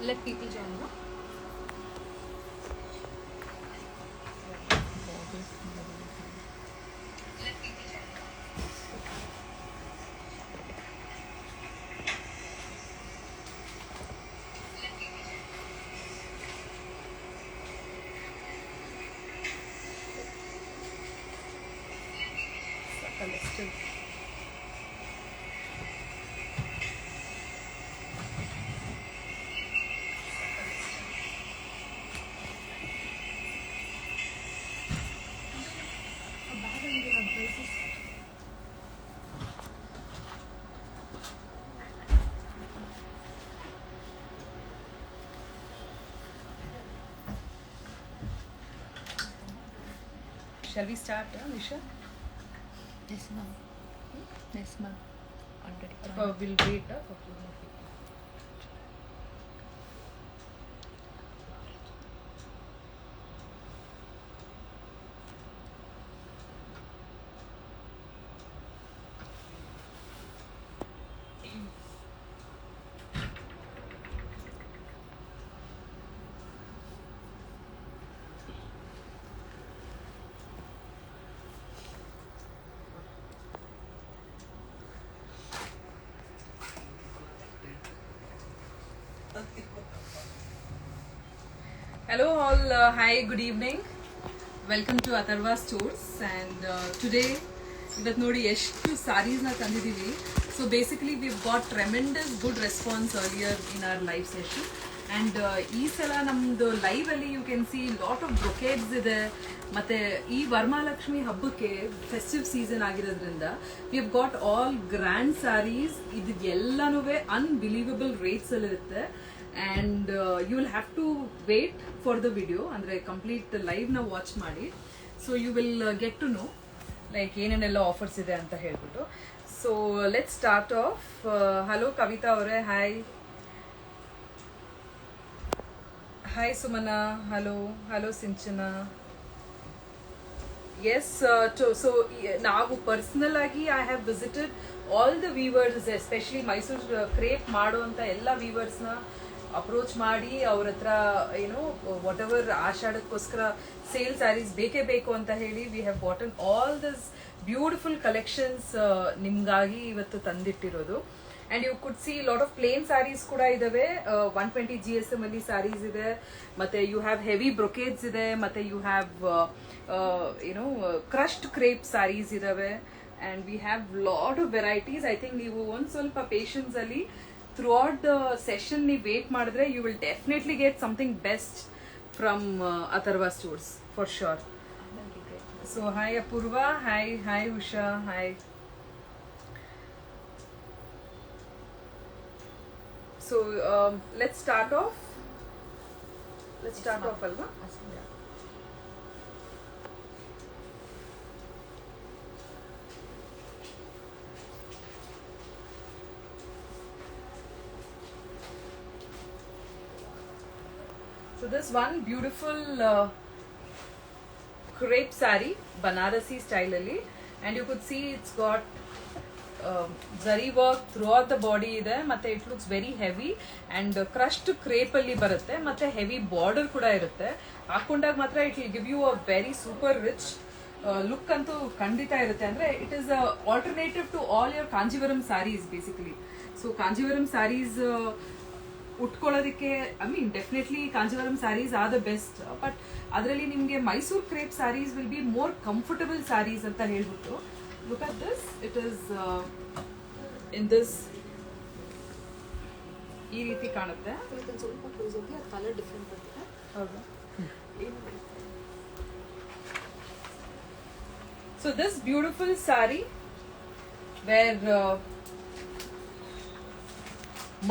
let people join. No? Still. Shall we start, Nisha? Yes, ma'am. Yes, ma'am. Already. We'll wait for a few more people. Hello all, hi, good evening. Welcome to Atharva Stores and today ಇವತ್ತು ನೋಡಿ ಎಷ್ಟು ಸಾರೀಸ್ನ ತಂದಿದ್ದೀವಿ. So basically we've got tremendous good response earlier in our live session and ಈ ಸಲ ನಮ್ಮದು ಲೈವಲ್ಲಿ you can see lot of brocades ಇದೆ. ಮತ್ತು ಈ ವರಮಹಾಲಕ್ಷ್ಮಿ ಹಬ್ಬಕ್ಕೆ ಫೆಸ್ಟಿವ್ ಸೀಸನ್ ಆಗಿರೋದ್ರಿಂದ we have got all grand sarees. ಇದು ಎಲ್ಲನೂ ಅನ್ಬಿಲೀವಬಲ್ ರೇಟ್ಸಲ್ಲಿರುತ್ತೆ. And you will have to wait for the video, ಅಂದರೆ ಕಂಪ್ಲೀಟ್ ಲೈವ್ನ ವಾಚ್ ಮಾಡಿ. So you will get to know like ಏನೇನೆಲ್ಲ ಆಫರ್ಸ್ ಇದೆ ಅಂತ ಹೇಳ್ಬಿಟ್ಟು. So let start off. Hello Kavitha ಅವರೇ, hi. Hi Sumana, hello. Hello Sinchana. Yes, so ನಾವು ಪರ್ಸನಲ್ ಆಗಿ I have visited all the weavers, especially Mysuru crepe ಮಾಡುವಂಥ ಎಲ್ಲ ವೀವರ್ಸ್ನ ಅಪ್ರೋಚ್ ಮಾಡಿ ಅವ್ರ ಹತ್ರ ಏನೋ ವಾಟ್ ಎವರ್ ಆಷಾಢಕ್ಕೋಸ್ಕರ ಸೇಲ್ ಸ್ಯಾರೀಸ್ ಬೇಕೇ ಬೇಕು ಅಂತ ಹೇಳಿ we have ಬಾಟನ್ all this beautiful collections ನಿಮ್ಗಾಗಿ ಇವತ್ತು ತಂದಿಟ್ಟಿರೋದು. And you could see lot of plain sarees ಕೂಡ ಇದಾವೆ. 120 GSM ಅಲ್ಲಿ ಸ್ಯಾರೀಸ್ ಇದೆ, ಮತ್ತೆ ಯು ಹ್ಯಾವ್ ಹೆವಿ ಬ್ರೊಕೇಡ್ಸ್ ಇದೆ, ಮತ್ತೆ ಯು ಹ್ಯಾವ್ ಏನೋ ಕ್ರಶ್ಡ್ ಕ್ರೇಪ್ ಸ್ಯಾರೀಸ್ ಇದಾವೆ. And we have lot of varieties. I think ನೀವು ಒಂದು ಸ್ವಲ್ಪ ಪೇಷನ್ಸ್ ಅಲ್ಲಿ ಥ್ರೂಔಟ್ ದ ಸೆಷನ್ ನೀವು ವೇಟ್ ಮಾಡಿದ್ರೆ you will definitely get something best from Atharva stores for sure. So hi Apoorva, hi. Hi Usha, hi. So let's start off. ಅಲ್ವಾ? So this one beautiful crepe saree, Banarasi style alli, and you could see it's got zari work throughout the body ide, matte it looks very heavy and crushed crepe alli barutte, matte heavy border kuda irutte. Hakondag matra it will give you a very super rich look antu kandita irutte. Andre it is a alternative to all your Kanjivaram sarees basically. So Kanjivaram sarees ಉಟ್ಕೊಳ್ಳೋದಕ್ಕೆ I mean definitely Kanjivaram sarees are the best, but ಅದರಲ್ಲಿ ನಿಮಗೆ Mysuru crepe sarees will be more comfortable sarees ಅಂತ ಹೇಳ್ಬಿಟ್ಟು. Look at this, it is in this ಈ ರೀತಿ ಕಾಣುತ್ತೆ. ಸ್ವಲ್ಪ close ಹೋಗಿ ಅದು ಕಲರ್ ಡಿಫ್ರೆಂಟ್ ಬರುತ್ತೆ. ಹೌದು. So this beautiful saree where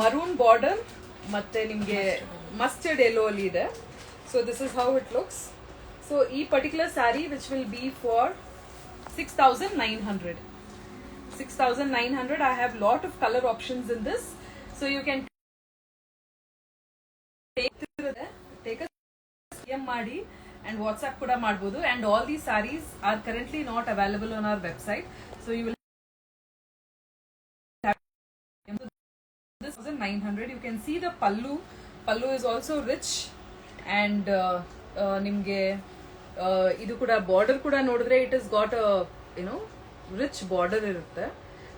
maroon border ಮತ್ತೆ ನಿಮಗೆ ಮಸ್ಟರ್ಡ್ ಯೆಲ್ಲೋ ಅಲ್ಲಿ ಇದೆ. So this is how it looks. So ಈ particular saree which will be for 6,900. 6,900. I have lot of color options in this, so you can take a CM ಮಾಡಿ and WhatsApp ಕೂಡ ಮಾಡಬಹುದು. And all these sarees are currently not available on our website, so you will have this 1,900. You can see the pallu pallu is also rich and ನಿಮಗೆ ಇದು ಕೂಡ border ಕೂಡ ನೋಡಿದ್ರೆ it is got you know rich border ಇರುತ್ತೆ.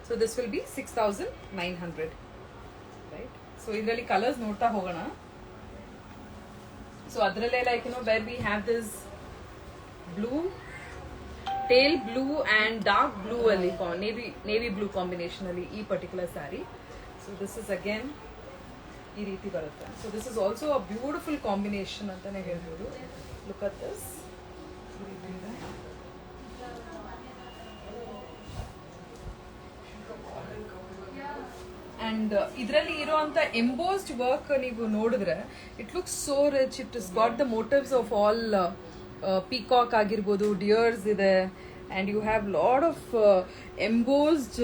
So this will be 6,900 right. So ಇದರಲ್ಲಿ colours ನೋಡ್ತಾ ಹೋಗೋಣ. So ಅದರಲ್ಲೇ like where we have this blue, teal blue and dark blue ಅಲ್ಲಿ ನೇವಿ ಬ್ಲೂ ಕಾಂಬಿನೇಷನ್ ಅಲ್ಲಿ ಈ particular sari. So this is again ಈ ರೀತಿ ಬರುತ್ತೆ. So this is also a beautiful combination ಅಂತಾನೆ ಹೇಳ್ಬೋದು. Look at this. ಅಂಡ್ ಇದರಲ್ಲಿ ಇರುವಂತ ಎಂಬೋಸ್ಡ್ ವರ್ಕ್ ನೀವು ನೋಡಿದ್ರೆ it looks so rich. It is got the motives of all peacock ಆಗಿರ್ಬೋದು, ಡಿಯರ್ಸ್ ಇದೆ, and you have lot of embossed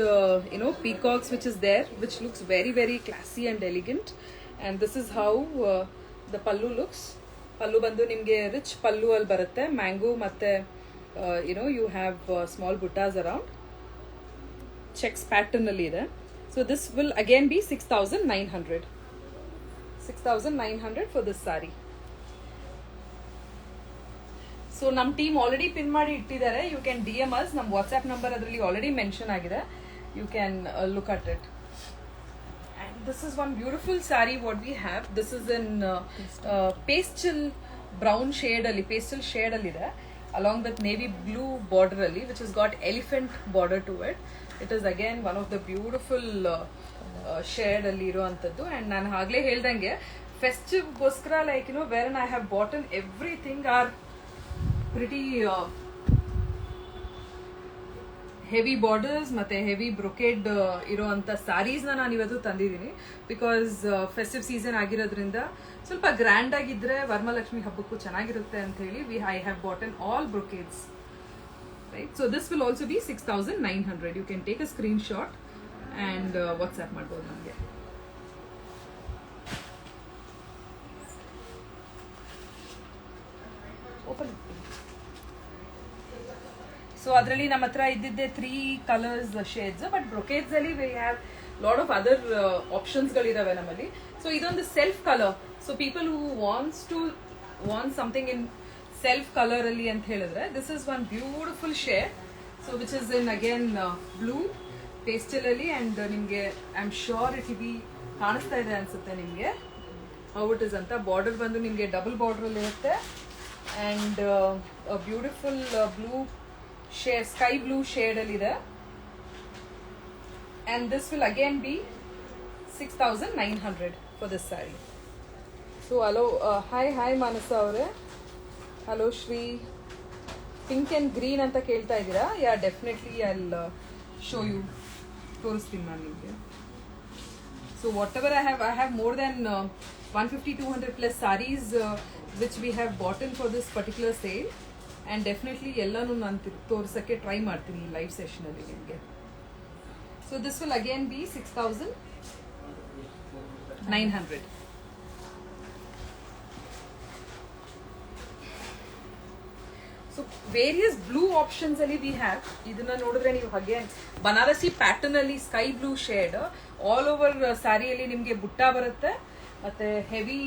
peacocks which is there, which looks very very classy and elegant. And this is how the pallu looks. Pallu bandu nimge rich pallu al barutte, mango matte you have small buttas around, checks pattern alli ide. So this will again be 6,900 for this saree. So ನಮ್ಮ team already pin ಮಾಡಿ ಇಟ್ಟಿದ್ದಾರೆ. You can DM us. ನಮ್ಮ WhatsApp number ಅದರಲ್ಲಿ already mention ಆಗಿದೆ. You can look at it. And this is one beautiful saree what we have. This is in pastel brown ಶೇಡಲ್ಲಿ, pastel ಶೇಡಲ್ಲಿದೆ along with navy blue ಬಾರ್ಡರಲ್ಲಿ, which is got elephant border to it. It is again one of the beautiful ಶೇಡಲ್ಲಿ ಇರುವಂಥದ್ದು. ಆ್ಯಂಡ್ ನಾನು ಆಗಲೇ ಹೇಳ್ದಂಗೆ ಫೆಸ್ಟಿವ್ಗೋಸ್ಕರ like where I have bought everything are pretty heavy borders ಮತ್ತೆ ಹೆವಿ ಬ್ರೊಕೇಡ್ ಇರೋಂಥ ಸ್ಯಾರೀಸ್ನ ನಾನು ಇವತ್ತು ತಂದಿದ್ದೀನಿ. ಬಿಕಾಸ್ ಫೆಸ್ಟಿವ್ ಸೀಸನ್ ಆಗಿರೋದ್ರಿಂದ ಸ್ವಲ್ಪ ಗ್ರ್ಯಾಂಡ್ ಆಗಿದ್ರೆ ವರಮಹಾಲಕ್ಷ್ಮಿ ಹಬ್ಬಕ್ಕೂ ಚೆನ್ನಾಗಿರುತ್ತೆ ಅಂತ ಹೇಳಿ I have ಬಾಟನ್ all brocades, right. So this will also be 6,900. You can take a screen shot and WhatsApp ಮಾಡ್ಬೋದು ನಮಗೆ. ಓಪನ್. ಸೊ ಅದರಲ್ಲಿ ನಮ್ಮ ಹತ್ರ ಇದ್ದಿದ್ದೆ 3 ಕಲರ್ಸ್ ಶೇಡ್ಸ್. ಬಟ್ ಬ್ರೊಕೇಡ್ಸ್ ಅಲ್ಲಿ we have lot of other ಆಪ್ಷನ್ಸ್ಗಳಿದಾವೆ ನಮ್ಮಲ್ಲಿ. ಸೊ ಇದೊಂದು self colour. So people who want something in self colour ಅಲ್ಲಿ ಅಂತ ಹೇಳಿದ್ರೆ this is one beautiful shade. So which is in again blue pastel ಅಲ್ಲಿ. And ನಿಮಗೆ I am sure it be ಕಾಣಿಸ್ತಾ ಇದೆ ಅನ್ಸುತ್ತೆ ನಿಮಗೆ ಹೌ ಇಟ್ ಇಸ್ ಅಂತ. ಬಾರ್ಡರ್ ಬಂದು ನಿಮಗೆ ಡಬಲ್ ಬಾರ್ಡರ್ ಅಲ್ಲಿ ಇರುತ್ತೆ. And beautiful blue shade, sky blue shade ಅಲ್ಲಿ ಇದೆ. And this will again be 6,900 for this saree. So hello, hi Manasa avare. Hello Shri. Pink and green anta kelta idira. Yeah, definitely I'll show you. ತೋರಿಸ್ತೀನಿ ನಾನು ನಿಮಗೆ. So whatever I have more than 150-200 plus sarees which we have bought in for this particular sale. And definitely ಎಲ್ಲನೂ ನಾನು ತೋರ್ಸೋಕ್ಕೆ try ಮಾಡ್ತೀನಿ ಈ live ಸೆಷನಲ್ಲಿ ನಿಮಗೆ. So this will again be 6,900. So various blue options ಅಲ್ಲಿ ವಿ ಹ್ಯಾವ್. ಇದನ್ನ ನೋಡಿದ್ರೆ ನೀವು ಅಗೇನ್ ಬನಾರಸಿ ಪ್ಯಾಟರ್ನ್ ಅಲ್ಲಿ sky blue shade all over ಸ್ಯಾರಿಯಲ್ಲಿ ನಿಮಗೆ ಬುಟ್ಟ ಬರುತ್ತೆ. ಮತ್ತೆ ಹೆವಿ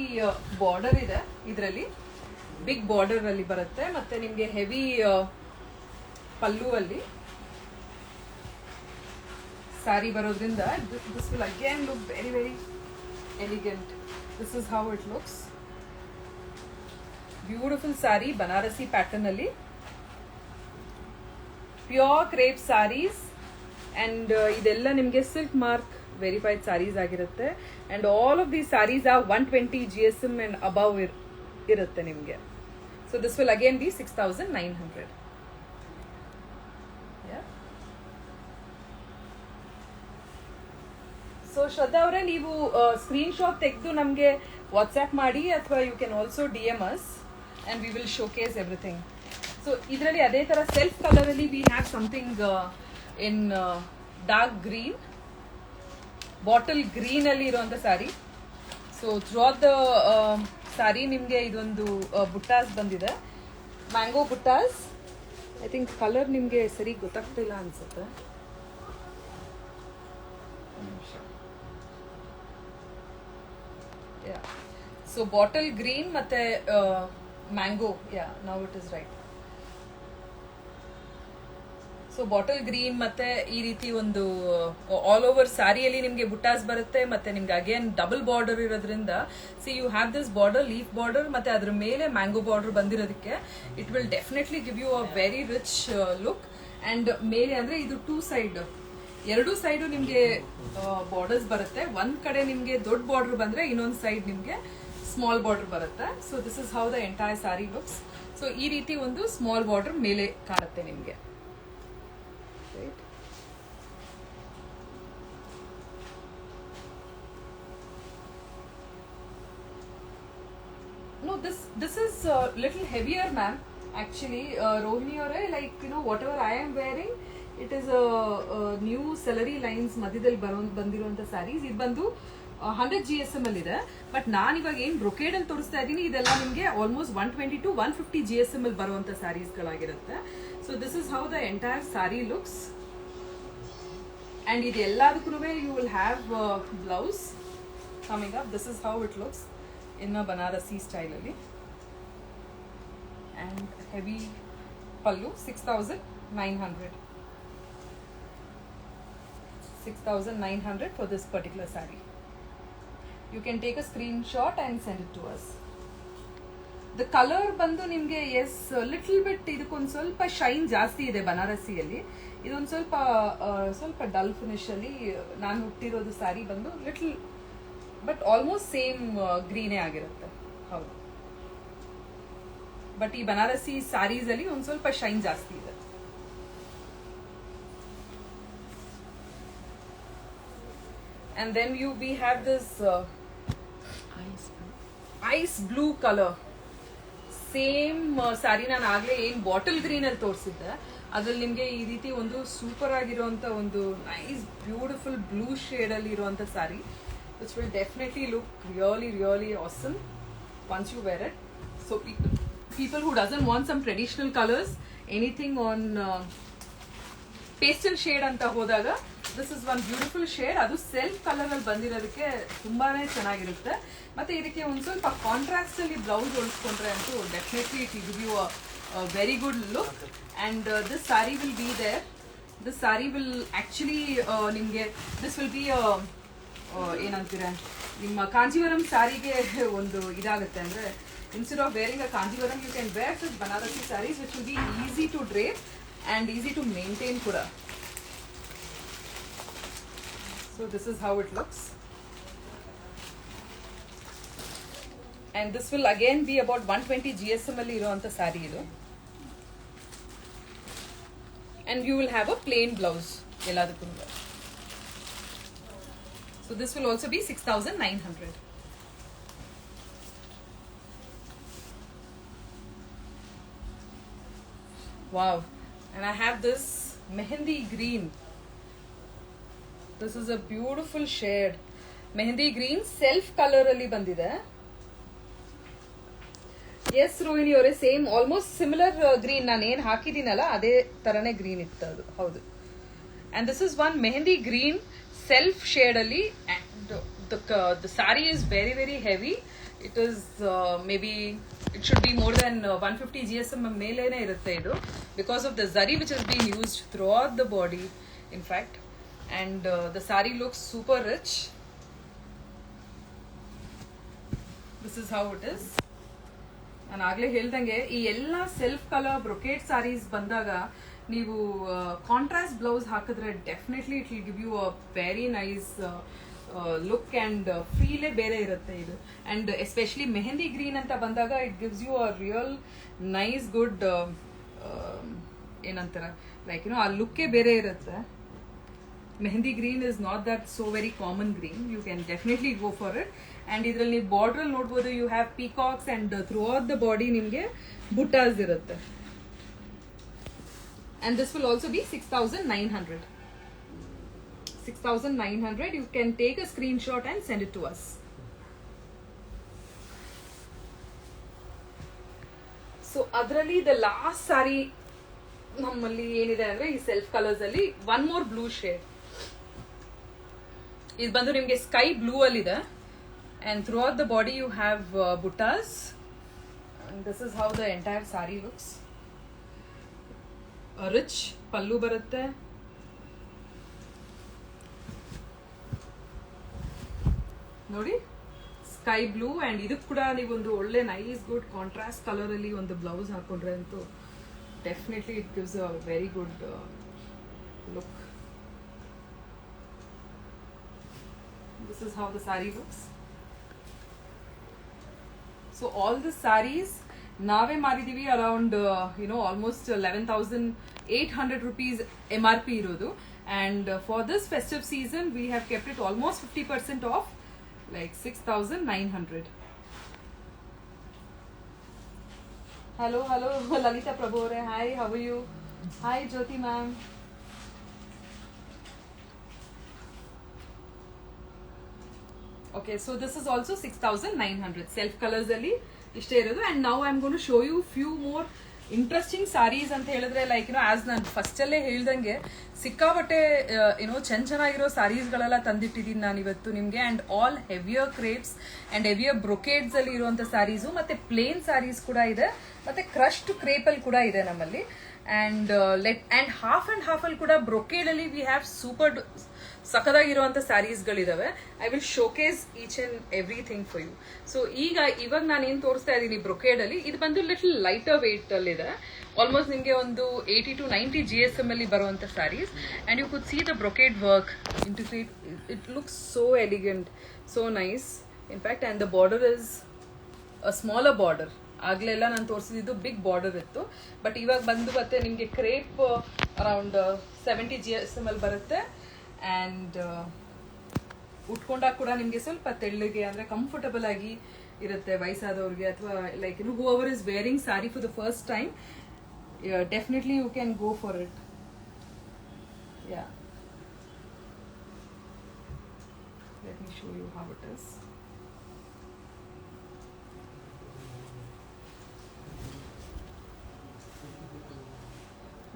ಬಾರ್ಡರ್ ಇದೆ ಇದರಲ್ಲಿ, ಬಿಗ್ ಬಾರ್ಡರ್ ಅಲ್ಲಿ ಬರುತ್ತೆ. ಮತ್ತೆ ನಿಮಗೆ ಹೆವಿ ಪಲ್ಲು ಅಲ್ಲಿ ಸ್ಯಾರಿ ಬರೋದ್ರಿಂದ this will again look very very elegant. This is how it looks. Beautiful saree Banarasi pattern ಅಲ್ಲಿ, ಪ್ಯೂರ್ ಕ್ರೇಪ್ ಸ್ಯಾರೀಸ್. ಅಂಡ್ ಇದೆಲ್ಲ ನಿಮಗೆ ಸಿಲ್ಕ್ ಮಾರ್ಕ್ ವೆರಿಫೈಡ್ ಸ್ಯಾರೀಸ್ ಆಗಿರುತ್ತೆ. And all of these sarees are 120 GSM and above ಇರುತ್ತೆ ನಿಮಗೆ. So this will again be 6,900. So Shraddha ಅವರೇ, ನೀವು screen shot ತೆಗೆದು ನಮಗೆ ವಾಟ್ಸ್ಆ್ಯಪ್ ಮಾಡಿ, ಅಥವಾ you can also DM us and we will showcase everything. So ಇದರಲ್ಲಿ ಅದೇ ತರ ಸೆಲ್ಫ್ ಕಲರ್ ಅಲ್ಲಿ we have something in dark green, bottle green ಅಲ್ಲಿ ಇರುವಂತ sari. So throughout the sari ನಿಮಗೆ ಇದೊಂದು ಬುಟ್ಟಾಸ್ ಬಂದಿದೆ, ಮ್ಯಾಂಗೋ ಬುಟ್ಟಾಸ್. ಐ ಥಿಂಕ್ ಕಲರ್ ನಿಮಗೆ ಸರಿ ಗೊತ್ತಾಗ್ತಿಲ್ಲ ಅನ್ಸುತ್ತೆ. ಸೊ ಬಾಟಲ್ ಗ್ರೀನ್ ಮತ್ತೆ mango, yeah now it is right. So bottle green ಮತ್ತೆ ಈ ರೀತಿ ಒಂದು ಆಲ್ ಓವರ್ ಸ್ಯಾರಿಯಲ್ಲಿ ನಿಮ್ಗೆ ಬುಟ್ಟಾಸ್ ಬರುತ್ತೆ, ಮತ್ತೆ ನಿಮ್ಗೆ ಅಗೇನ್ ಡಬಲ್ ಬಾರ್ಡರ್ ಇರೋದ್ರಿಂದ see you have this border, leaf border, ಮತ್ತೆ ಅದ್ರ ಮೇಲೆ ಮ್ಯಾಂಗೋ ಬಾರ್ಡರ್ ಬಂದಿರೋದಕ್ಕೆ it will definitely give you a very rich look. And ಮೇಲೆ ಅಂದ್ರೆ ಇದು ಟೂ ಸೈಡ್, ಎರಡು ಸೈಡು ನಿಮ್ಗೆ ಬಾರ್ಡರ್ಸ್ ಬರುತ್ತೆ. ಒಂದ್ ಕಡೆ ನಿಮ್ಗೆ ದೊಡ್ಡ ಬಾರ್ಡರ್ ಬಂದ್ರೆ ಇನ್ನೊಂದ್ ಸೈಡ್ ನಿಮ್ಗೆ ಸ್ಮಾಲ್ ಬಾರ್ಡರ್ ಬರುತ್ತೆ. So this is how the entire saree looks. So ಈ ರೀತಿ ಒಂದು ಸ್ಮಾಲ್ ಬಾರ್ಡರ್ ಮೇಲೆ ಕಾಣುತ್ತೆ ನಿಮ್ಗೆ. Right. No, this is little heavier, ma'am. Actually, Rohini aure, like you know, whatever I am wearing, it is a new celery lines ಮಧ್ಯದಲ್ಲಿ ಬಂದಿರುವಂತ ಸ್ಯಾರೀಸ್. ಇದು ಬಂದು 100 GSM ಅಲ್ಲಿ ಇದೆ. ಬಟ್ ನಾನು ಇವಾಗ ಏನ್ ಬ್ರೊಕೇಡ್ ಅಲ್ಲಿ ತೋರಿಸ್ತಾ ಇದ್ದೀನಿ ಇದೆಲ್ಲ ನಿಮ್ಗೆ ಆಲ್ಮೋಸ್ಟ್ 120 to 150 GSM ಅಲ್ಲಿ ಬರುವಂತ ಸ್ಯಾರೀಸ್ ಗಳಾಗಿರುತ್ತೆ. So this is how the entire saree looks. And ಇದು ಎಲ್ಲದಕ್ಕೂ you will have blouse coming up. This is how it looks in Banarasi style ಅಲ್ಲಿ. And heavy pallu 6,900. 6,900 for this particular saree. You can take a screenshot and send it to us. The color ಬಂದು ನಿಮಗೆ S little bit ಇದಕ್ಕೊಂದು ಸ್ವಲ್ಪ shine ಜಾಸ್ತಿ ಇದೆ ಬನಾರಸಿಯಲ್ಲಿ. ಇದೊಂದು ಸ್ವಲ್ಪ dull finish ಅಲ್ಲಿ ನಾನು ಹುಟ್ಟಿರೋದು ಸ್ಯಾರಿ ಬಂದು ಲಿಟಲ್ ಬಟ್ ಆಲ್ಮೋಸ್ಟ್ ಸೇಮ್ ಗ್ರೀನೇ ಆಗಿರುತ್ತೆ. ಹೌದು, ಬಟ್ ಈ ಬನಾರಸಿ ಸ್ಯಾರೀಸ್ ಅಲ್ಲಿ ಒಂದು ಸ್ವಲ್ಪ ಶೈನ್ ಜಾಸ್ತಿ ಇದೆ. And then we have this ice blue color. Same sari ನಾನು ಆಗ್ಲೇ ಏನ್ ಬಾಟಲ್ ಗ್ರೀನ್ ಅಲ್ಲಿ ತೋರಿಸಿದ್ದೆ ಅದ್ರಲ್ಲಿ ನಿಮ್ಗೆ ಈ ರೀತಿ ಒಂದು ಸೂಪರ್ ಆಗಿರುವಂತ ಒಂದು ನೈಸ್ ಬ್ಯೂಟಿಫುಲ್ ಬ್ಲೂ ಶೇಡ್ ಅಲ್ಲಿ ಇರುವಂತ sari, which will definitely look really awesome once you wear it. So people who doesn't want some traditional colors, anything on pastel shade ಅಂತ ಹೋದಾಗ this is one beautiful shade. ಅದು self colour ಅಲ್ಲಿ ಬಂದಿರೋದಕ್ಕೆ ತುಂಬಾನೇ ಚೆನ್ನಾಗಿರುತ್ತೆ. ಮತ್ತೆ ಇದಕ್ಕೆ ಒಂದು ಸ್ವಲ್ಪ ಕಾಂಟ್ರಾಸ್ಟ್ ಅಲ್ಲಿ ಬ್ಲೌಸ್ ಹೊಲಿಸ್ಕೊಂಡ್ರೆ ಅಂತೂ definitely it will give you a very good look. And this sari will be there. This sari will actually ನಿಮ್ಗೆ ದಿಸ್ ವಿಲ್ ಬಿ ಏನಂತೀರ ನಿಮ್ಮ ಕಾಂಜೀವರಂ ಸ್ಯಾರಿಗೆ ಒಂದು ಇದಾಗುತ್ತೆ. ಅಂದ್ರೆ instead of wearing a Kanjeevaram you can wear this Banarasi saris which will be easy to drape and easy to maintain kuda. So this is how it looks, and this will again be about 120 GSM alli iruvanta saree idu, and you will have a plain blouse elladukku. So this will also be 6,900. Wow. And I have this mehendi green. This is a beautiful shade. Mehendi green self color alli bandide. Yes, Rohini avare same almost similar green ನಾನು ಏನು ಹಾಕಿದ್ದೀನಲ್ಲ ಅದೇ ತರನೇ green ಇತ್ತು ಅದು. ಹೌದು. And this is one mehendi green self shade ಅಲ್ಲಿ, and the saree is very heavy. It is maybe it should be more than 150 GSM ಮೇಲೇನೆ ಇರುತ್ತೆ ಇದು, because of the zari which has been used throughout the body in fact. And the saree looks super rich. This is how it is. ನಾನು ಆಗ್ಲೇ ಹೇಳ್ದಂಗೆ ಈ ಎಲ್ಲ self colour brocade sarees ಬಂದಾಗ ನೀವು ಕಾಂಟ್ರಾಸ್ಟ್ ಬ್ಲೌಸ್ ಹಾಕಿದ್ರೆ definitely it will give you a very nice look and ಫೀಲೇ ಬೇರೆ ಇರುತ್ತೆ ಇದು. ಅಂಡ್ ಎಸ್ಪೆಷಲಿ ಮೆಹಂದಿ ಗ್ರೀನ್ ಅಂತ ಬಂದಾಗ it gives you a real nice good ಏನಂತಾರ ಲೈಕ್ ಆ ಲುಕ್ಕೇ ಬೇರೆ ಇರುತ್ತೆ. Mehndi green is not that so very common green. You can definitely go for it. And ಇದರಲ್ಲಿ ನೀವು ಬಾರ್ಡರ್ ಅಲ್ಲಿ ನೋಡ್ಬೋದು, you have peacocks and throughout the body ನಿಮಗೆ ಬುಟ್ಟಾಸ್ ಇರುತ್ತೆ. And this will also be 6,900. 6,900. You can take a screenshot and send it to us. So ಅದರಲ್ಲಿ the last saree ನಮ್ಮಲ್ಲಿ ಏನಿದೆ ಅಂದ್ರೆ ಈ ಸೆಲ್ಫ್ ಕಲರ್ಸ್ ಅಲ್ಲಿ ಒನ್ ಮೋರ್ ಬ್ಲೂ ಶೇಡ್. ಇದು ಬಂದು ನಿಮ್ಗೆ ಸ್ಕೈ ಬ್ಲೂ ಅಲ್ಲಿ ಇದೆ. And throughout the body you have buttas, and this is how the entire sari looks. A rich pallu barutte. ನೋಡಿ ಸ್ಕೈ ಬ್ಲೂ, ಅಂಡ್ ಇದಕ್ಕೆ ಕೂಡ ನೀವೊಂದು ಒಳ್ಳೆ ನೈಸ್ ಗುಡ್ ಕಾಂಟ್ರಾಸ್ಟ್ ಕಲರ್ ಅಲ್ಲಿ ಒಂದು ಬ್ಲೌಸ್ ಹಾಕೊಂಡ್ರೆ ಅಂತೂ definitely it gives a very good look. This is how the sari looks. So all the saris ನಾವೇ ಮಾರಿದೀವಿ ಅರೌಂಡ್ ಆಲ್ಮೋಸ್ಟ್ 11,800 rupees MRP ಇರೋದು. And for this festive season we have kept it almost 50% off, like 6,900. Hello Lalita Prabhu, hi, how are you? Hi Jyoti ma'am. Okay, so this is also 6,900 self colors ali ishte irodu. And now I'm going to show you few more interesting saris ಅಂತ ಹೇಳಿದ್ರೆ, like as ನಾನು first ಅಲ್ಲೇ ಹೇಳ್ದಂಗೆ ಸಿಕ್ಕಾಬಟ್ಟೆ ಚೆನ್ನಾಗಿರೋ ಸಾರೀಸ್ಗಳೆಲ್ಲ ತಂದಿಟ್ಟಿದ್ದೀನಿ ನಾನು ಇವತ್ತು ನಿಮಗೆ. And all heavier crepes and heavier brocades ಅಲ್ಲಿ ಇರುವಂತ ಸಾರೀಸು, ಮತ್ತೆ ಪ್ಲೇನ್ ಸಾರೀಸ್ ಕೂಡ ಇದೆ, ಮತ್ತೆ ಕ್ರಶ್ಡ್ ಕ್ರೇಪ್ ಅಲ್ಲಿ ಕೂಡ ಇದೆ ನಮ್ಮಲ್ಲಿ. ಅಂಡ್ ಹಾಫ್ ಅಲ್ಲಿ ಕೂಡ ಬ್ರೊಕೇಡ್ ಅಲ್ಲಿ ವಿ ಹ್ಯಾವ್ ಸೂಪರ್ ಸಖದಾಗಿರುವಂತ ಸ್ಯಾರೀಸ್ಗಳಿದಾವೆ. I will showcase each and everything for you. So ಇವಾಗ ನಾನು ಏನ್ ತೋರಿಸ್ತಾ ಇದ್ದೀನಿ ಬ್ರೊಕೇಡ್ ಅಲ್ಲಿ, ಇದು ಬಂದು ಲಿಟಲ್ ಲೈಟರ್ ವೇಟ್ ಅಲ್ಲಿ ಇದೆ. ಆಲ್ಮೋಸ್ಟ್ ನಿಮಗೆ ಒಂದು 80 to 90 GSM ಅಲ್ಲಿ ಬರುವಂತ saris. And you could see the brocade work integrate. It looks so elegant, so nice in fact. And the border is a smaller border. ಆಗ್ಲೆಲ್ಲ ನಾನು ತೋರಿಸಿದ್ದು ಬಿಗ್ ಬಾರ್ಡರ್ ಇತ್ತು, ಬಟ್ ಇವಾಗ ಬಂದು ಮತ್ತೆ ನಿಮಗೆ ಕ್ರೇಪ್ ಅರೌಂಡ್ 70 GSM ಅಲ್ಲಿ ಬರುತ್ತೆ. ಅಂಡ್ ಉಟ್ಕೊಂಡಾಗ ಕೂಡ ನಿಮಗೆ ಸ್ವಲ್ಪ ತೆಳ್ಳಗೆ ಅಂದ್ರೆ ಕಂಫರ್ಟಬಲ್ ಆಗಿ ಇರುತ್ತೆ ವಯಸ್ಸಾದವ್ರಿಗೆ, ಅಥವಾ like whoever is wearing sari for the first time, definitely you can go for it. Yeah, let me show you how it is.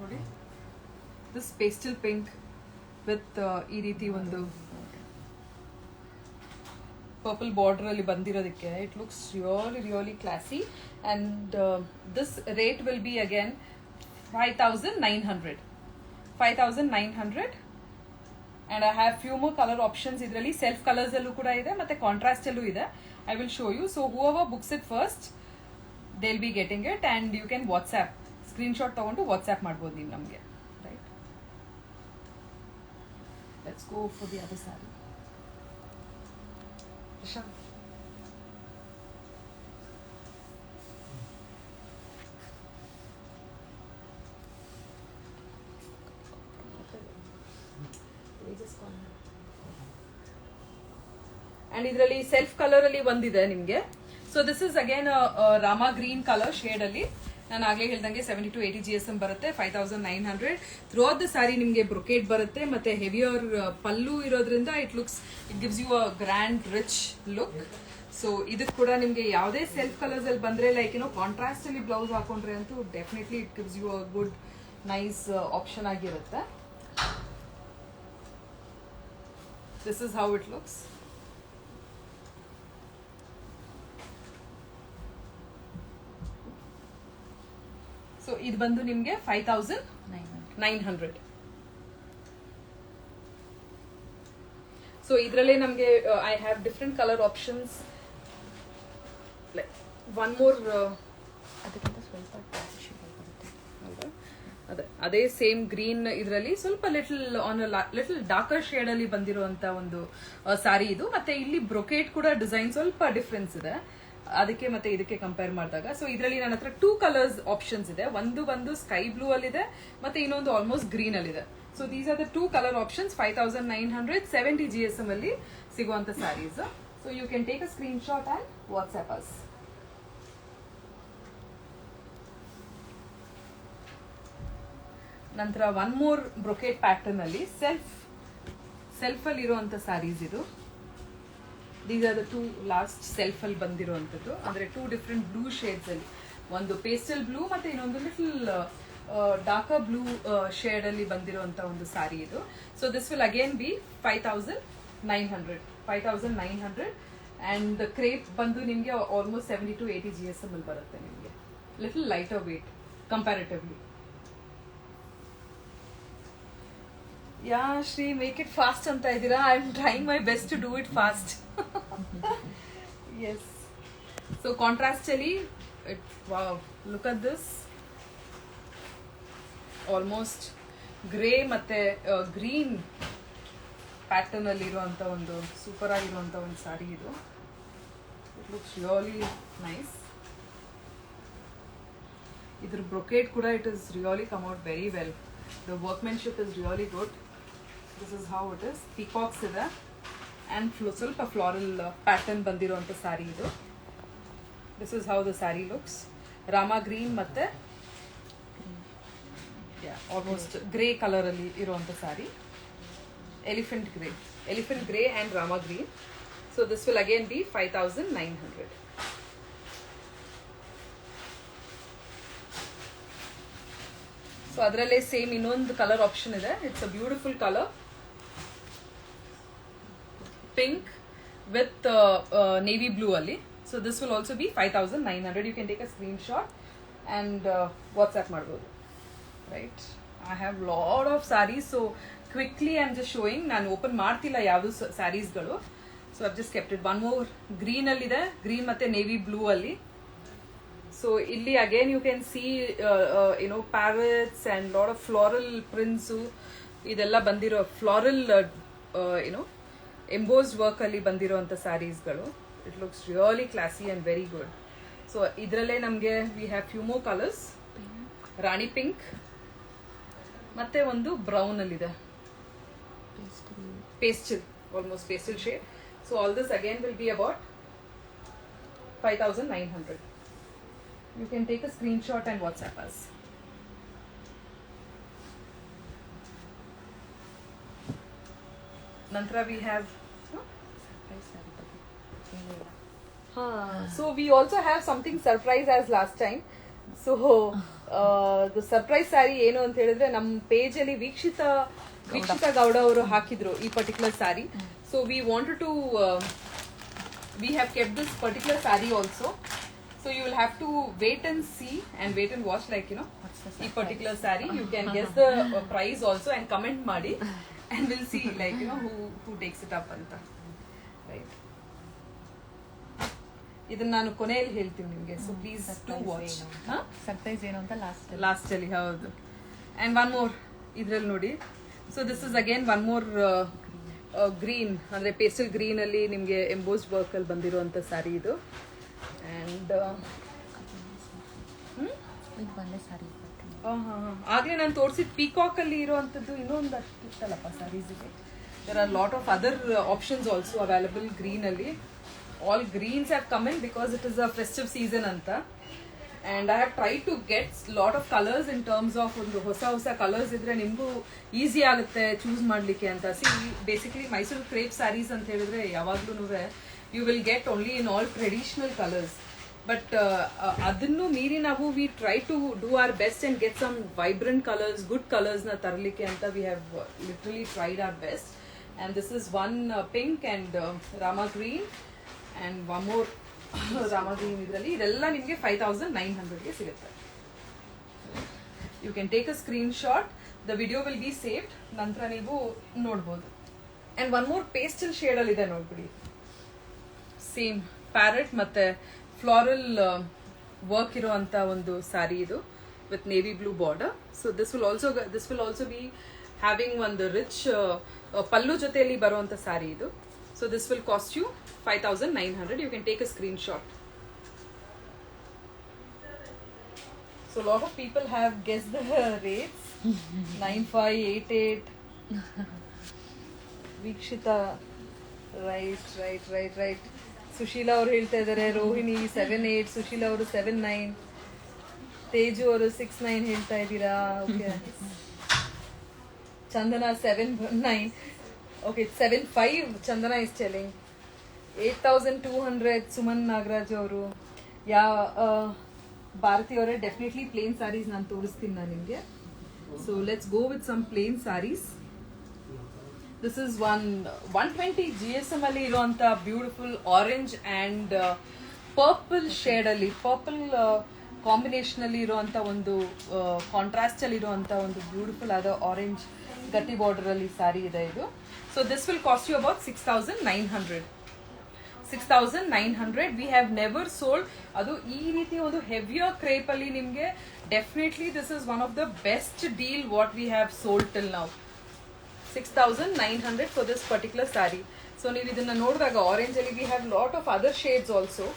ನೋಡಿ, ದಿಸ್ ಪೇಸ್ಟಲ್ ಪಿಂಕ್ ವಿತ್ ಈ ರೀತಿ ಒಂದು ಪರ್ಪಲ್ ಬಾರ್ಡರ್ ಅಲ್ಲಿ ಬಂದಿರೋದಕ್ಕೆ it looks really classy. And this rate will be again 5,900. And I have few more colour options. ಇದರಲ್ಲಿ self colours ಅಲ್ಲೂ ಕೂಡ ಇದೆ, ಮತ್ತೆ ಕಾಂಟ್ರಾಸ್ಟ್ ಅಲ್ಲೂ ಇದೆ. I will show you. So whoever books it first, they will be getting it. And you can WhatsApp screenshot ತಗೊಂಡು WhatsApp ಮಾಡ್ಬೋದು ನೀವು ನಮಗೆ. Let's go for the other side. Risha. And ಇದರಲ್ಲಿ ಸೆಲ್ಫ್ ಕಲರ್ ಅಲ್ಲಿ ಒಂದಿದೆ ನಿಮಗೆ. So this is again Rama green colour shade ಅಲ್ಲಿ. ನಾನು ಆಗ್ಲೇ ಹೇಳ್ದಂಗೆ 70 to 80 GSM ಬರುತ್ತೆ. 5,900. ಥ್ರೂಔಟ್ ದ ಸ್ಯಾರಿ ನಿಮಗೆ ಬ್ರೊಕೇಡ್ ಬರುತ್ತೆ, ಮತ್ತೆ ಹೆವಿಯರ್ ಪಲ್ಲು ಇರೋದ್ರಿಂದ it gives you a grand rich look. So ಇದಕ್ಕೆ ಕೂಡ ನಿಮಗೆ ಯಾವುದೇ ಸೆಲ್ಫ್ ಕಲರ್ಸ್ ಅಲ್ಲಿ ಬಂದ್ರೆ, ಲೈಕ್ ಕಾಂಟ್ರಾಸ್ಟ್ ಅಲ್ಲಿ ಬ್ಲೌಸ್ ಹಾಕೊಂಡ್ರೆ ಅಂತೂ definitely it gives you a good nice option ಆಗಿರುತ್ತೆ. This is how it looks. So ಇದು ಬಂದು ನಿಮಗೆ 5,900. ಸೊ ಇದರಲ್ಲೇ ನಮಗೆ I have different colour options. Like one more, ಅದೇ ಸೇಮ್ ಗ್ರೀನ್ ಇದರಲ್ಲಿ ಸ್ವಲ್ಪ ಲಿಟಲ್ ಡಾರ್ಕರ್ ಶೇಡ್ ಅಲ್ಲಿ ಬಂದಿರುವಂತ ಒಂದು ಸಾರಿ ಇದು. ಮತ್ತೆ ಇಲ್ಲಿ ಬ್ರೊಕೇಟ್ ಕೂಡ ಡಿಸೈನ್ ಸ್ವಲ್ಪ ಡಿಫ್ರೆನ್ಸ್ ಇದೆ ಅದಕ್ಕೆ ಮತ್ತೆ ಇದಕ್ಕೆ ಕಂಪೇರ್ ಮಾಡಿದಾಗ. ಸೊ ಇದರಲ್ಲಿ ನನ್ನ ಹತ್ರ 2 ಕಲರ್ಸ್ ಆಪ್ಷನ್ಸ್ ಇದೆ. ಒಂದು ಬಂದು ಸ್ಕೈ ಬ್ಲೂ ಅಲ್ಲಿ ಇದೆ, ಮತ್ತೆ ಇನ್ನೊಂದು ಆಲ್ಮೋಸ್ಟ್ ಗ್ರೀನ್ ಅಲ್ಲಿ ಇದೆ. So these are the 2 colour options. 5,900 70 GSM ಅಲ್ಲಿ ಸಿಗುವಂತ saris. So you can take a screen shot and WhatsApp us. ನಂತರ ಒನ್ ಮೋರ್ ಬ್ರೊಕೇಟ್ ಪ್ಯಾಟರ್ನ್ ಅಲ್ಲಿ ಸೆಲ್ಫ್ ಅಲ್ಲಿ ಇರುವಂತ ಸ್ಯಾರೀಸ್ ಇದು. These are the 2 last self ಅಲ್ಲಿ ಬಂದಿರುವಂತದ್ದು. ಅಂದ್ರೆ 2 ಡಿಫ್ರೆಂಟ್ ಬ್ಲೂ ಶೇಡ್ಸ್ ಅಲ್ಲಿ, ಒಂದು ಪೇಸ್ಟಲ್ ಬ್ಲೂ ಮತ್ತೆ ಇನ್ನೊಂದು ಲಿಟಲ್ ಡಾರ್ಕರ್ ಬ್ಲೂ ಶೇಡ್ ಅಲ್ಲಿ ಬಂದಿರುವಂತ ಒಂದು ಸಾರಿ ಇದು. So this will again be 5,900. And the crepe ಬಂದು ನಿಮಗೆ ಆಲ್ಮೋಸ್ಟ್ 70 to 80 GSM ಅಲ್ಲಿ ಬರುತ್ತೆ ನಿಮಗೆ. Little lighter weight comparatively. Yeah Shri, make it fast ಅಂತ ಇದ್ದೀರಾ. I am trying my best to do it fast. Yes. So ಕಾಂಟ್ರಾಸ್ಟಲ್ಲಿ wow, look at this. Almost grey ಮತ್ತೆ green pattern ಅಲ್ಲಿ ಇರುವಂತ ಒಂದು ಸೂಪರ್ ಆಗಿರುವಂತ ಒಂದು ಸಾರಿ ಇದು. It looks really nice. ಇದ್ರ ಬ್ರೊಕೇಡ್ ಕೂಡ it is really come out very well. The workmanship is really good. This is how it is. Peacocks ಇದೆ ಆ್ಯಂಡ್ ಸ್ವಲ್ಪ ಫ್ಲಾರಲ್ ಪ್ಯಾಟರ್ನ್ ಬಂದಿರುವಂಥ ಸ್ಯಾರಿ ಇದು. This is how the sari looks. Rama green ಮತ್ತೆ almost grey colour ಅಲ್ಲಿ ಇರುವಂಥ sari. Elephant grey and Rama green. So this will again be 5,900. So ಅದರಲ್ಲೇ same ಇನ್ನೊಂದು colour option ಇದೆ. It's a beautiful colour, pink with navy blue ಅಲ್ಲಿ. So this will also be 5,900. You can take a screen shot and WhatsApp ಮಾಡ್ಬೋದು. Right, I have lot of saris. So quickly I am just showing. ನಾನು open ಮಾಡ್ತಿಲ್ಲ ಯಾವುದು ಸ್ಯಾರೀಸ್ಗಳು. So I've just kept it. One more green ಅಲ್ಲಿದೆ, green ಮತ್ತೆ navy blue ಅಲ್ಲಿ. So ಇಲ್ಲಿ again you can see parrots and lot of floral prints ಇದೆಲ್ಲ ಬಂದಿರೋ ಫ್ಲಾರಲ್ ಎಂಬೋಸ್ಡ್ ವರ್ಕ್ ಅಲ್ಲಿ ಬಂದಿರೋಂಥ ಸ್ಯಾರೀಸ್ಗಳು. It looks really classy and very good. So ಇದರಲ್ಲೇ ನಮಗೆ we have few more colours. Rani pink ಮತ್ತೆ ಒಂದು ಬ್ರೌನ್ ಅಲ್ಲಿದೆ, pastel, almost pastel shade. So all this again will be about 5,900. You can take a screenshot and WhatsApp us. Nantra we have so we also have something surprise as last time. So the surprise saree ಏನು ಅಂತ ಹೇಳಿದ್ರೆ ನಮ್ಮ page ಅಲ್ಲಿ ವೀಕ್ಷಿತಾ ಗೌಡ ಅವರು ಹಾಕಿದ್ರು ಈ particular sari. So we wanted to we have kept this particular saree also. So you will have to wait and see and wait and watch, like ಈ particular saree. You can guess the price also and comment ಮಾಡಿ and we'll see like who takes it up ಅಂತ. Right. ಇದನ್ನ ನಾನು ಕೊನೆಯಲ್ಲಿ ಹೇಳ್ತೀನಿ ನಿಮಗೆ. So please to watch. Surprise ಏನು ಅಂತ ಲಾಸ್ಟ್ ಅಲ್ಲಿ. ಹೌದು. ಅಂಡ್ ಒನ್ ಮೋರ್ ಇದ್ರಲ್ಲಿ ನೋಡಿ. So this is again one more green, ಅಂದ್ರೆ ಪೇಸ್ಟಲ್ ಗ್ರೀನ್ ಅಲ್ಲಿ ನಿಮಗೆ ಎಂಬೋಸ್ಡ್ ವರ್ಕ್ ಅಲ್ಲಿ ಬಂದಿರುವಂತ ಸ್ಯಾರಿ ಇದು. ಅಂಡ್ ಆಗ್ಲೇ ನಾನು ತೋರಿಸಿದ ಪೀಕಾಕ್ ಅಲ್ಲಿ ಇರುವಂತದ್ದು ಇನ್ನೊಂದು ಅಷ್ಟು ಇತ್ತಲ್ಲಪ್ಪ ಸ್ಯಾರೀಸ್ಗೆ. There are lot of other options also available green ಅಲ್ಲಿ. All greens have come in because it is a festive season anta, and I have tried to get lot of colors in terms of ಒಂದು ಹೊಸ colors ಇದ್ರೆ ನಿಮಗೂ easy ಆಗುತ್ತೆ choose ಮಾಡ್ಲಿಕ್ಕೆ ಅಂತ. See basically Mysuru crepe saris ಅಂತ ಹೇಳಿದ್ರೆ ಯಾವಾಗ್ಲೂ you will get only in all traditional colours. But ಅದನ್ನು ಮೀರಿ ನಾವು we try to do our best and get some vibrant colours, good colours ನ ತರಲಿಕ್ಕೆ ಅಂತ we have literally tried our best. And this is one pink and Rama green and one more Rama green idರಲ್ಲಿ. ಇದೆಲ್ಲ ನಿಮಗೆ 5,900ಗೆ ಸಿಗುತ್ತೆ. You can take a screenshot. The video will be saved. ನಂತರ ನೀವು ನೋಡ್ಬೋದು. And one more pastel shade ಅಲ್ಲಿ ಇದೆ ನೋಡ್ಬಿಡಿ. Same parrot ಮತ್ತೆ ಫ್ಲಾರಲ್ ವರ್ಕ್ ಇರುವಂತ ಒಂದು ಸ್ಯಾರಿ ಇದು with navy blue border. So this will also be having ಒಂದು ರಿಚ್ ಪಲ್ಲು ಜೊತೆಯಲ್ಲಿ ಬರುವಂತ ಸ್ಯಾರಿ ಇದು. So this will cost you 5,900. You can take a screenshot. So a lot of people have guessed the rates. 9588. Vikshita, right. Sushila ಅವರು ಹೇಳ್ತಾ ಇದ್ದಾರೆ. ರೋಹಿಣಿ 78, ಸುಶೀಲಾ ಅವರು 79, ತೇಜು ಅವರು 69 ಹೇಳ್ತಾ ಇದ್ದೀರಾ. Okay. Chandana 79. Okay, 75 Chandana is telling. 8,200 Suman Nagaraj ಅವರು. ಭಾರತಿ ಅವರೇ ಡೆಫಿನೆಟ್ಲಿ ಪ್ಲೇನ್ ಸ್ಯಾರೀಸ್ ನಾನು ತೋರಿಸ್ತೀನಿ ನಾನು ನಿಮಗೆ. So let's go with some plain saris. This is 120 GSM ಅಲ್ಲಿ ಇರುವಂತ beautiful orange and purple shade ಅಲ್ಲಿ ಪರ್ಪಲ್ ಕಾಂಬಿನೇಷನ್ ಅಲ್ಲಿ ಇರುವಂತ ಒಂದು ಕಾಂಟ್ರಾಸ್ಟ್ ಅಲ್ಲಿ ಇರುವಂತ ಒಂದು ಬ್ಯೂಟಿಫುಲ್ ಆದ ಆರೆಂಜ್ ಗಟ್ಟಿ ಬಾರ್ಡರ್ ಅಲ್ಲಿ ಸಾರಿ ಇದೆ ಇದು. So this will cost you about 6,900. 6,900. We have never sold. ಅದು ಈ ರೀತಿ ಒಂದು ಹೆವಿಯರ್ ಕ್ರೇಪ್ ಅಲ್ಲಿ ನಿಮ್ಗೆ definitely this is one of the best deal what we have sold till now. 6,900 for this particular sari. So ನೀವು ಇದನ್ನ ನೋಡಿದಾಗ ಆರೆಂಜ್ ಅಲ್ಲಿ we have lot of other shades also.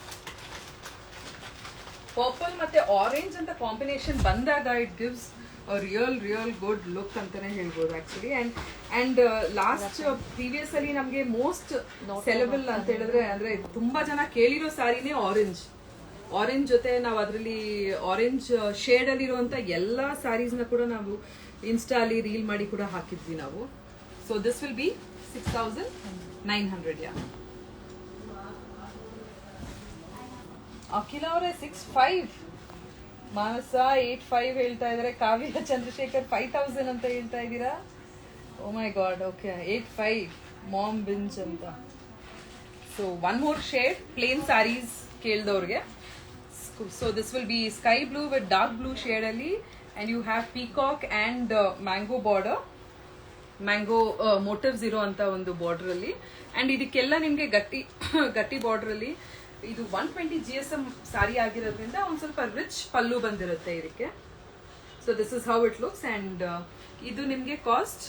Purple ಮತ್ತೆ ಆರೆಂಜ್ ಅಂತ ಕಾಂಬಿನೇಷನ್ ಬಂದಾಗ it gives real good look ಅಂತಾನೆ ಹೇಳ್ಬೋದು actually. And last previous ಅಲ್ಲಿ ನಮ್ಗೆ ಮೋಸ್ಟ್ ಸೆಲೆಬಲ್ ಅಂತ ಹೇಳಿದ್ರೆ ಅಂದ್ರೆ ತುಂಬಾ ಜನ ಕೇಳಿರೋ ಸ್ಯಾರಿನೇ ಆರೆಂಜ್ ಜೊತೆ ನಾವು ಅದರಲ್ಲಿ ಆರೆಂಜ್ ಶೇಡ್ ಅಲ್ಲಿ ಇರುವಂತ ಎಲ್ಲಾ ಸ್ಯಾರೀಸ್ ನ ಕೂಡ ನಾವು ಇನ್ಸ್ಟಾ ಅಲ್ಲಿ ರೀಲ್ ಮಾಡಿ ಕೂಡ ಹಾಕಿದ್ವಿ ನಾವು. So this will be 6,900. ಯಾ ಅಖಿಲ ಅವರೇ 6,500. ಮಾನಸ 8,500 ಹೇಳ್ತಾ ಇದಾರೆ. ಕಾವ್ಯ ಚಂದ್ರಶೇಖರ್ 5,000 ಅಂತ ಹೇಳ್ತಾ ಇದ್ದೀರಾ. Oh my god. Okay 8,500 ma'am ಬಿಂಜ್ ಅಂತ. So one more shade plain saris ಕೇಳ್ದವ್ರಿಗೆ. So this will be sky blue with dark blue shade ಅಲ್ಲಿ and you have peacock and mango border, mango motifs ಇರೋ ಅಂತ ಒಂದು ಬಾರ್ಡರ್ ಅಲ್ಲಿ. ಅಂಡ್ ಇದಕ್ಕೆಲ್ಲ ನಿಮ್ಗೆ ಗಟ್ಟಿ ಬಾರ್ಡರ್ ಅಲ್ಲಿ ಇದು 120 GSM ಸಾರಿ ಆಗಿರೋದ್ರಿಂದ ಒಂದ್ ಸ್ವಲ್ಪ ರಿಚ್ ಪಲ್ಲು ಬಂದಿರುತ್ತೆ ಇದಕ್ಕೆ. So this is how it looks. And ಇದು ನಿಮ್ಗೆ ಕಾಸ್ಟ್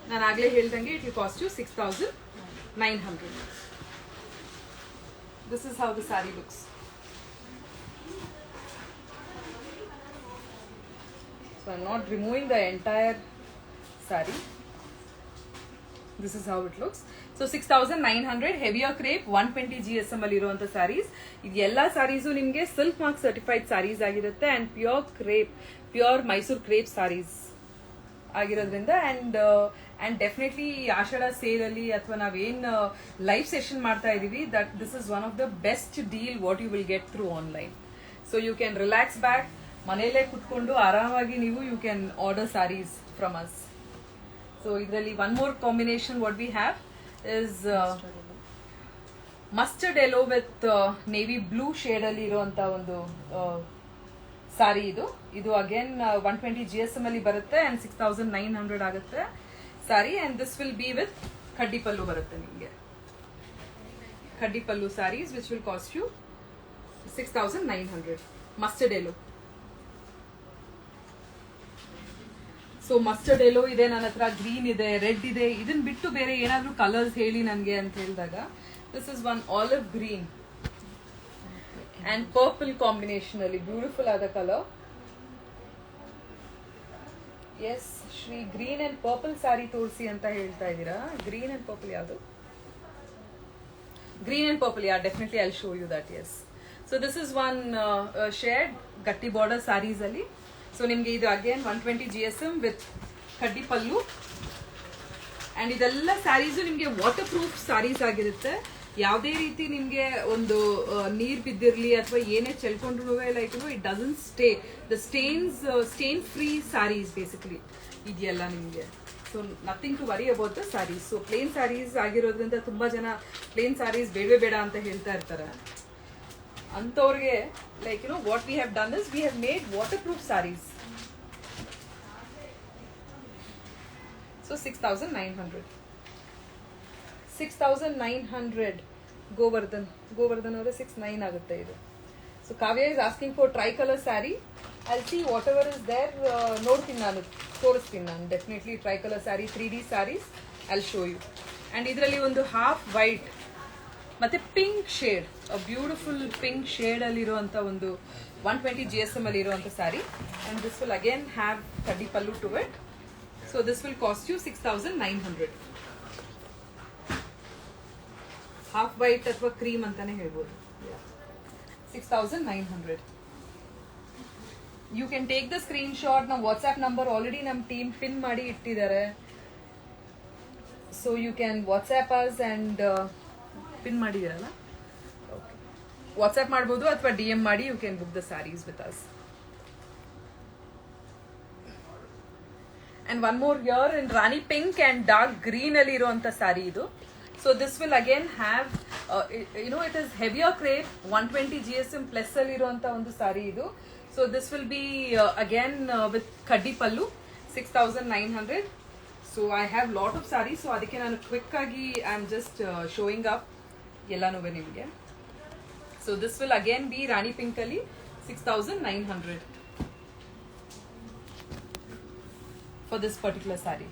ನಾನು ಆಗ್ಲೇ ಹೇಳ್ದಂಗೆ it will cost you 6,900. This is how the sari looks. So I am not removing the entire sari. This is how it looks. So 6,900 heavier crepe 120 GSM ಅಲ್ಲಿ ಇರುವಂತ ಸ್ಯಾರೀಸ್. ಇದು ಎಲ್ಲಾ ಸ್ಯಾರೀಸು ನಿಮ್ಗೆ ಸಿಲ್ಕ್ ಮಾರ್ಕ್ ಸರ್ಟಿಫೈಡ್ ಸ್ಯಾರೀಸ್ ಆಗಿರುತ್ತೆ and pure Mysore crepe saris ಆಗಿರೋದ್ರಿಂದ and definitely ಈ ಆಷಾಢ sale ಅಲ್ಲಿ ಅಥವಾ ನಾವೇನ್ ಲೈವ್ ಸೆಷನ್ ಮಾಡ್ತಾ ಇದೀವಿ that this is one of the best deal what you will get through online. So you can relax back, ಮನೆಯಲ್ಲೇ ಕುತ್ಕೊಂಡು ಆರಾಮಾಗಿ ನೀವು you can order saris from us. So ಇದರಲ್ಲಿ one more combination what we have is mustard yellow with navy blue shade ಅಲ್ಲಿ ಇರುವಂತ ಒಂದು ಸಾರಿ ಇದು again 120 GSM ಅಲ್ಲಿ ಬರುತ್ತೆ ಅಂಡ್ 6,900 ಆಗುತ್ತೆ sari. And this will be with ಕಡ್ಡಿ ಪಲ್ಲು ಬರುತ್ತೆ ನಿಮಗೆ. ಕಡ್ಡಿ pallu saris which will cost you 6,900. Mustard yellow. So mustard yellow ಇದೆ ನನ್ನ ಹತ್ರ, ಗ್ರೀನ್ ಇದೆ, ರೆಡ್ ಇದೆ. ಇದನ್ನ ಬಿಟ್ಟು ಬೇರೆ ಏನಾದ್ರೂ ಕಲರ್ಸ್ ಹೇಳಿ ನನಗೆ ಅಂತ ಹೇಳಿದಾಗ this is one olive green and purple combination ಅಲ್ಲಿ ಬ್ಯೂಟಿಫುಲ್ ಆದ colour. Yes Shri green and purple sari ತೋರಿಸಿ ಅಂತ ಹೇಳ್ತಾ ಇದ್ದೀರಾ. ಗ್ರೀನ್ ಅಂಡ್ ಪರ್ಪಲ್ ಯಾವುದು? Green and purple, yeah definitely I will show you that. Yes. So this is one shade ಗಟ್ಟಿ border saris ಅಲ್ಲಿ. ಸೊ ನಿಮ್ಗೆ ಇದು ಅಗೇನ್ 120 GSM ವಿತ್ ಕಡ್ಡಿ ಪಲ್ಲು ಅಂಡ್ ಇದೆಲ್ಲ ಸ್ಯಾರೀಸು ನಿಮ್ಗೆ ವಾಟರ್ ಪ್ರೂಫ್ ಸ್ಯಾರೀಸ್ ಆಗಿರುತ್ತೆ. ಯಾವುದೇ ರೀತಿ ನಿಮ್ಗೆ ಒಂದು ನೀರ್ ಬಿದ್ದಿರ್ಲಿ ಅಥವಾ ಏನೇ ಚೆಲ್ಕೊಂಡ್ರು like it doesn't stay. The stain free saris basically ಇದೆಯಲ್ಲ ನಿಮ್ಗೆ. So nothing to worry about the saris. So plain saris ಆಗಿರೋದ್ರಿಂದ ತುಂಬಾ ಜನ ಪ್ಲೇನ್ ಸ್ಯಾರೀಸ್ ಬೇಡವೇ ಬೇಡ ಅಂತ ಹೇಳ್ತಾ ಇರ್ತಾರೆ. ಅಂತವ್ರಿಗೆ like what we have done is we have made waterproof saris. So 6,900. 6,900 Govardhan ಅವರೇ 6,900 ಆಗುತ್ತೆ ಇದು. So Kavya is asking for tricolour sari. I see whatever is there. ನೋಡ್ತೀನಿ ನಾನು, ತೋರಿಸ್ತೀನಿ ನಾನು definitely tricolour sari 3D saris I show you. And ಇದರಲ್ಲಿ ಒಂದು half white ಮತ್ತೆ pink shade, beautiful pink shade ಅಲ್ಲಿ ಇರುವಂತ ಒಂದು 120 GSM ಅಲ್ಲಿ ಇರುವಂತ sari. And this will again have ಕಡ್ಡಿ pallu to it. So this will cost you 6,900. Half white ಅಥವಾ ಕ್ರೀಮ್ ಅಂತಾನೆ ಹೇಳ್ಬೋದು. 6,900. You can take the screen shot. ನಮ್ಮ ವಾಟ್ಸ್ಆಪ್ ನಂಬರ್ ಆಲ್ರೆಡಿ ನಮ್ಮ ಟೀಮ್ ಪಿನ್ ಮಾಡಿ ಇಟ್ಟಿದ್ದಾರೆ. So you can WhatsApp us and pin ಮಾಡಿದಿರಲ್ಲ, WhatsApp ಮಾಡ್ಬೋದು ಅಥವಾ DM ಮಾಡಿ you can book the saris with us. and one more here in Rani pink and dark green ಅಲ್ಲಿ ಇರುವಂತ ಸ್ಯಾರಿ ಇದು. So this will again have it is heavier crepe 120 GSM plus ಅಲ್ಲಿ ಇರುವಂತ ಒಂದು ಸ್ಯಾರಿ ಇದು. So this will be again with kaddi pallu 6900. So I have lot of sarees, so ಅದಕ್ಕೆ ನಾನು quick ಆಗಿ I am just showing up ಎಲ್ಲಾನು ನಿಮಗೆ. So this will again be Rani pink ಅಲ್ಲಿ 6900 for this particular saree.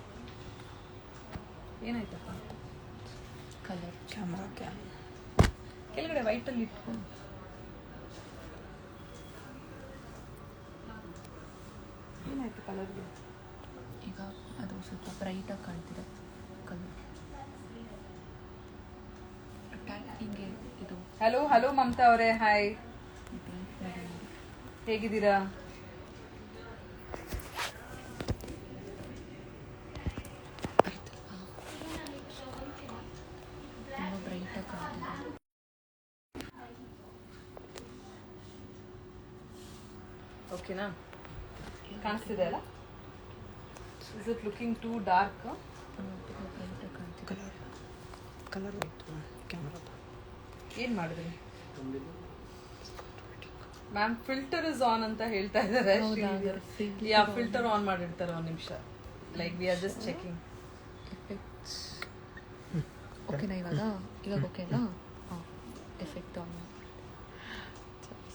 ಏನಾಯ್ತಪ್ಪ colour camera ಕೆಳಗಡೆ white ಅಲ್ಲಿ ಇಟ್ಕೊಂಡು ಏನಾಯ್ತು ಕಲರ್ಗೆ? ಈಗ ಅದು ಸ್ವಲ್ಪ ಬ್ರೈಟಾಗಿ ಕಾಣ್ತಿದೆ ಕಲರ್. ಹಿಂಗೆ ಇದು ಹಲೋ ಮಮತಾ ಅವರೇ, ಹಾಯ್, ಹೇಗಿದ್ದೀರಾ? ತುಂಬ ಬ್ರೈಟಾಗಿ ಕಾಣ್ತಿದೆ. ಓಕೆನಾ? ಕಾಣಿಸ್ತಿದೆ ಅಲ್ಲ? Is it looking two dark? ತುಂಬ ಬ್ರೈಟಾಗಿ ಕಾಣ್ತಿದೆ. ಕಲರ್ ಹೋಯ್ತು ಕ್ಯಾಮ್ರಾದ. ಏನ್ ಮಾಡಿದ್ರಿ ಮ್ಯಾಮ್? ಫಿಲ್ಟರ್ ಇಸ್ ಆನ್ ಅಂತ ಹೇಳ್ತಾ ಇದ್ದಾರೆ. ಯಾ ಫಿಲ್ಟರ್ ಆನ್ ಮಾಡಿರ್ತಾರೆ ಒಂದು ನಿಮಿಷ. Like we are just checking effects. ಓಕೆನಾ ಇವಾಗ ಓಕೆನಾ? ಹಾಂ, effect on.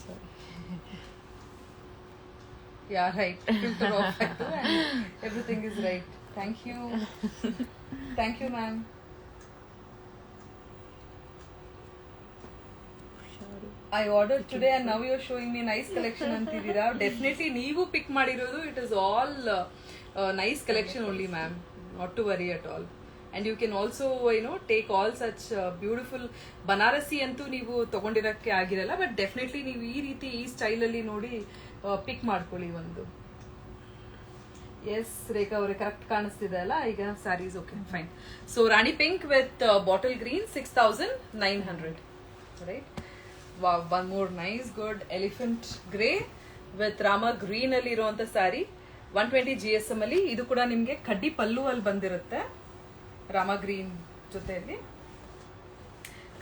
Sorry. Yeah, right. Filter off and everything is right. Thank you. Thank you, ma'am. I ordered today and now you're showing me nice collection ಅಂತಿದ್ದೀರಾ. Definitely ನೀವು pick ಮಾಡಿರೋದು. It is all nice collection only, ma'am. Not to worry at all. And you can also take all such beautiful Banarasi ಅಂತೂ ನೀವು ತಗೊಂಡಿರಕ್ಕೆ ಆಗಿರಲ್ಲ, but definitely ನೀವು ಈ ರೀತಿ ಈ ಸ್ಟೈಲಲ್ಲಿ ನೋಡಿ ಪಿಕ್ ಮಾಡ್ಕೊಳ್ಳಿ ಒಂದು. ಎಸ್ ರೇಖಾ ಅವರೇ, ಕರೆಕ್ಟ್ ಕಾಣಿಸ್ತಿದೆ ಅಲ್ಲ ಈಗ saris? Okay, fine. So rani pink with bottle green 6900, right? One more nice good elephant grey with Rama green ಅಲ್ಲಿ ಇರುವಂತ ಸ್ಯಾರಿ 120 GSM ಅಲ್ಲಿ. ಇದು ಕೂಡ ನಿಮ್ಗೆ ಕಡ್ಡಿ ಪಲ್ಲು ಅಲ್ಲಿ ಬಂದಿರುತ್ತೆ ರಾಮ ಗ್ರೀನ್ ಜೊತೆಯಲ್ಲಿ.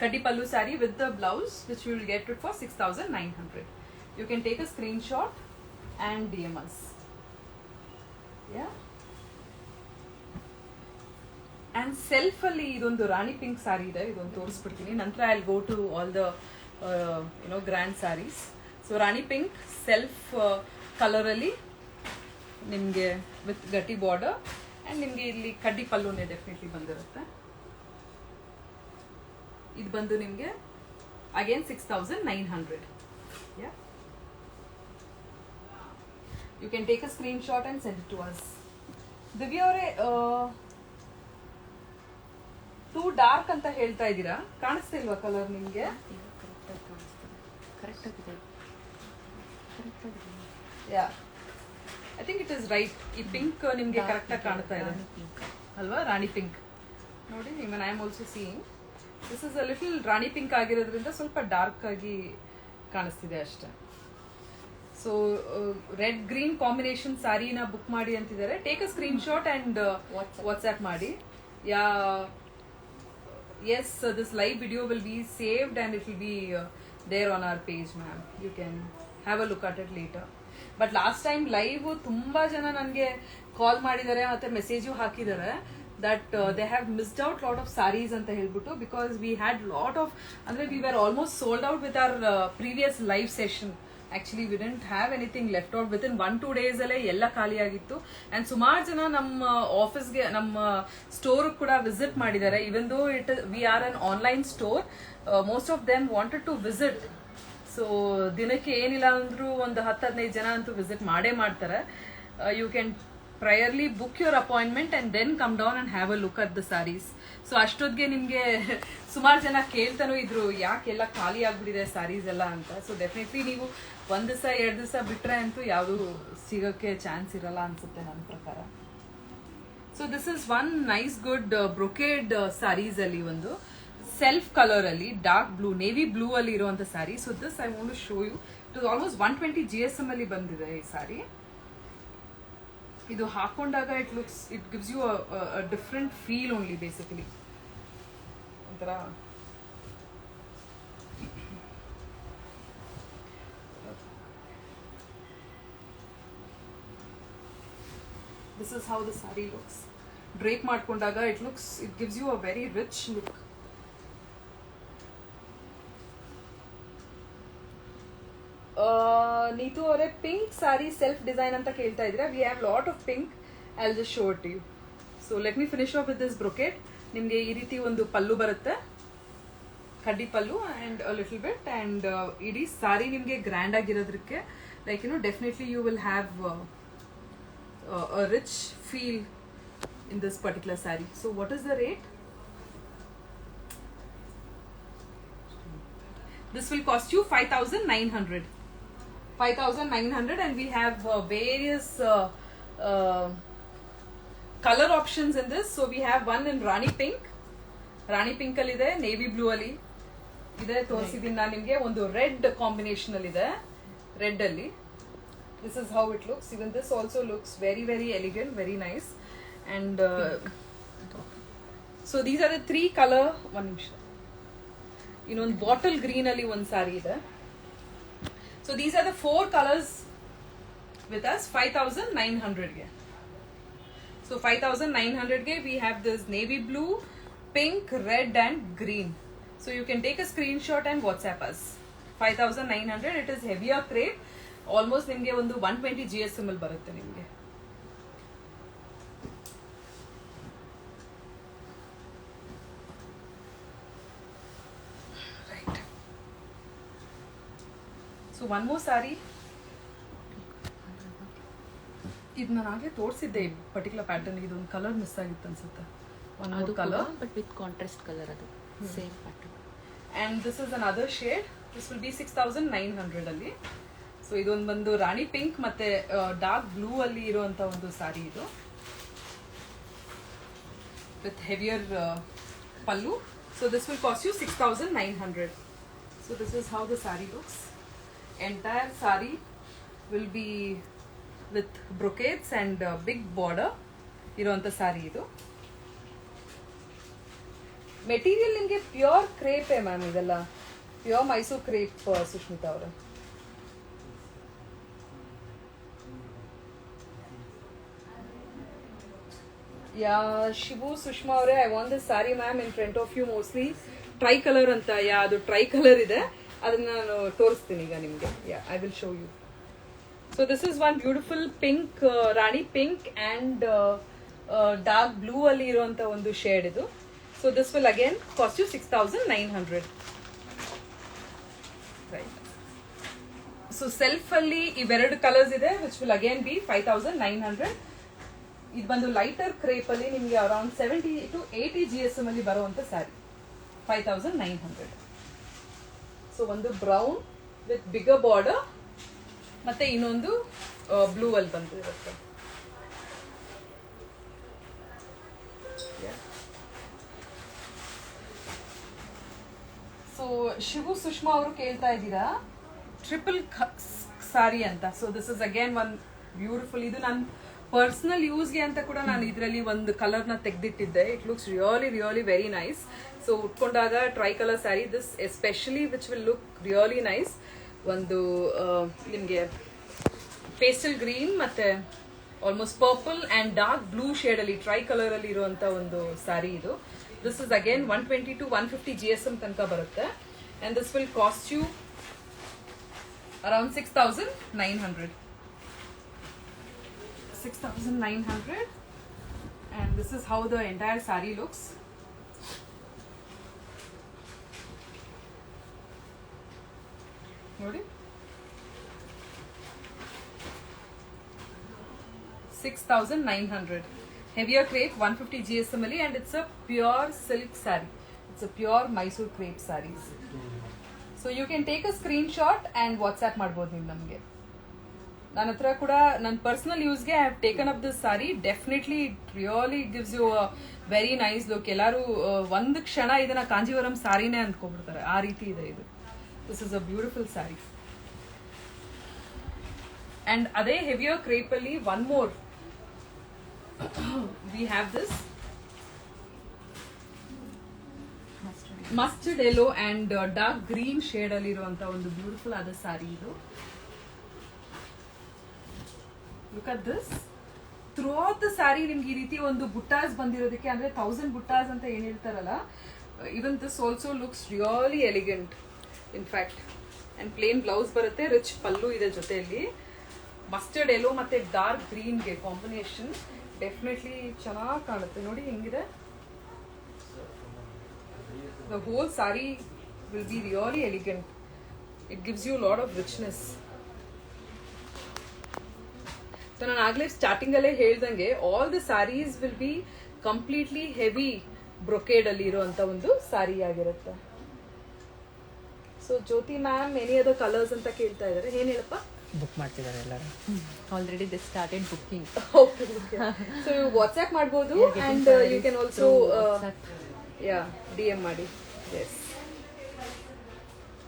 ಕಡ್ಡಿ pallu sari with the blouse which you will get it for 6900. You can take a screenshot and DM us. Yeah. And self ಅಲ್ಲಿ ಇದೊಂದು ರಾಣಿ ಪಿಂಕ್ ಸಾರಿ ಇದೆ, ಇದೊಂದು ತೋರಿಸ್ಬಿಡ್ತೀನಿ. ನಂತರ I will go to all the grand saris. So rani pink self colour ಅಲ್ಲಿ ನಿಮಗೆ with ಗಟ್ಟಿ border and ನಿಮಗೆ ಇಲ್ಲಿ ಕಡ್ಡಿ ಪಲ್ಲುನೇ ಡೆಫಿನೆಟ್ಲಿ ಬಂದಿರುತ್ತೆ. ಇದು ಬಂದು ನಿಮಗೆ again 6900. Yeah. You can take a screenshot and send it to us. Divya ಅವರೇ, ಟೂ ಡಾರ್ಕ್ ಅಂತ ಹೇಳ್ತಾ ಇದ್ದೀರಾ, ಕಾಣಿಸ್ತಿಲ್ವಾ ಕಲರ್ ನಿಮ್ಗೆ? ಕರೆಕ್ಟಾಗಿದೆ. Yeah, I think it is right. ಈ ಪಿಂಕ್ ನಿಮ್ಗೆ ಕರೆಕ್ಟ್ ಆಗಿ ಕಾಣ್ತಾ ಇದೆ ಅಲ್ವಾ? ರಾಣಿ ಪಿಂಕ್ ನೋಡಿ, even I am also seeing this is a little Rani pink ಆಗಿರೋದ್ರಿಂದ ಸ್ವಲ್ಪ ಡಾರ್ಕ್ ಆಗಿ ಕಾಣಿಸ್ತಿದೆ ಅಷ್ಟೇ. ಸೊ ರೆಡ್ ಗ್ರೀನ್ ಕಾಂಬಿನೇಷನ್ ಸ್ಯಾರಿನ ಬುಕ್ ಮಾಡಿ ಅಂತಿದ್ದಾರೆ. Take a screen shot and WhatsApp ಮಾಡಿ. Yeah, yes, this live video will B saved and it will be there on our page, ma'am. You can have a look at it later. But last time live ತುಂಬಾ ಜನ ನನಗೆ ಕಾಲ್ ಮಾಡಿದ್ದಾರೆ ಮತ್ತೆ message ಹಾಕಿದ್ದಾರೆ that they have missed out lot of sarees anta helbiಟ್ಟು, because we had lot of, andre we were almost sold out with our previous live session. Actually we didn't have anything left out. Within 1-2 days alle ella ಖಾಲಿ ಆಗಿತ್ತು. and ಸುಮಾರು ಜನ ನಮ್ಮ ಆಫೀಸ್ಗೆ ನಮ್ಮ store ಕೂಡ visit ಮಾಡಿದ್ದಾರೆ. even though we are an online store, most of them wanted to visit. So ದಿನಕ್ಕೆ ಏನಿಲ್ಲ ಅಂದ್ರೂ ಒಂದು 10-15 ಜನ ಅಂತೂ ವಿಸಿಟ್ ಮಾಡೇ ಮಾಡ್ತಾರೆ. You can priorly book your appointment and then come down and have a look at the sarees. So ಅಷ್ಟೊತ್ತಿಗೆ ನಿಮಗೆ ಸುಮಾರು ಜನ ಕೇಳ್ತಾನೂ ಇದ್ರು, ಯಾಕೆಲ್ಲ ಖಾಲಿ ಆಗ್ಬಿಟ್ಟಿದೆ ಸ್ಯಾರೀಸ್ ಎಲ್ಲ ಅಂತ. ಸೊ ಡೆಫಿನೆಟ್ಲಿ ನೀವು 1 ದಿವಸ 2 ದಿವಸ ಬಿಟ್ರೆ ಅಂತೂ ಯಾವುದು ಸಿಗೋಕ್ಕೆ ಚಾನ್ಸ್ ಇರಲ್ಲ ಅನ್ಸುತ್ತೆ ನನ್ನ ಪ್ರಕಾರ. So this is one nice good brocade saris ಅಲ್ಲಿ ಒಂದು ಸೆಲ್ಫ್ ಕಲರ್ ಅಲ್ಲಿ ಡಾರ್ಕ್ ಬ್ಲೂ, ನೇವಿ ಬ್ಲೂ ಅಲ್ಲಿ ಇರುವಂತ sari. So this I want to show you. It almost 120 GSM ಅಲ್ಲಿ ಬಂದಿದೆ ಈ ಸ್ಯಾರಿ. ಇದು ಹಾಕೊಂಡಾಗ it gives you different feel only basically ಒಂಥರ this is how the saree looks. Drape ಮಾಡ್ಕೊಂಡಾಗ it gives you a very rich look. Neetu ಅವರೇ pink sari self design ಅಂತ ಕೇಳ್ತಾ ಇದ್ರೆ we have lot of pink I will just show it to you. So let me finish off with this brocade. ನಿಮಗೆ ಈ ರೀತಿ ಒಂದು ಪಲ್ಲು ಬರುತ್ತೆ, ಕಡ್ಡಿ pallu and little bit, and ಇಡೀ ಸಾರಿ ನಿಮಗೆ ಗ್ರ್ಯಾಂಡ್ ಆಗಿರೋದಕ್ಕೆ like definitely you will have a rich feel in this particular saree. So what is the rate? This will cost you 5,900. 5,900, and we have various color options in this. So we have one in Rani Pink. Rani Pink ಅಲ್ಲಿ ಇದೆ, Navy Blue ಅಲ್ಲಿ ಇದೆ, ತೋರಿಸಿದ್ದೀನಿ ನಾನು ನಿಮಗೆ. ಒಂದು red combination ಅಲ್ಲಿ ಇದೆ, ರೆಡ್ ಅಲ್ಲಿ. This is how it looks. Even this also looks very, very elegant, very nice. And so these are the three color. One ನಿಮಿಷ. ಇನ್ನೊಂದು ಬಾಟಲ್ ಗ್ರೀನ್ ಅಲ್ಲಿ ಒಂದು ಸಾರಿ ಇದೆ. So these are the four colors with us. 5,900 ಗೆ. So 5,900 ಗೆ we have this navy blue, pink, red and green. So you can take a screenshot and WhatsApp us. 5,900. It is heavier crepe. Almost ನಿಮಗೆ ಒಂದು 120 GSM ಅಲ್ಲಿ ಬರುತ್ತೆ ನಿಮಗೆ. Right. So one more sari. ಇದು ನಾನು ಆಗಲೇ ತೋರಿಸಿದ್ದೆ ಈ ಪರ್ಟಿಕ್ಯುಲರ್ ಪ್ಯಾಟರ್ನ್. ಇದೊಂದು ಕಲರ್ ಮಿಸ್ ಆಗಿತ್ತು ಅನ್ಸುತ್ತೆ. One more colour but with contrast colour, ಅದು same pattern. And this is another shade. This will be 6,900 ಅಲ್ಲಿ. ಸೊ ಇದೊಂದು ಬಂದು ರಾಣಿ ಪಿಂಕ್ ಮತ್ತೆ ಡಾರ್ಕ್ ಬ್ಲೂ ಅಲ್ಲಿ ಇರುವಂತ ಒಂದು ಸಾರಿ ಇದು, with heavier pallu. So this will cost you 6,900. So this is how the saree looks. Entire saree will be with brocades and big border ಇರುವಂತ ಸಾರಿ ಇದು. ಮೆಟೀರಿಯಲ್ ನಿಮಗೆ ಪ್ಯೂರ್ ಕ್ರೇಪೇ ಮ್ಯಾಮ್, ಇದೆಲ್ಲ ಪ್ಯೂರ್ ಮೈಸೂರು ಕ್ರೇಪ್ ಸುಷ್ಮಿತಾ ಅವರ. ಯಾ ಶಿವು ಸುಷ್ಮಾ ಅವರೇ, I want this sari ma'am in front of you. Mostly try colour ಅಂತ, ಅದು try colour ಇದೆ, ಅದನ್ನ ನಾನು ತೋರಿಸ್ತೀನಿ ಈಗ ನಿಮಗೆ. Yeah, I will show you. So this is one beautiful pink, Rani pink and dark blue ಅಲ್ಲಿ ಇರುವಂತ ಒಂದು ಶೇಡ್ ಇದು. So this will again cost you 6,900. Right. So self ಅಲ್ಲಿ ಇವೆರಡು ಕಲರ್ಸ್ ಇದೆ, ವಿಚ್ ವಿಲ್ ಅಗೇನ್ ಬಿ 5,900. ಇದು ಬಂದು lighter crepe ಅಲ್ಲಿ ನಿಮಗೆ ಅರೌಂಡ್ 70 to 80 GSM ಅಲ್ಲಿ ಬರುವಂತ ಸ್ಯಾರಿ, 5,900. ಸೊ ಒಂದು ಬ್ರೌನ್ ವಿತ್ ಬಿಗರ್ ಬಾರ್ಡರ್ ಮತ್ತೆ ಇನ್ನೊಂದು ಬ್ಲೂ ಅಲ್ಲಿ ಬಂದಿರುತ್ತೆ. ಸೊ ಶಿವು ಸುಷ್ಮಾ ಅವರು ಕೇಳ್ತಾ ಇದ್ದೀರಾ ಟ್ರಿಪಲ್ ಸಾರಿ ಅಂತ. So this is again one beautiful. ಇದು ನಾನು ಪರ್ಸನಲ್ ಯೂಸ್ಗೆ ಅಂತ ಕೂಡ ನಾನು ಇದರಲ್ಲಿ ಒಂದು ಕಲರ್ನ ತೆಗೆದಿಟ್ಟಿದ್ದೆ. It looks really really very nice. So ಉಟ್ಕೊಂಡಾಗ tricolour sari, this especially which will look really nice. ಒಂದು ನಿಮಗೆ ಪೇಸ್ಟಲ್ ಗ್ರೀನ್ ಮತ್ತೆ almost purple and dark blue shade ಅಲ್ಲಿ ಟ್ರೈ ಕಲರ್ ಅಲ್ಲಿ ಇರುವಂತ ಒಂದು ಸ್ಯಾರಿ ಇದು. This is again 120 to 150 GSM ತನಕ ಬರುತ್ತೆ. And this will cost you around 6,900. 6,900. And this is how the entire saree looks. ನೋಡಿ, 6,900. Heavier crepe, 150 GSM ali, and it's a pure silk saree. It's a pure Mysore crepe sarees. So you can take a screenshot and WhatsApp ಮಾಡ್ಬೋದು ನೀವು ನಮಗೆ. ನನ್ನ ಹತ್ರ ಕೂಡ ನನ್ನ personal ಯೂಸ್ಗೆ I have taken up this sari. Definitely it really gives you a very nice look. ಎಲ್ಲರೂ ಒಂದು ಕ್ಷಣ ಇದನ್ನ ಕಾಂಜೀವರಂ ಸಾರಿನೇ ಅಂದ್ಕೊಬಿಡ್ತಾರೆ, ಆ ರೀತಿ ಇದೆ ಇದು. This is a beautiful sari. And ಅದೇ ಹೆವಿಯರ್ ಕ್ರೇಪ್ ಅಲ್ಲಿ one more we have this mustard mustard yellow and dark green shade ಅಲ್ಲಿ ಇರುವಂತ ಒಂದು ಬ್ಯೂಟಿಫುಲ್ ಆದ ಸಾರಿ ಇದು. Look at this. Through out the saree ನಿಮ್ಗೆ ಈ ರೀತಿ ಒಂದು ಬುಟ್ಟಾಸ್ ಬಂದಿರೋದಕ್ಕೆ, ಅಂದ್ರೆ 1000 ಬುಟ್ಟಾಸ್ ಅಂತ ಏನ್ ಹೇಳ್ತಾರಲ್ಲ, even this also looks really elegant in fact. And plain blouse ಬರುತ್ತೆ, ರಿಚ್ ಪಲ್ಲು ಇದೆ ಜೊತೆಯಲ್ಲಿ. ಮಸ್ಟರ್ಡ್ ಯೆಲ್ಲೋ ಮತ್ತೆ ಡಾರ್ಕ್ ಗ್ರೀನ್ಗೆ ಕಾಂಬಿನೇಷನ್ ಡೆಫಿನೆಟ್ಲಿ ಚೆನ್ನಾಗಿ ಕಾಣುತ್ತೆ. ನೋಡಿ ಹೆಂಗಿದೆ. The whole saree will be really elegant. It gives you a lot of richness. So ನಾನು ಆಗ್ಲೇ ಸ್ಟಾರ್ಟಿಂಗ್ ಅಲ್ಲೇ ಹೇಳ್ದಂಗೆ all the saris will be completely heavy brocade ಅಲ್ಲಿ ಇರುವಂತ ಒಂದು ಸಾರಿ ಆಗಿರುತ್ತೆ. So Jyoti ma'am any other colours ಅಂತ ಕೇಳ್ತಾ ಇದಾರೆ, ಏನ್ ಹೇಳಪ್ಪ? ಬುಕ್ ಮಾಡ್ತಿದ್ದಾರೆ ಎಲ್ಲರೂ. Already they started booking. So WhatsApp ಮಾಡ್ಬೋದು and you can also DM ಮಾಡಿ. Yes.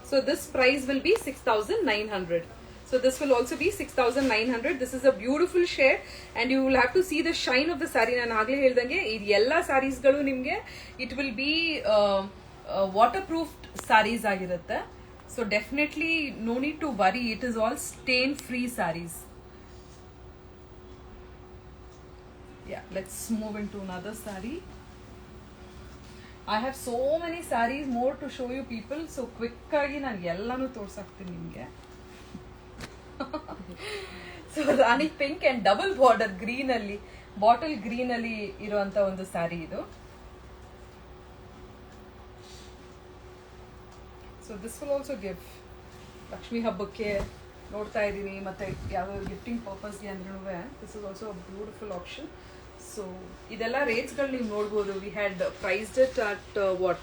So this price will be 6,900. So this will also be 6,900. This is a beautiful shade and you will have to see the shine of the saree. ನಾನು ಆಗ್ಲೇ ಹೇಳ್ದಂಗೆ ಈ ಎಲ್ಲ ಸ್ಯಾರೀಸ್ಗಳು ನಿಮಗೆ it will be waterproofed sarees ಆಗಿರುತ್ತೆ. So definitely no need to worry. It is all stain free sarees. Yeah, let's move into another saree. I have so many sarees more to show you people, so quick ಆಗಿ ನಾನು ಎಲ್ಲಾನು ತೋರ್ಸಾಕ್ತೀನಿ ನಿಮಗೆ. So rani pink and double border green ಅಲ್ಲಿ, bottle green ಅಲ್ಲಿ ಇರುವಂತ ಒಂದು ಸ್ಯಾರಿ ಇದು. So this will also give Lakshmi ಹಬ್ಬಕ್ಕೆ ನೋಡ್ತಾ ಇದ್ದೀನಿ, ಮತ್ತೆ ಯಾವ ಗಿಫ್ಟಿಂಗ್ ಪರ್ಪಸ್ಗೆ ಅಂದ್ರೂ this is also a beautiful option. So ಇದೆಲ್ಲ ರೇಟ್ಸ್ಗಳು ನೀವು ನೋಡ್ಬೋದು. We had priced it at what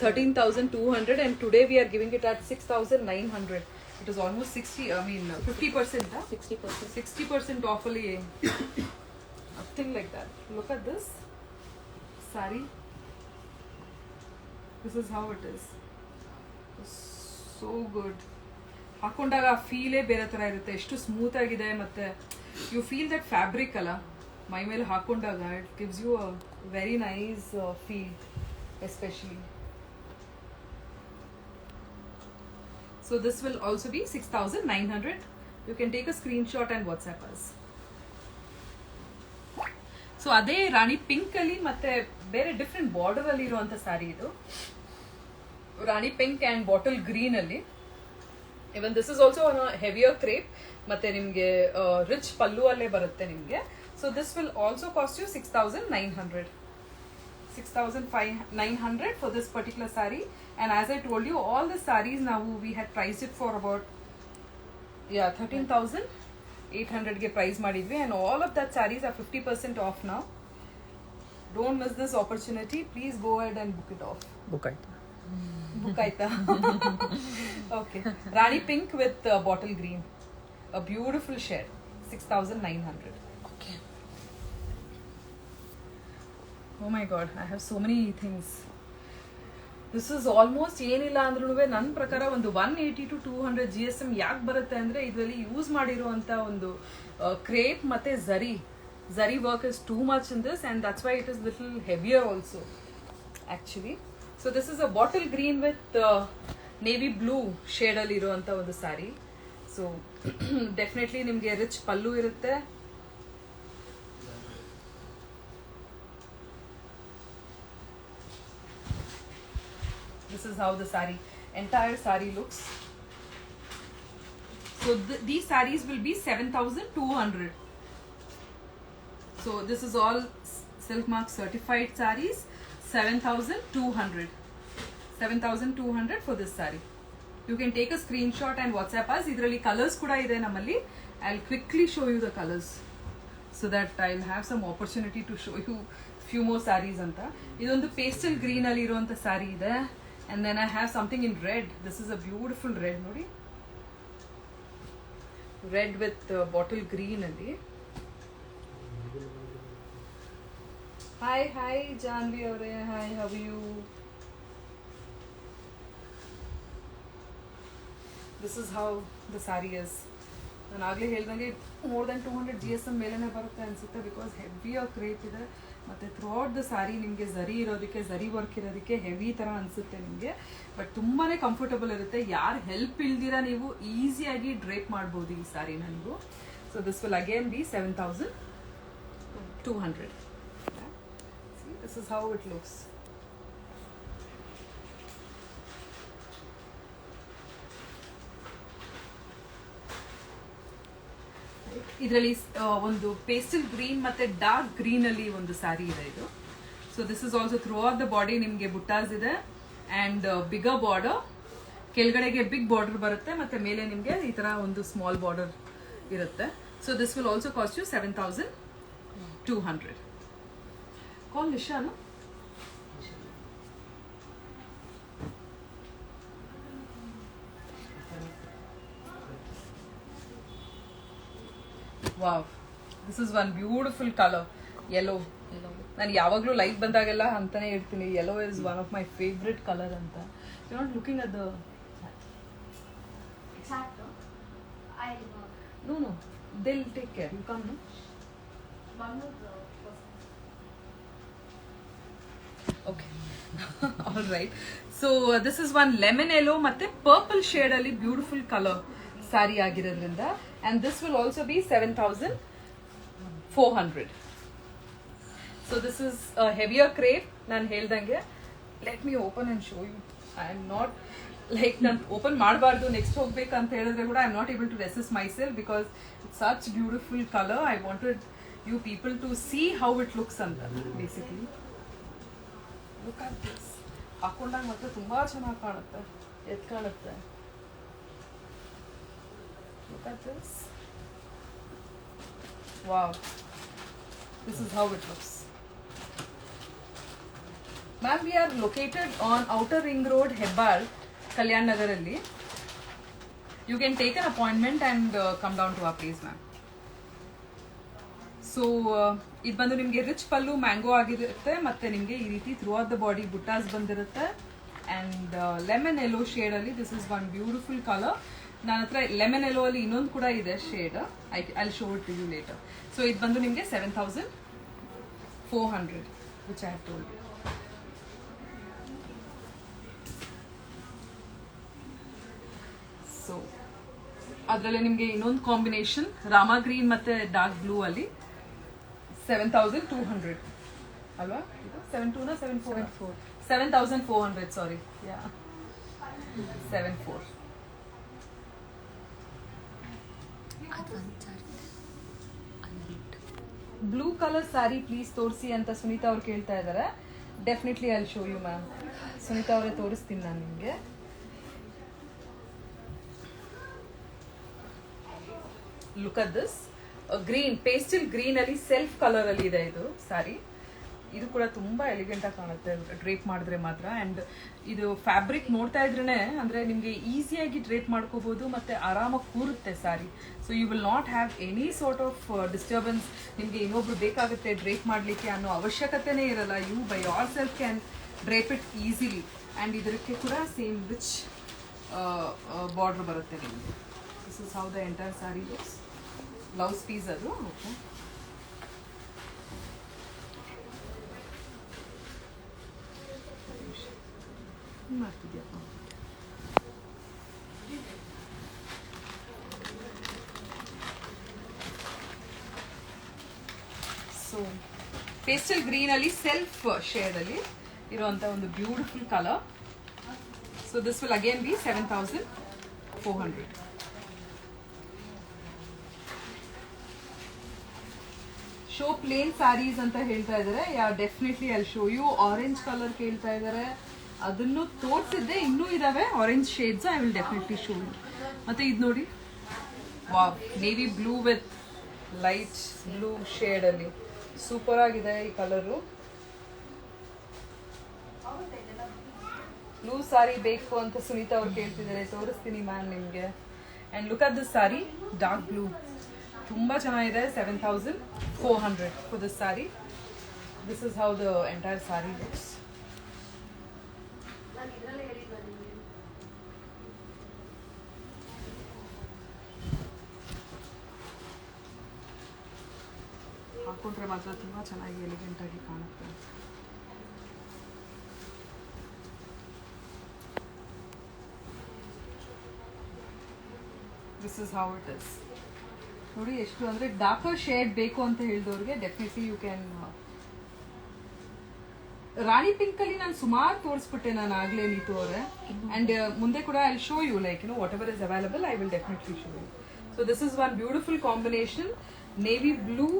13,200 and today we are giving it at 6,900. It is almost 50%. 60% off only. Nothing like that. Look at this saree. This is how it is. So good. ಹಾಕೊಂಡಾಗ ಫೀಲೇ ಬೇರೆ ತರ ಇರುತ್ತೆ, ಎಷ್ಟು smooth ಆಗಿದೆ. ಮತ್ತೆ you feel that fabric ಅಲ್ಲ ಮೈ ಮೇಲೆ ಹಾಕೊಂಡಾಗ, it gives you a very nice feel especially. So this will also be 6,900. You can take a screenshot and WhatsApp us. So ಅದೇ ರಾಣಿ ಪಿಂಕ್ ಅಲ್ಲಿ ಮತ್ತೆ ಬೇರೆ ಡಿಫ್ರೆಂಟ್ ಬಾರ್ಡರ್ ಅಲ್ಲಿ ಇರುವಂತ ಸ್ಯಾರಿ ಇದು. Rani pink and bottle green ಅಲ್ಲಿ. Even this is also heavier crepe, ಮತ್ತೆ ನಿಮ್ಗೆ ರಿಚ್ ಪಲ್ಲು ಅಲ್ಲೇ ಬರುತ್ತೆ ನಿಮ್ಗೆ. So this will also cost you 6,900. 6,900 for this particular saree. And as I told you, all the sarees now we had priced it for about 13,800 ge price madidvi, and all of that sarees are 50% off now. Don't miss this opportunity. Please go ahead and book it off. Book ಆಯ್ತು. Book aita. Okay. Rani pink with bottle green. A beautiful shade. 6,900. Okay. Oh my god, I have so many things. This is almost ಏನಿಲ್ಲ ಅಂದ್ರೂ ನನ್ನ ಪ್ರಕಾರ ಒಂದು 180 to 200 GSM ಯಾಕೆ ಬರುತ್ತೆ ಅಂದರೆ, ಇದರಲ್ಲಿ ಯೂಸ್ ಮಾಡಿರುವಂಥ ಒಂದು ಕ್ರೇಪ್ ಮತ್ತು zari work is too much in this, and that's why it is little heavier also actually. So this is a bottle green with navy blue ಶೇಡಲ್ಲಿ ಇರುವಂಥ ಒಂದು ಸ್ಯಾರಿ. ಸೊ ಡೆಫಿನೆಟ್ಲಿ ನಿಮಗೆ ರಿಚ್ ಪಲ್ಲು ಇರುತ್ತೆ. This is how the entire saree looks. So these sarees will be 7,200. So this is all Silk Mark certified sarees. 7,200. 7,200 for this saree. You can take a screenshot and WhatsApp us. Idralli colors kuda ide namalli. I'll quickly show you the colors so that I'll have some opportunity to show you few more sarees anta. Idondu pastel green alli iruvanta saree ide. And then I have something in red. This is a beautiful red, nodi. Red with bottle green alli. Hi, Janvi avare. Hi, how are you? This is how the saree is. ನಾನು ಆಗಲೇ ಹೇಳ್ದಂಗೆ more than 200 GSM ಮೇಲೇ ಬರುತ್ತೆ ಅನಿಸುತ್ತೆ, because ಹೆವಿಯಾಗಿ crepe ಇದೆ. ಮತ್ತು through out the sari ನಿಮಗೆ ಝರಿ ಇರೋದಕ್ಕೆ, ಝರಿ ವರ್ಕ್ ಇರೋದಕ್ಕೆ ಹೆವಿ ಥರ ಅನಿಸುತ್ತೆ ನಿಮಗೆ. ಬಟ್ ತುಂಬಾ ಕಂಫರ್ಟಬಲ್ ಇರುತ್ತೆ. ಯಾರು ಹೆಲ್ಪ್ ಇಲ್ದಿರ ನೀವು ಈಸಿಯಾಗಿ ಡ್ರೇಪ್ ಮಾಡ್ಬೋದು ಈ ಸ್ಯಾರಿನ ನೀವು. So this will again be 7200. This is how it looks. ಇದರಲ್ಲಿ ಒಂದು ಪೇಸ್ಟಲ್ ಗ್ರೀನ್ ಮತ್ತೆ ಡಾರ್ಕ್ ಗ್ರೀನ್ ಅಲ್ಲಿ ಒಂದು ಸ್ಯಾರಿ ಇದೆ ಇದು. So this is also throughout the body ನಿಮಗೆ ಬುಟ್ಟಾಸ್ ಇದೆ ಅಂಡ್ ಬಿಗರ್ ಬಾರ್ಡರ್. ಕೆಳಗಡೆಗೆ ಬಿಗ್ ಬಾರ್ಡರ್ ಬರುತ್ತೆ ಮತ್ತೆ ಮೇಲೆ ನಿಮಗೆ ಈ ತರ ಒಂದು ಸ್ಮಾಲ್ ಬಾರ್ಡರ್ ಇರುತ್ತೆ. So this will also cost you 7200. Call ನಿಶಾನು. Wow, this is one beautiful colour yellow. ನಾನು ಯಾವಾಗಲೂ ಲೈಟ್ ಬಂದಾಗೆಲ್ಲ ಅಂತಾನೆ ಹೇಳ್ತೀನಿ, yellow is one of my favourite colour ಅಂತ. You not looking at the no, they'll take care. You come, no? Okay. All right. So this is one lemon yellow ಮತ್ತೆ purple shade ಅಲ್ಲಿ beautiful color saree ಆಗಿರೋದ್ರಿಂದ, and this will also be 7400. So this is a heavier crepe. ನಾನು ಹೇಳ್ದಂಗೆ, let me open and show you. I am not like ನಾನು open ಮಾಡಬಾರ್ದು next ಹೋಗ್ಬೇಕಂತ ಹೇಳಿದ್ರೆ ಕೂಡ I am not able to resist myself, because it's such beautiful colour. I wanted you people to see how it looks ಅಂತ. Basically look at this. ಹಾಕೊಂಡಾಗ ಮತ್ತೆ ತುಂಬಾ ಚೆನ್ನಾಗಿ ಕಾಣುತ್ತೆ, ಎತ್ ಕಾಣುತ್ತೆ. Look at this. Wow, this is how it looks. Ma'am, we are located on Outer Ring Road, Hebbal, Kalyan Nagar alli. You can take an appointment and come down to our place, ma'am. So, ಇದು ಬಂದು ನಿಮಗೆ rich ಪಲ್ಲು mango ಆಗಿರುತ್ತೆ, ಮತ್ತೆ ನಿಮಗೆ ಈ ರೀತಿ throughout the body buttas ಬಂದಿರುತ್ತೆ. And lemon yellow ಶೇಡಲ್ಲಿ this is one beautiful colour. ನನ್ನ ಹತ್ರ ಲೆಮನ್ ಯೆಲ್ಲೋ ಅಲ್ಲಿ ಇನ್ನೊಂದು ಕೂಡ ಇದೆ shade. I show it to you later. So ಇದು ಬಂದು ನಿಮಗೆ 7400, which I have told you. So ಅದರಲ್ಲಿ ನಿಮಗೆ ಇನ್ನೊಂದು ಕಾಂಬಿನೇಷನ್ ರಾಮ ಗ್ರೀನ್ ಮತ್ತೆ ಡಾರ್ಕ್ ಬ್ಲೂ ಅಲ್ಲಿ 7200 ಅಲ್ವಾ? 72 74 7400, sorry. Ya, 74. Blue colour saree please ತೋರಿಸಿ ಅಂತ ಸುನೀತಾ ಅವ್ರು ಕೇಳ್ತಾ ಇದ್ದಾರೆ. Definitely I will show you ma'am. Sunita ಅವರೇ ತೋರಿಸ್ತೀನಿ ನಾನು ನಿಮಗೆ. Look at this green, pastel green ಅಲ್ಲಿ ಸೆಲ್ಫ್ ಕಲರ್ ಅಲ್ಲಿ ಇದೆ ಇದು ಸ್ಯಾರಿ. ಇದು ಕೂಡ ತುಂಬಾ ಎಲಿಗೆಂಟ್ ಆಗಿ ಕಾಣುತ್ತೆ ಡ್ರೇಪ್ ಮಾಡಿದ್ರೆ ಮಾತ್ರ. ಅಂಡ್ ಇದು ಫ್ಯಾಬ್ರಿಕ್ ನೋಡ್ತಾ ಇದ್ರೇನೆ ಅಂದ್ರೆ ನಿಮ್ಗೆ ಈಸಿಯಾಗಿ ಡ್ರೇಪ್ ಮಾಡ್ಕೋಬಹುದು ಮತ್ತೆ ಆರಾಮಾಗಿ ಕೂರುತ್ತೆ saree. So you will not have any sort of disturbance. ನಿಮ್ಗೆ ಇನ್ನೊಬ್ರು ಬೇಕಾಗುತ್ತೆ ಡ್ರೇಪ್ ಮಾಡ್ಲಿಕ್ಕೆ ಅನ್ನೋ ಅವಶ್ಯಕತೆನೇ ಇರಲ್ಲ. You by yourself can drape it easily. And ಇದಕ್ಕೆ ಕೂಡ ಸೇಮ್ ರಿಚ್ ಬಾರ್ಡರ್ ಬರುತ್ತೆ ನಿಮಗೆ. This is how the entire saree looks. Blouse piece ಅದು. ಓಕೆ, ಮಾಡ್ತಿದ್ಯಪ್ಪ. ಸೊ ಪೇಸ್ಟಲ್ ಗ್ರೀನ್ ಅಲ್ಲಿ ಸೆಲ್ಫ್ ಶೇಡ್ ಅಲ್ಲಿ ಇರುವಂತ ಒಂದು beautiful colour. So this will again be 7400. Show plain sarees ಅಂತ ಹೇಳ್ತಾ ಇದ್ದಾರೆ. Ya, definitely I show you. Orange colour ಕೇಳ್ತಾ ಇದ್ದಾರೆ, ಅದನ್ನು ತೋರಿಸಿದ್ದೆ. ಇನ್ನೂ ಇದಾವೆ orange shades. I will definitely show you. ಮತ್ತೆ ಇದು ನೋಡಿ, wow, navy blue with light blue shade ಅಲ್ಲಿ ಸೂಪರ್ ಆಗಿದೆ ಈ ಕಲರು. ಬ್ಲೂ ಸಾರಿ ಬೇಕು ಅಂತ ಸುನೀತಾ ಅವ್ರು ಕೇಳ್ತಿದ್ದಾರೆ. ತೋರಿಸ್ತೀನಿ ಮ್ಯಾಮ್ ನಿಮಗೆ. And look at this sorry, dark blue, ತುಂಬಾ ಚೆನ್ನಾಗಿದೆ. 7400 for this saree. This is how the entire saree looks. ಹಾಕೊಂಡ್ರೆ ಮಾತ್ರ ತುಂಬ ಚೆನ್ನಾಗಿ ಎಲಿಗೆಂಟ್ ಆಗಿ ಕಾಣುತ್ತೆ. This is how it is. ನೋಡಿ ಎಷ್ಟು ಅಂದರೆ ಡಾರ್ಕರ್ ಶೇಡ್ ಬೇಕು ಅಂತ ಹೇಳಿದವ್ರಿಗೆ definitely you can. Rani pink ಅಲ್ಲಿ ನಾನು ಸುಮಾರು ತೋರಿಸ್ಬಿಟ್ಟೆ ನಾನು ಆಗ್ಲೇ ನೀತು ಅವರೇ. ಅಂಡ್ ಮುಂದೆ ಕೂಡ I show you like whatever is available I will definitely show you. So this is one beautiful combination, navy blue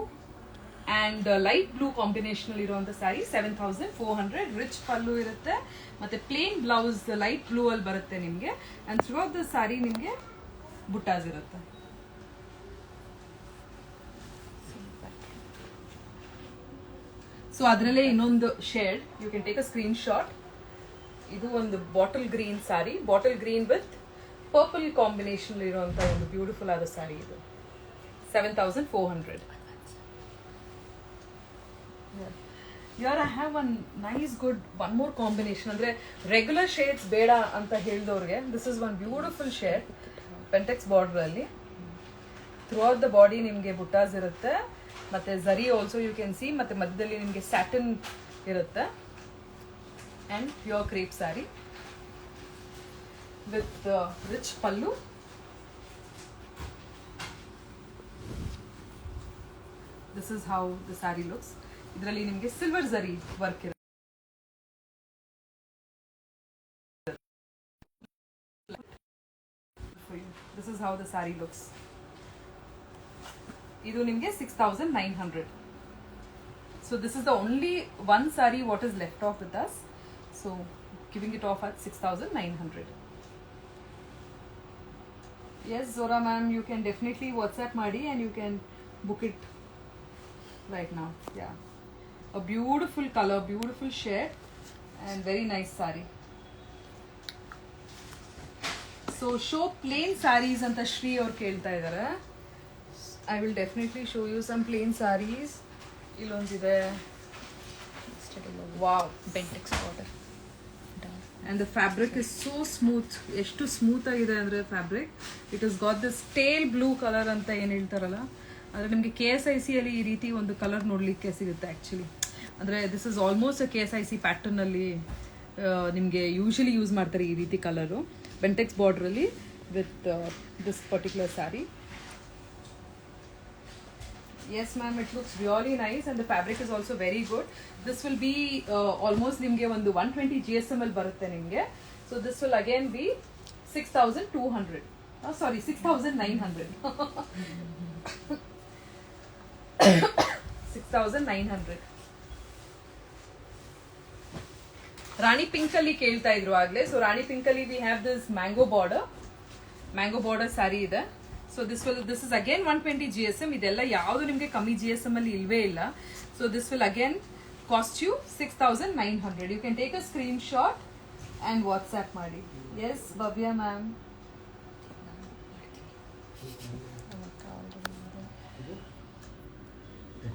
and light blue combination ಅಲ್ಲಿ ಇರುವಂತ ಸ್ಯಾರಿ. 7400. ರಿಚ್ ಪಲ್ಲು ಇರುತ್ತೆ ಮತ್ತೆ ಪ್ಲೇನ್ ಬ್ಲೌಸ್ ಲೈಟ್ ಬ್ಲೂ ಅಲ್ಲಿ ಬರುತ್ತೆ ನಿಮ್ಗೆ. And throughout the saree ನಿಮ್ಗೆ ಬುಟ್ಟಾಸ್ ಇರುತ್ತೆ. So ಅದರಲ್ಲೇ ಇನ್ನೊಂದು shade, you can take a screen shot. ಇದು ಒಂದು bottle green saree, bottle green with purple combination ಇರುವಂತ ಒಂದು ಬ್ಯೂಟಿಫುಲ್ ಆದ ಸ್ಯಾರಿ ಇದು. 7400. ಯಾರ್ I have one nice good one more combination. ಅಂದ್ರೆ ರೆಗ್ಯುಲರ್ ಶೇಡ್ಸ್ ಬೇಡ ಅಂತ ಹೇಳಿದವ್ರಿಗೆ this is one beautiful shade. Bentex border ಅಲ್ಲಿ ಥ್ರೂ ಔಟ್ ದ ಬಾಡಿ ನಿಮ್ಗೆ ಬುಟ್ಟಾಸ್ ಇರುತ್ತೆ ಮತ್ತೆ ಝರಿ ಆಲ್ಸೋ ಯು ಕ್ಯಾನ್ ಸಿ. ಮತ್ತೆ ಮಧ್ಯದಲ್ಲಿ ನಿಮಗೆ ಸ್ಯಾಟಿನ್ ಇರುತ್ತೆ and pure crepe sari with rich pallu. This is how the sari looks. ಇದರಲ್ಲಿ ನಿಮಗೆ ಸಿಲ್ವರ್ ಝರಿ ವರ್ಕ್ ಇರುತ್ತೆ. This is how the saree looks. Idu nimge 6900. So this is the only one saree what is left off with us. So giving it off at 6900. Yes, Zora ma'am, you can definitely WhatsApp Madi and you can book it right now. Yeah. A beautiful color, beautiful shade and very nice saree. So show plain sarees ಅಂತ ಶ್ರೀ ಅವ್ರು ಕೇಳ್ತಾ ಇದ್ದಾರೆ. I will definitely show you some plain sarees. ಇಲ್ಲೊಂದಿದೆ, wow, Bentex border and the fabric is so smooth. ಎಷ್ಟು smooth ಆಗಿದೆ ಅಂದರೆ fabric. It is got this teal blue colour ಅಂತ ಏನು ಹೇಳ್ತಾರಲ್ಲ, ಅಂದರೆ ನಿಮಗೆ KSIC ಅಲ್ಲಿ ಈ ರೀತಿ ಒಂದು ಕಲರ್ ನೋಡಲಿಕ್ಕೆ ಸಿಗುತ್ತೆ ಆ್ಯಕ್ಚುಲಿ. ಅಂದರೆ ದಿಸ್ ಇಸ್ ಆಲ್ಮೋಸ್ಟ್ KSIC ಪ್ಯಾಟರ್ನಲ್ಲಿ ನಿಮಗೆ ಯೂಶಲಿ ಯೂಸ್ ಮಾಡ್ತಾರೆ ಈ ರೀತಿ ಕಲರು. Bentex border ಅಲ್ಲಿ with this particular saree. Yes ma'am, it looks really nice and the fabric is also very good. This will be almost nimge ಒಂದು 120 GSM ಅಲ್ಲಿ ಬರುತ್ತೆ ನಿಮಗೆ. So this will again be 6200. Sorry, 6900. 6900. Rani pink ಅಲ್ಲಿ ಕೇಳ್ತಾ ಇದ್ರು ಆಗ್ಲೇ. ಸೊ ರಾಣಿ ಪಿಂಕ್ ಅಲ್ಲಿ we have this mango border saree ಇದೆ. So this is again 120 GSM. ಇದೆಲ್ಲ ಯಾವುದು ನಿಮಗೆ ಕಮ್ಮಿ GSM ಅಲ್ಲಿ ಇಲ್ವೇ ಇಲ್ಲ. So this will again cost you 6900. You can take a screen shot and WhatsApp ಮಾಡಿ. Yes Bhavya ma'am.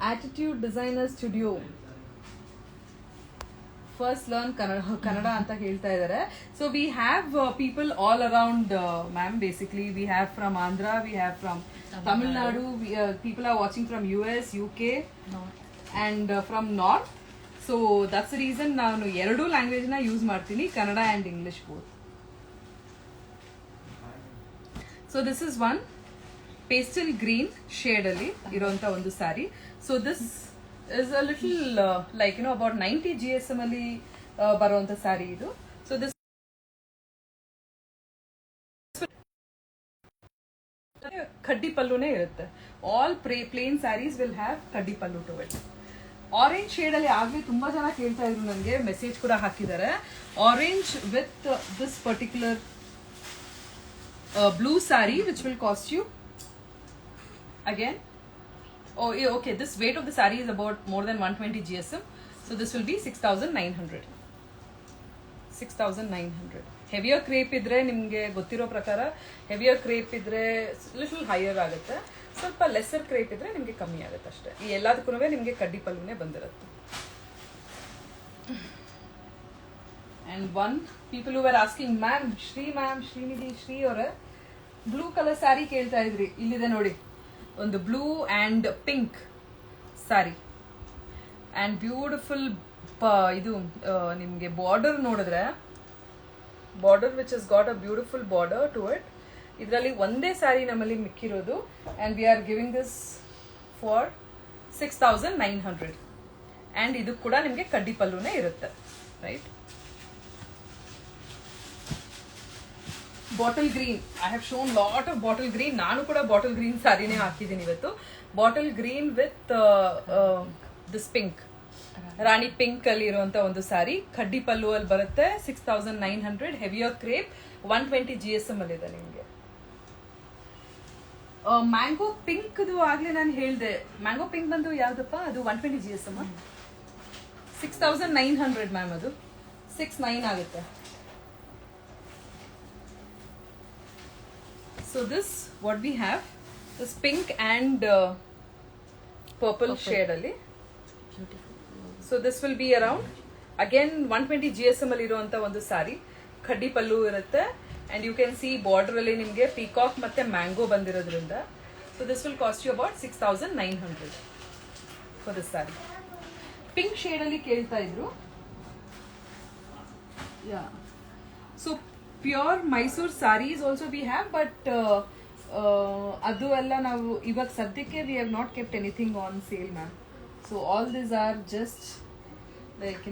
Attitude designer studio first learn Kannada ಅಂತ ಹೇಳ್ತಾ ಇದ್ದಾರೆ. So we have people all around ma'am. Basically we have from Andhra, we have from Tamil Nadu, people are watching from US, UK and from north. So that's reason ನಾನು ಎರಡೂ ಲ್ಯಾಂಗ್ವೇಜ್ನ use ಮಾಡ್ತೀನಿ, Kannada and English both. So this is one pastel green ಶೇಡಲ್ಲಿ ಇರೋಂಥ ಒಂದು sari. So this is a little like about 90 GSM ಅಲ್ಲಿ ಬರುವಂತ ಸ್ಯಾರಿ ಇದು. ಸೊ ದಿಸ್ ಕಡ್ಡಿ ಪಲ್ಲುನೇ ಇರುತ್ತೆ. All plain saris will have ಕಡ್ಡಿ pallu to it. Orange shade ಅಲ್ಲಿ ಆಗ್ಲೇ ತುಂಬಾ ಜನ ಕೇಳ್ತಾ ಇದ್ರು, ನನಗೆ ಮೆಸೇಜ್ ಕೂಡ ಹಾಕಿದ್ದಾರೆ. Orange with this particular blue sari which will cost you again. Oh, yeah, okay. This weight of the saree is about more than 120 GSM. So this will be 6900. 6900. Heavier crepe idre nimge gottiro prakara heavier crepe idre little higher ಆಗುತ್ತೆ. ಸ್ವಲ್ಪ lesser crepe ಇದ್ರೆ ನಿಮಗೆ ಕಮ್ಮಿ ಆಗುತ್ತೆ ಅಷ್ಟೇ. ಈ ಎಲ್ಲದಕ್ಕೂ ನಿಮಗೆ ಕಡ್ಡಿ ಪಲ್ಲುನೇ ಬಂದಿರುತ್ತೆ. And one people who were asking ma'am Srinidhi Shri ಅವರ ಬ್ಲೂ ಕಲರ್ ಸ್ಯಾರಿ ಕೇಳ್ತಾ ಇದ್ರಿ. ಇಲ್ಲಿದೆ ನೋಡಿ, ಒಂದು blue and pink saree and beautiful ಇದು ನಿಮಗೆ ಬಾರ್ಡರ್ ನೋಡಿದ್ರೆ border which is got a beautiful border to it. ಇದರಲ್ಲಿ ಒಂದೇ ಸ್ಯಾರಿ ನಮ್ಮಲ್ಲಿ ಮಿಕ್ಕಿರೋದು and we are giving this for 6,900 and ಇದು ಕೂಡ ನಿಮಗೆ ಕಡ್ಡಿ ಪಲ್ಲುನೇ ಇರುತ್ತೆ, right. Bottle green, I have shown lot of bottle green. ನಾನು ಕೂಡ ಬಾಟಲ್ ಗ್ರೀನ್ ಸ್ಯಾರಿನೇ ಹಾಕಿದ್ದೀನಿ ಇವತ್ತು. Bottle green with this pink, Rani pink ಅಲ್ಲಿ ಇರುವಂತ ಒಂದು ಸ್ಯಾರಿ, ಕಡ್ಡಿ ಪಲ್ಲು ಅಲ್ಲಿ ಬರುತ್ತೆ. 6,900 ಹೆವಿಯರ್ ಕ್ರೇಪ್, 120 GSM ಅಲ್ಲಿ ಇದೆ ನಿಮಗೆ. ಮ್ಯಾಂಗೋ ಪಿಂಕ್ ಆಗ್ಲೇ ನಾನು ಹೇಳಿದೆ, ಮ್ಯಾಂಗೋ ಪಿಂಕ್ ಬಂದು ಯಾವ್ದಪ್ಪ ಅದು 120 GSM, 6,900 ಮ್ಯಾಮ್, ಅದು 6,900 ಆಗುತ್ತೆ. So this what we have, this pink and purple shade alli. So this will be around again 120 GSM ಅಲ್ಲಿ ಇರುವಂತ ಒಂದು ಸಾರಿ, ಕಡ್ಡಿ ಪಲ್ಲು ಇರುತ್ತೆ and you can see border ಅಲ್ಲಿ ನಿಮಗೆ peacock ಮತ್ತೆ mango ಬಂದಿರೋದ್ರಿಂದ. So this will cost you about 6,900 for this saree. Pink shade ಅಲ್ಲಿ ಕೇಳ್ತಾ ಇದ್ರು. Yeah. So pure Mysore saris also we have, but ಅದು ಎಲ್ಲ ನಾವು ಇವಾಗ ಸದ್ಯಕ್ಕೆ we have not kept anything on sale ma'am. So all this are just like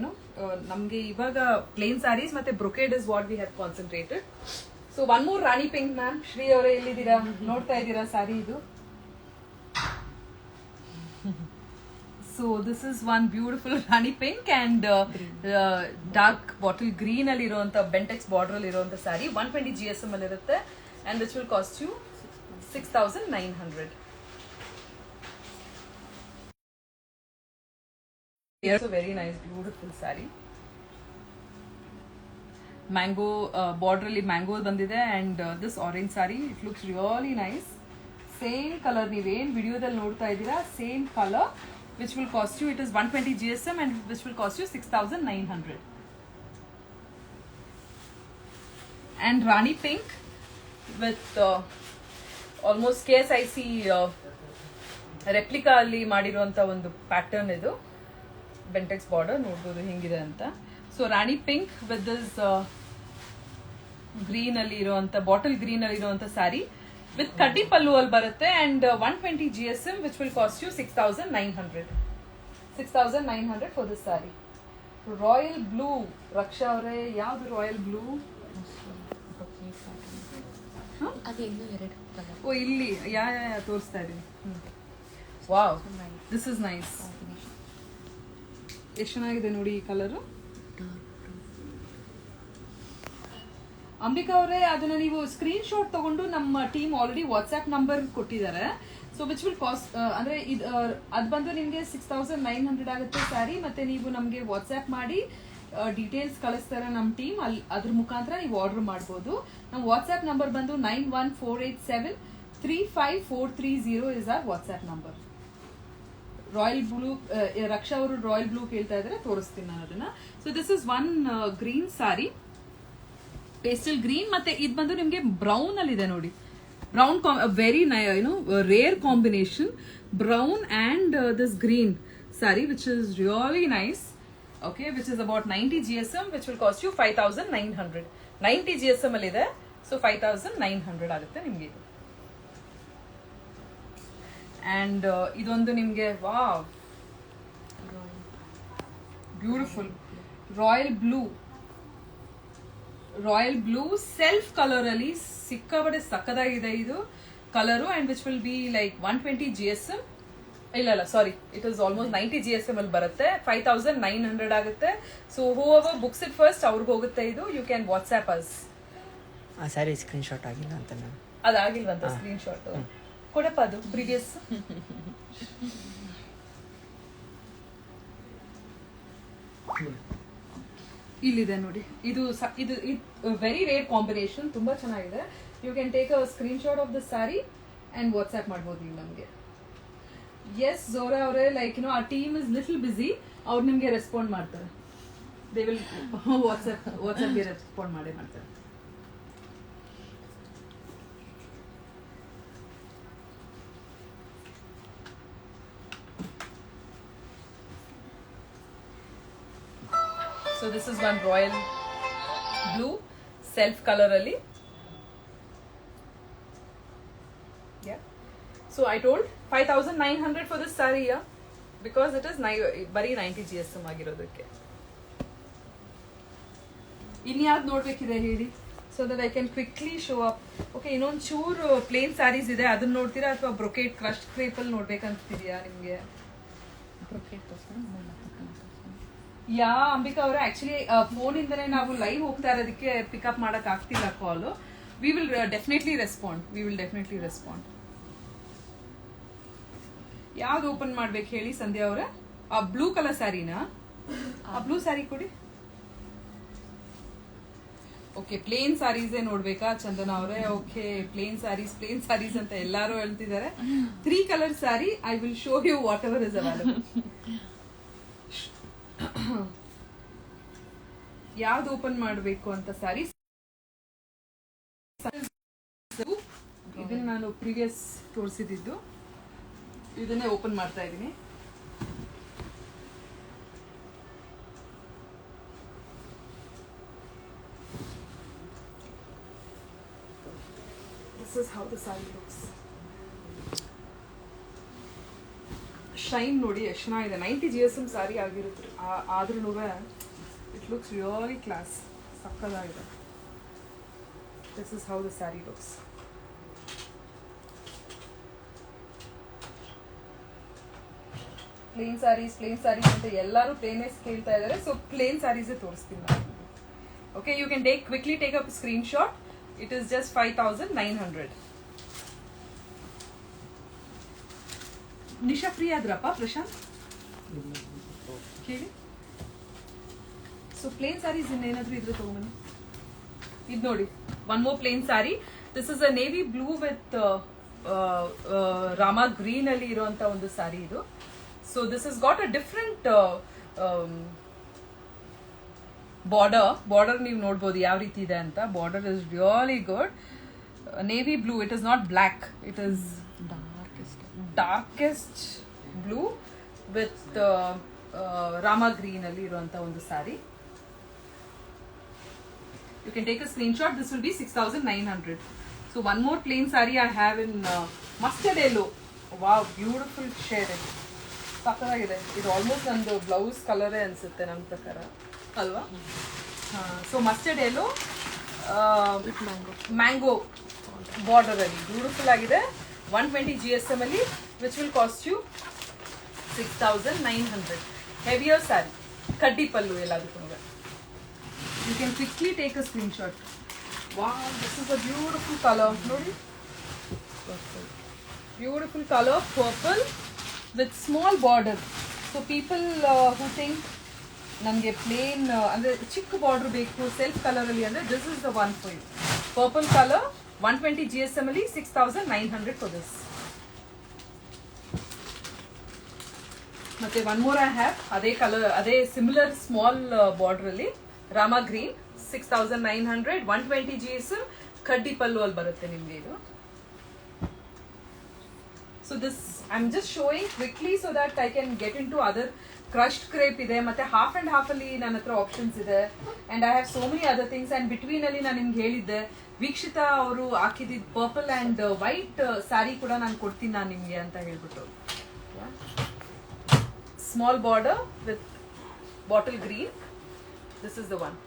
ನಮಗೆ ಇವಾಗ ಪ್ಲೇನ್ ಸ್ಯಾರೀಸ್ ಮತ್ತೆ brocade is what we have concentrated. So one more rani pink ma'am. Shri ಅವರೇ ಎಲ್ಲಿದ್ದೀರಾ? ನೋಡ್ತಾ ಇದ್ದೀರಾ ಸ್ಯಾರಿ ಇದು? So this is one beautiful Rani pink and dark bottle green ಅಲ್ಲಿ ಇರುವಂತ ಬೆಂಟೆಕ್ಸ್ ಬಾರ್ಡರ್ ಅಲ್ಲಿ ಇರುವಂತ ಸ್ಯಾರಿ, 120 GSM ಅಲ್ಲಿ ಇರುತ್ತೆ and which will cost you 6,900. Here's a very nice beautiful saree. Mango border ಅಲ್ಲಿ mango ಬಂದಿದೆ and this orange saree, it looks really nice. Same color ನೀವೇನ್ ವಿಡಿಯೋದಲ್ಲಿ ನೋಡ್ತಾ ಇದ್ದೀರಾ, same color, which will cost you, it is 120 GSM and which will cost you 6,900. And Rani pink with almost KSIC replica ಅಲ್ಲಿ ಮಾಡಿರುವಂತ ಒಂದು pattern ಇದು. Bentex border ನೋಡ್ಬೋದು ಹಿಂಗಿದೆ ಅಂತ. So rani pink with this green ಅಲ್ಲಿ ಇರುವಂತ ಬಾಟಲ್ ಗ್ರೀನ್ ಅಲ್ಲಿ ಇರುವಂತ ಸ್ಯಾರಿ with ಕಡ್ಡಿ ಪಲ್ಲು ಅಲ್ಲಿ ಬರುತ್ತೆ and 120 GSM which will cost you 6,900. 6,900 for this saree. Royal blue, ರಕ್ಷಾ ಅವರೇ, ಯಾವ್ದು ರಾಯಲ್ ಬ್ಲೂ? ಅದು ಇನ್ನೂ ಎರಡು ಕಲರ್. ಓ ಇಲ್ಲಿ ಯಾ ತೋರಿಸ್ತಾ ಇದೀನಿ. Wow, this is nice. ಎಷ್ಟು ಚೆನ್ನಾಗಿದೆ ನೋಡಿ ಈ ಕಲರು. ಅಂಬಿಕಾ ಅವರೇ, ಅದನ್ನ ನೀವು ಸ್ಕ್ರೀನ್ ಶಾಟ್ ತಗೊಂಡು ನಮ್ಮ ಟೀಮ್ ಆಲ್ರೆಡಿ ವಾಟ್ಸ್ಆಪ್ ನಂಬರ್ ಕೊಟ್ಟಿದ್ದಾರೆ. ಸೊ ವಿಚ್ ವಿಲ್ ಕಾಸ್ಟ್ ಅಂದ್ರೆ ಅದು ಬಂದು ನಿಮಗೆ 6,900 ಆಗುತ್ತೆ ಸ್ಯಾರಿ. ಮತ್ತೆ ನೀವು ನಮಗೆ ವಾಟ್ಸ್ಆಪ್ ಮಾಡಿ ಡೀಟೇಲ್ಸ್ ಕಳಿಸ್ತಾರೆ ನಮ್ಮ ಟೀಮ್, ಅಲ್ಲಿ ಅದ್ರ ಮುಖಾಂತರ ನೀವು ಆರ್ಡರ್ ಮಾಡ್ಬೋದು. ನಮ್ಮ ವಾಟ್ಸ್ಆಪ್ ನಂಬರ್ ಬಂದು 9148735430 is our WhatsApp number. Royal blue, Raksha ಅವರು ರಾಯಲ್ ಬ್ಲೂ ಕೇಳ್ತಾ ಇದ್ದಾರೆ, ತೋರಿಸ್ತೀನಿ ನಾನು ಅದನ್ನ. So this is one green saree, pastel green, ಮತ್ತೆ ಇದು ಬಂದು ನಿಮಗೆ ಬ್ರೌನ್ ಅಲ್ಲಿ ಇದೆ ನೋಡಿ. Brown very rare combination, brown and this green saree which is really nice. Okay, which is about 90 GSM which will cost you 5,900. 90 GSM ಅಲ್ಲಿ ಇದೆ, so 5,900 ಆಗುತ್ತೆ ನಿಮ್ಗೆ ಇದು. ಅಂಡ್ ಇದೊಂದು ನಿಮ್ಗೆ wow beautiful royal blue, royal blue self colour ಅಲ್ಲಿ ಸಿಕ್ಕಾಬಡೆ ಸಕ್ಕದಾಗಿದೆ ಇದು colour. And which will be like 120 GSM, ಇಲ್ಲ sorry, it is almost 90 GSM ಅಲ್ಲಿ ಬರುತ್ತೆ. 5,900 ಆಗುತ್ತೆ. So whoever books it first ಅವ್ರಿಗೆ ಹೋಗುತ್ತೆ ಇದು. You can WhatsApp us. ಆ ಸ್ಯಾರಿ ಸ್ಕ್ರೀನ್ ಶಾಟ್ ಆಗಿಲ್ಲ ಅಂತ ಮ್ಯಾಮ್. ಅದಾಗಿಲ್ವಂತ ಸ್ಕ್ರೀನ್ ಶಾಟ್ ಕೊಡಪ್ಪ, ಅದು ಪ್ರೀವಿಯಸ್. ಇಲ್ಲಿದೆ ನೋಡಿ, ಇದು ವೆರಿ ರೇರ್ ಕಾಂಬಿನೇಷನ್, ತುಂಬಾ ಚೆನ್ನಾಗಿದೆ. You can take a screen shot of the sari and WhatsApp ಮಾಡ್ಬೋದು ನೀವು ನಮಗೆ. ಎಸ್ ಝೋರಾ ಅವರೇ, ಲೈಕ್ ಆ ಟೀಮ್ ಇಸ್ ಲಿಟಲ್ ಬಿಸಿ, ಅವ್ರು ನಿಮಗೆ ರೆಸ್ಪಾಂಡ್ ಮಾಡ್ತಾರೆ. ದೇ ವಿಲ್ ವಾಟ್ಸ್ಆಪ್ಗೆ ರೆಸ್ಪಾಂಡ್ ಮಾಡೇ ಮಾಡ್ತಾರೆ. So this is one royal blue self colour ಅಲ್ಲಿ. So I told 5,900 for this saree, yeah, because it is bari 90 GSM ಆಗಿರೋದಕ್ಕೆ. ಇನ್ಯಾವ್ದು ನೋಡ್ಬೇಕಿದೆ ಹೇಳಿ, so that I can quickly show up. Okay, ಇನ್ನೊಂದು ಚೂರು plane saris ಇದೆ, ಅದನ್ನ ನೋಡ್ತೀರಾ ಅಥವಾ ಬ್ರೊಕೇಟ್ ಕ್ರಸ್ಟ್ ಕ್ರೇಪಲ್ಲಿ ನೋಡ್ಬೇಕಂತಿದ್ಯಾ ನಿಮಗೆ? ಯಾ ಅಂಬಿಕಾ ಅವರೇ, ಆಕ್ಚುಲಿ ಫೋನಿಂದನೇ ನಾವು ಲೈವ್ ಹೋಗ್ತಾ ಇರೋದಕ್ಕೆ ಪಿಕಪ್ ಮಾಡಕ್ ಆಗ್ತಿಲ್ಲ call. We will definitely respond. ಯಾವ್ದು ಓಪನ್ ಮಾಡ್ಬೇಕು ಹೇಳಿ ಸಂಧ್ಯಾ ಅವರೇ? ಆ ಬ್ಲೂ ಕಲರ್ ಸ್ಯಾರಿನಾ? ಆ ಬ್ಲೂ ಸ್ಯಾರಿ ಕೊಡಿ. ಓಕೆ, ಪ್ಲೇನ್ ಸ್ಯಾರೀಸೇ ನೋಡ್ಬೇಕಾ ಚಂದನ ಅವರೇ? ಓಕೆ, ಪ್ಲೇನ್ ಸ್ಯಾರೀಸ್ ಅಂತ ಎಲ್ಲಾರು ಹೇಳ್ತಿದ್ದಾರೆ. 3 colour sari, I will show you whatever is available. ಯಾವ್ದು ಓಪನ್ ಮಾಡಬೇಕು ಅಂತ ಸ್ಯಾರಿ? ಇದನ್ನ ನಾನು ಪ್ರೀವಿಯಸ್ ತೋರಿಸಿದ್ದು, ಇದನ್ನೇ ಓಪನ್ ಮಾಡ್ತಾ ಇದ್ದೀನಿ. This is how the saree looks. Shine ನೋಡಿ ಎಷ್ಟು ಚೆನ್ನಾಗಿದೆ. 90 GSM ಸಾರಿ ಆಗಿರುತ್ತೆ, ಆದ್ರೂ ಇಟ್ ಲುಕ್ಸ್ ರಿಯಲಿ ಕ್ಲಾಸ್, ಸಕ್ಕದಾಗಿದೆ. This is how the sari looks. Plain sarees ಅಂತ ಎಲ್ಲರೂ ಪ್ಲೇನೇಸ್ ಕೇಳ್ತಾ ಇದ್ದಾರೆ, ಸೊ ಪ್ಲೇನ್ ಸ್ಯಾರೀಸೇ ತೋರಿಸ್ತೀನಿ ನಾನು. Okay, you can quickly take up screenshot. It is just 5,900. Nisha free ಆದ್ರಪ್ಪ ಪ್ರಶಾಂತ್ ಕೇಳಿ. ಸೊ ಪ್ಲೇನ್ ಸ್ಯಾರೀಸ್ ಇನ್ನೇನಾದ್ರೂ ಇದ್ರೆ ತಗೊಂಬನ್ನಿ. ಇದು ನೋಡಿ, one more plain saree. This is a navy blue with Rama green ಅಲ್ಲಿ ಇರುವಂತ ಒಂದು ಸ್ಯಾರಿ ಇದು. So this has got a different border ನೀವು ನೋಡಬಹುದು ಯಾವ ರೀತಿ ಇದೆ ಅಂತ. Border is really good. Navy blue, it is not black, it is darkest blue with Rama green ಅಲ್ಲಿ ಇರುವಂತ ಒಂದು ಸಾರಿ. You can take a screenshot. This will be 6,900. So one more plain saree I have in mustard yellow. Wow, beautiful shade. ಸಕ್ಕತ್ತಾಗಿದೆ. ಇದು almost ನಂದು blouse ಕಲರೇ ಅನ್ಸುತ್ತೆ ನನ್ನ ಪ್ರಕಾರ ಅಲ್ವಾ? So mustard yellow mango border ಅಲ್ಲಿ ಬ್ಯೂಟಿಫುಲ್ ಆಗಿದೆ. 120 GSM ಅಲ್ಲಿ, which will cost you 6,900. Heavier saree, ಕಡ್ಡಿ ಪಲ್ಲು ಎಲ್ಲದಕ್ಕೂ. You can quickly take a screen shot. Wow, this is a beautiful colour ನೋಡಿ. Beautiful colour, purple with small border. So people who think ನನಗೆ plain ಅಂದರೆ ಚಿಕ್ಕ border ಬೇಕು self ಕಲರಲ್ಲಿ ಅಂದರೆ this is the one for you. Purple colour, 120 GSM ಅಲ್ಲಿ 6,900 for this. ಮತ್ತೆ one more I have ಅದೇ ಕಲರ್, ಅದೇ ಸಿಮಿಲರ್ ಸ್ಮಾಲ್ ಬಾರ್ಡರ್ ಅಲ್ಲಿ ರಾಮಾ ಗ್ರೀನ್, 6,900, 120 GSM, ಕಡ್ಡಿ ಪಲ್ಲು ಅಲ್ಲಿ ಬರುತ್ತೆ ನಿಮಗೆ ಇದು. So this I'm just showing quickly so that I can get into other crushed crepe ಇದೆ, ಮತ್ತೆ half and half ಅಲ್ಲಿ ನನ್ನ ಹತ್ರ ಆಪ್ಷನ್ಸ್ ಇದೆ, and I have so many other things. and between ಅಲ್ಲಿ ನಾನು ನಿಮ್ಗೆ ಹೇಳಿದ್ದೆ, ವೀಕ್ಷಿತಾ ಅವರು ಹಾಕಿದಿದ್ದು ಪರ್ಪಲ್ ಅಂಡ್ ವೈಟ್ ಸ್ಯಾರಿ ಕೂಡ ನಾನು ಕೊಡ್ತೀನಿ ನಾನು ನಿಮ್ಗೆ ಅಂತ ಹೇಳ್ಬಿಟ್ಟು. Small border with bottle green, this is the one.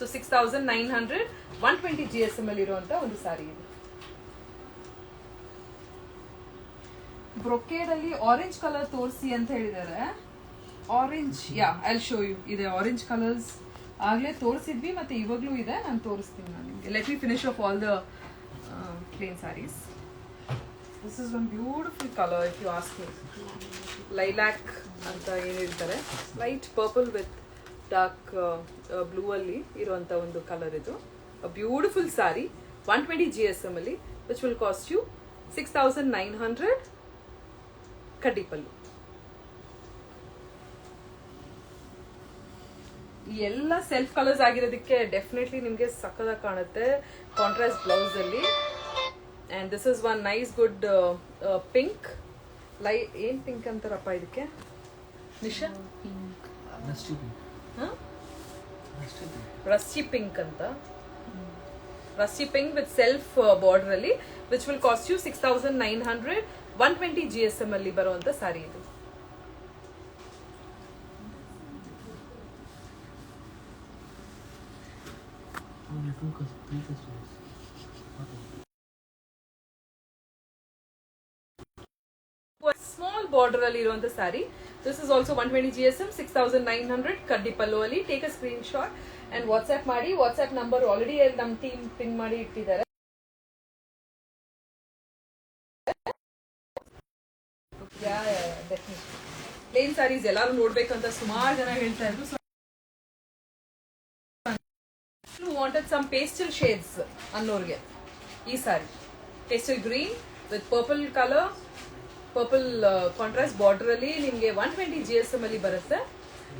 So 6,900, 120 GSM ಅಲ್ಲಿ ಇರುವಂತ ಒಂದು ಸ್ಯಾರಿ ಇದೆ. ಬ್ರೊಕೇಡ್ ಅಲ್ಲಿ ಆರೆಂಜ್ ಕಲರ್ ತೋರಿಸಿ ಅಂತ ಹೇಳಿದ್ದಾರೆ. Orange, ya I will show you. ಇದೆ ಆರೆಂಜ್ ಕಲರ್ಸ್ ಆಗ್ಲೇ ತೋರಿಸಿದ್ವಿ, ಮತ್ತೆ ಇವಾಗ್ಲೂ ಇದೆ, ನಾನು ತೋರಿಸ್ತೀನಿ ನಾನು ನಿಮಗೆ. Let me finish off all the plain saris. This is one beautiful colour if you ask me. Lilac ಅಂತ ಏನು ಹೇಳ್ತಾರೆ, light purple with dark blue ಅಲ್ಲಿ ಇರುವಂತ ಒಂದು ಕಲರ್ ಇದು. ಬ್ಯೂಟಿಫುಲ್ ಸ್ಯಾರಿ, 120 GSM ಅಲ್ಲಿ, ವಿಚ್ ವಿಲ್ ಕಾಸ್ಟ್ ಯು 6,900. ಕಡ್ಡಿ ಪಲ್ಲು. ಎಲ್ಲ ಸೆಲ್ಫ್ ಕಲರ್ಸ್ ಆಗಿರೋದಕ್ಕೆ ಡೆಫಿನೆಟ್ಲಿ ನಿಮಗೆ ಸಕ್ಕದಾಗಿ ಕಾಣುತ್ತೆ ಕಾಂಟ್ರಾಸ್ಟ್ ಬ್ಲೌಸ್ ಅಲ್ಲಿ. And this is one nice good pink. ಏನ್ ಪಿಂಕ್ ಅಂತಾರಪ್ಪ ಇದಕ್ಕೆ ನಿಶಾ? ರಸ್ಸಿ ಪಿಂಕ್ ಅಂತ, rusty pink with self border ಅಲ್ಲಿ, which will cost you 6900. 120 GSM ಅಲ್ಲಿ ಬರುವಂತ ಸಾರಿ ಇದು. ಸ್ಮಾಲ್ ಬಾರ್ಡರ್ ಅಲ್ಲಿ ಇರುವಂತ ಸಾರಿ. ದಿಸ್ ಇಸ್ ಆಲ್ಸೋ 120 GSM, 6900 ಕಡ್ಡಿ ಪಲ್ಲು ಅಲ್ಲಿ. Take a screen shot and WhatsApp ಮಾಡಿ. ವಾಟ್ಸ್ಆಪ್ ನಂಬರ್ ಆಲ್ರೆಡಿ ನಮ್ಮ ಟೀಮ್ ಪಿನ್ ಮಾಡಿ ಇಟ್ಟಿದ್ದಾರೆ. ಪ್ಲೇನ್ ಸಾರೀಸ್ ಎಲ್ಲಾರು ನೋಡ್ಬೇಕಂತ ಸುಮಾರು ಜನ ಹೇಳ್ತಾ ಇದ್ರು. ವಾಂಟೆಡ್ ಸಮ್ ಪೇಸ್ಟಲ್ ಶೇಡ್ಸ್ ಅನ್ನೋರ್ಗೆ ಈ saree pastel green with purple colour, purple contrast border ಅಲ್ಲಿ ನಿಮಗೆ 120 GSM ಅಲ್ಲಿ ಬರುತ್ತೆ,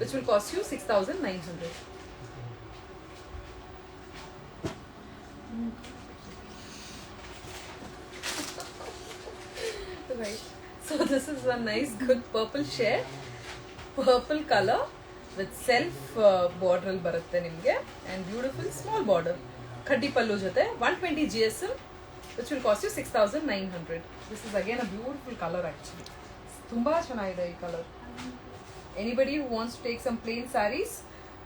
which will cost you 6900. Right. So this is a nice good purple shade, purple color with self border ಬರುತ್ತೆ ನಿಮಗೆ, and beautiful small border ಕಡ್ಡಿ ಪಲ್ಲು ಜೊತೆ 120 GSM, which will cost you 6900. This is again a beautiful color actually. ತುಂಬಾ ಚೆನ್ನಾಗಿದೆ ಈ colour. Anybody who wants to take some plain sarees,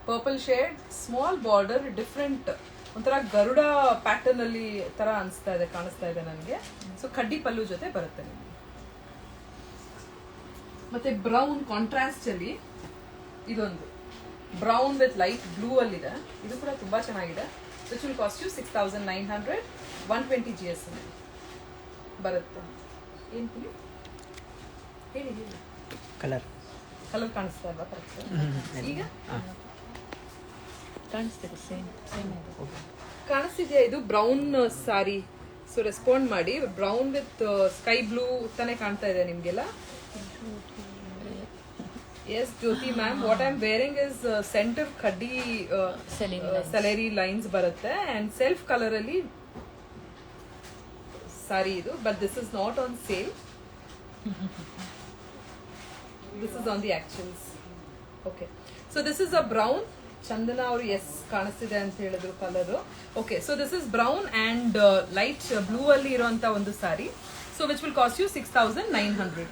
purple shade, small border, different ಒಂಥರ Garuda pattern ಅಲ್ಲಿ ತರ ಕಾಣಿಸ್ತಾ ಇದೆ ನನಗೆ. ಸೊ ಕಡ್ಡಿ ಪಲ್ಲು ಜೊತೆ ಬರುತ್ತೆ ನಿಮಗೆ. ಮತ್ತೆ ಬ್ರೌನ್ ಕಾಂಟ್ರಾಸ್ಟ್ ಅಲ್ಲಿ ಇದೊಂದು ಬ್ರೌನ್ ವಿತ್ ಲೈಟ್ ಬ್ಲೂ ಅಲ್ಲಿ ಇದೆ, ಇದು ಕೂಡ ತುಂಬಾ ಚೆನ್ನಾಗಿದೆ. Which will cost you 6900. 120 GSM ಬರುತ್ತೆ. ಏನ್ ಹೇಳಿ ಕಲರ್ ಕಾಣಿಸ್ತಾ ಇಲ್ವಾ ಕರೆಕ್ಟ್? ಈಗ ಕಾಣಿಸ್ತಿದೆ, ಸೇಮ್ ಕಾಣಿಸ್ತಿದ್ಯಾ? ಇದು ಬ್ರೌನ್ ಸಾರಿ. ಸೊ ರೆಸ್ಪಾಂಡ್ ಮಾಡಿ. ಬ್ರೌನ್ ವಿತ್ ಸ್ಕೈ ಬ್ಲೂ ತಾನೇ ಕಾಣ್ತಾ ಇದೆ ನಿಮ್ಗೆಲ್ಲ? Yes, Jyoti ma'am, what I'm wearing is center khaddi celery lines barutte and self color alli sari idu, but this is not on sale. This is on the actuals. Okay, so this is a brown. Chandana ಅವರು yes ಕಾಣಿಸ್ತಿದೆ ಅಂತ ಹೇಳಿದ್ರು colour. Okay, so this is brown and light blue ಅಲ್ಲಿ ಇರುವಂತ ಒಂದು ಸಾರಿ. So which will cost you 6900.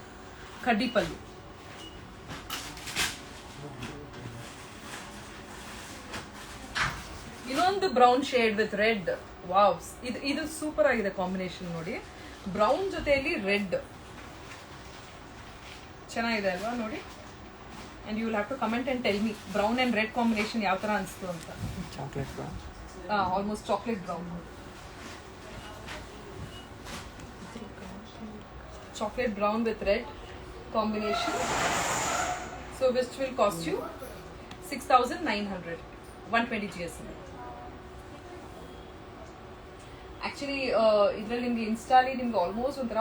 ಕಡ್ಡಿ ಪಲ್ಲು. ಇನ್ನೊಂದು brown shade with red. Wow, ಇದು ಸೂಪರ್ ಆಗಿದೆ ಕಾಂಬಿನೇಷನ್ ನೋಡಿ. ಬ್ರೌನ್ ಜೊತೆಯಲ್ಲಿ ರೆಡ್ ಚೆನ್ನಾಗಿದೆ ಅಲ್ವಾ ನೋಡಿ. And you will have to comment and tell me brown and red combination ಯಾವ ತರ ಅನಿಸ್ತು ಅಂತ. Chocolate brown, almost chocolate brown. Chocolate brown with red combination. So which will cost you 6900. 120 GSM. Actually, ಇದರಲ್ಲಿ ನಿಮಗೆ ಇನ್ಸ್ಟಾಲಿ ನಿಮ್ಗೆ ಆಲ್ಮೋಸ್ಟ್ ಒಂಥರ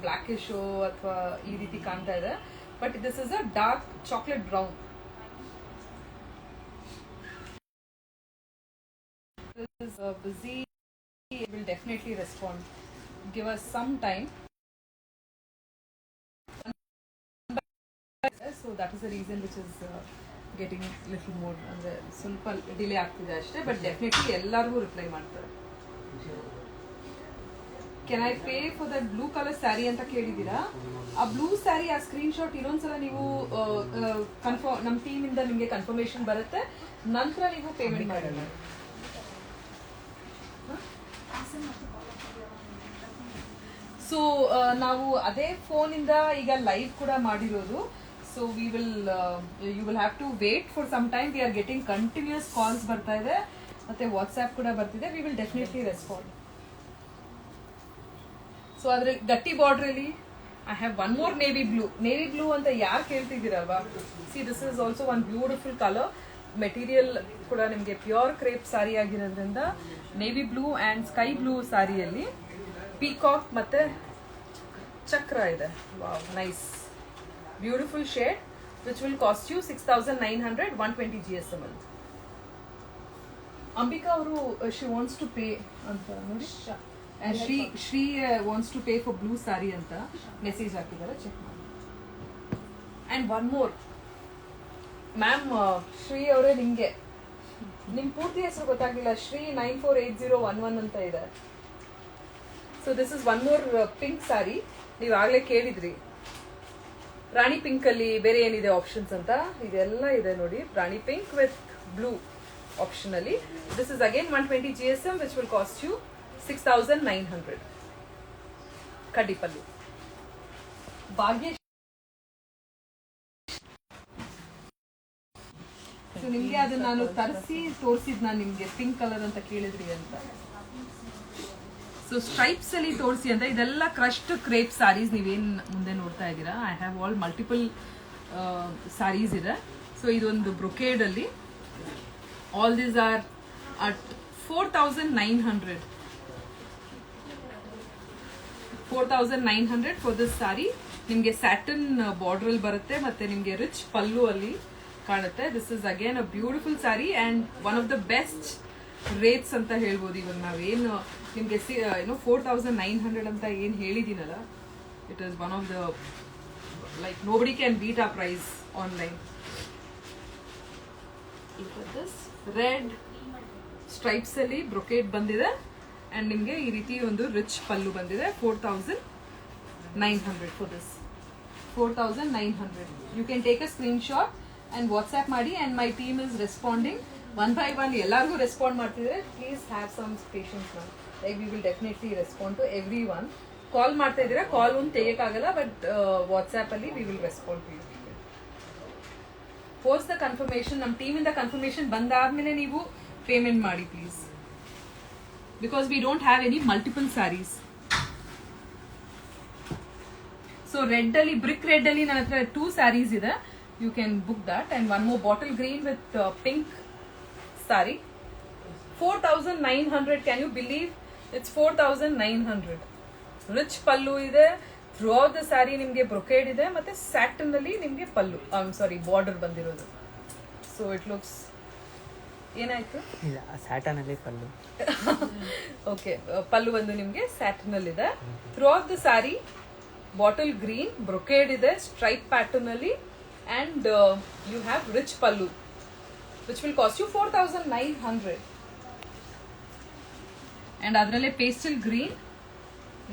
blackish ಅಥವಾ ಈ ರೀತಿ ಕಾಣ್ತಾ ಇದೆ, but this is a dark chocolate brown. This is busy. It will definitely respond. Give us some time. So that is the reason which is getting little more ಅಂದ್ರೆ ಸ್ವಲ್ಪ ಡಿಲೇ ಆಗ್ತಿದೆ ಅಷ್ಟೇ, ಬಟ್ ಡೆಫಿನೆಟ್ಲಿ ಎಲ್ಲರಿಗೂ reply ಮಾಡ್ತಾರೆ. Can I pay for that blue colour sari ಅಂತ ಕೇಳಿದ್ದೀರಾ? ಆ blue sari ಆ ಸ್ಕ್ರೀನ್ ಶಾಟ್ ಇನ್ನೊಂದ್ಸಲ ನೀವು ಕನ್ಫರ್ಮ್ ನಮ್ಮ ಟೀಮ್ ಇಂದ ನಿಮಗೆ ಕನ್ಫರ್ಮೇಶನ್ ಬರುತ್ತೆ, ನಂತರ ನೀವು ಪೇಮೆಂಟ್ ಮಾಡೋಣ. ಸೊ ನಾವು ಅದೇ ಫೋನ್ ಇಂದ ಈಗ ಲೈವ್ ಕೂಡ ಮಾಡಿರೋದು. So we will you will have to wait for some time. We are getting continuous calls ಬರ್ತಾ ಇದೆ, ಮತ್ತೆ ವಾಟ್ಸ್ಆ್ಯಪ್ ಕೂಡ ಬರ್ತಿದೆ. We will definitely respond. So ಅದ್ರ ಗಟ್ಟಿ ಬಾರ್ಡರ್ ಅಲ್ಲಿ I have one more navy blue. Navy blue ಅಂತ ಯಾರು ಕೇಳ್ತಿದ್ದೀರಲ್ವಾ? See this is also one beautiful colour. Material ಕೂಡ ನಿಮಗೆ ಪ್ಯೂರ್ ಕ್ರೇಪ್ ಸಾರಿ ಆಗಿರೋದ್ರಿಂದ navy blue and sky blue ಸಾರಿಯಲ್ಲಿ ಪೀಕಾಕ್ ಮತ್ತೆ ಚಕ್ರ ಇದೆ. Wow, nice beautiful shade which will cost you 6900. 120 GSM ಅಲ್ಲಿ. ಅಂಬಿಕಾ ಅವರು ಶಿ ವಾಂಟ್ಸ್ ಟು ಪೇ ಅಂತ ನೋಡಿ, Shri wants to pay for blue saree ಅಂತ ಮೆಸೇಜ್ ಹಾಕಿದ್ದಾರೆ, ಚೆಕ್ ಮಾಡಿ. And one more ma'am Shri ಅವರೇ, ನಿಮ್ಗೆ ನಿಮ್ ಪೂರ್ತಿ ಹೆಸರು ಗೊತ್ತಾಗ್ಲಿಲ್ಲ. ಶ್ರೀ 948011 ಅಂತ ಇದೆ. So this is one more pink saree. ನೀವು ಆಗ್ಲೇ ಕೇಳಿದ್ರಿ ರಾಣಿ ಪಿಂಕ್ ಅಲ್ಲಿ ಬೇರೆ ಏನಿದೆ ಆಪ್ಷನ್ಸ್ ಅಂತ. ಇದೆಲ್ಲ ಇದೆ ನೋಡಿ, rani pink with blue option ಅಲ್ಲಿ. This is again 120 GSM which will cost you 6900. ಕಡ್ಡಿ ಪಲ್ಲು. ಭಾಗ್ಯ ನಿಮ್ಗೆ ಅದನ್ನ ನಾನು ತರಿಸಿ ತೋರಿಸಿದ್, ನಾನು ನಿಮ್ಗೆ ಪಿಂಕ್ ಕಲರ್ ಅಂತ ಕೇಳಿದ್ರಿ ಅಂತ. ಸೊ ಸ್ಟ್ರೈಪ್ಸ್ ಅಲ್ಲಿ ತೋರಿಸಿ ಅಂತ. ಇದೆಲ್ಲ ಕ್ರಶ್ಡ್ ಕ್ರೇಪ್ ಸಾರೀಸ್ ನೀವೇನ್ ಮುಂದೆ ನೋಡ್ತಾ ಇದ್ದೀರಾ. I have all multiple sarees ಇದೆ. ಸೊ ಇದೊಂದು ಬ್ರೊಕೇಡ್ ಅಲ್ಲಿ. All these are at 4900. 4900 for this saree. ನಿಮ್ಗೆ ಸ್ಯಾಟನ್ ಬಾರ್ಡರ್ ಅಲ್ಲಿ ಬರುತ್ತೆ, ಮತ್ತೆ ನಿಮ್ಗೆ ರಿಚ್ ಪಲ್ಲು ಅಲ್ಲಿ ಕಾಣುತ್ತೆ. This is again a beautiful sari and one of the best rates ಅಂತ ಹೇಳ್ಬೋದು. ಇವಾಗ ನಾವೇನು ನಿಮ್ಗೆ 4900 ಅಂತ ಏನ್ ಹೇಳಿದೀನಲ್ಲ, it is one of the like nobody can beat ಆ price online. This red stripes ಅಲ್ಲಿ ಬ್ರೊಕೇಡ್ ಬಂದಿದೆ ಅಂಡ್ ನಿಮ್ಗೆ ಈ ರೀತಿ ಒಂದು ರಿಚ್ ಪಲ್ಲು ಬಂದಿದೆ. 4900 for this. 4900. You can take a screen shot and WhatsApp ಮಾಡಿ, and my team is responding one by one. ಎಲ್ಲರಿಗೂ ರೆಸ್ಪಾಂಡ್ ಮಾಡ್ತಿದ್ರೆ please have some patience ma'am. Like we will definitely respond to every one. Call ಮಾಡ್ತಾ ಇದ್ದೀರಾ, call ಒಂದು ತೆಗಿಯಕ್ಕಾಗಲ್ಲ, but WhatsApp ಅಲ್ಲಿ we will respond to you. Post the confirmation. ನಮ್ಮ ಟೀಮಿಂದ confirmation ಬಂದಾದ್ಮೇಲೆ ನೀವು ಪೇಮೆಂಟ್ ಮಾಡಿ please, because we don't have any multiple saris. So red ಅಲ್ಲಿ, ಬ್ರಿಕ್ ರೆಡ್ ಅಲ್ಲಿ ನನ್ನ ಹತ್ರ 2 ಸ್ಯಾರೀಸ್ ಇದೆ. You can book that, and one more bottle green with pink saree. 4900. Can you believe? It's 4900. Rich pallu ide. Throughout the saree nimge brocade ide, matte satin alli nimge pallu, border bandirodu. So it looks ಏನಾಯ್ತು? ಇಲ್ಲ, Satan ಅಲ್ಲಿ ಪಲ್ಲು. Okay, ಪಲ್ಲು ಬಂದು ನಿಮ್ಗೆ Satan ಅಲ್ಲಿ ಇದೆ. Throughout the sorry bottle green brocade ಇದೆ stripe pattern ಅಲ್ಲಿ. And you have rich pallu which will cost you 4900. and adralle pastel green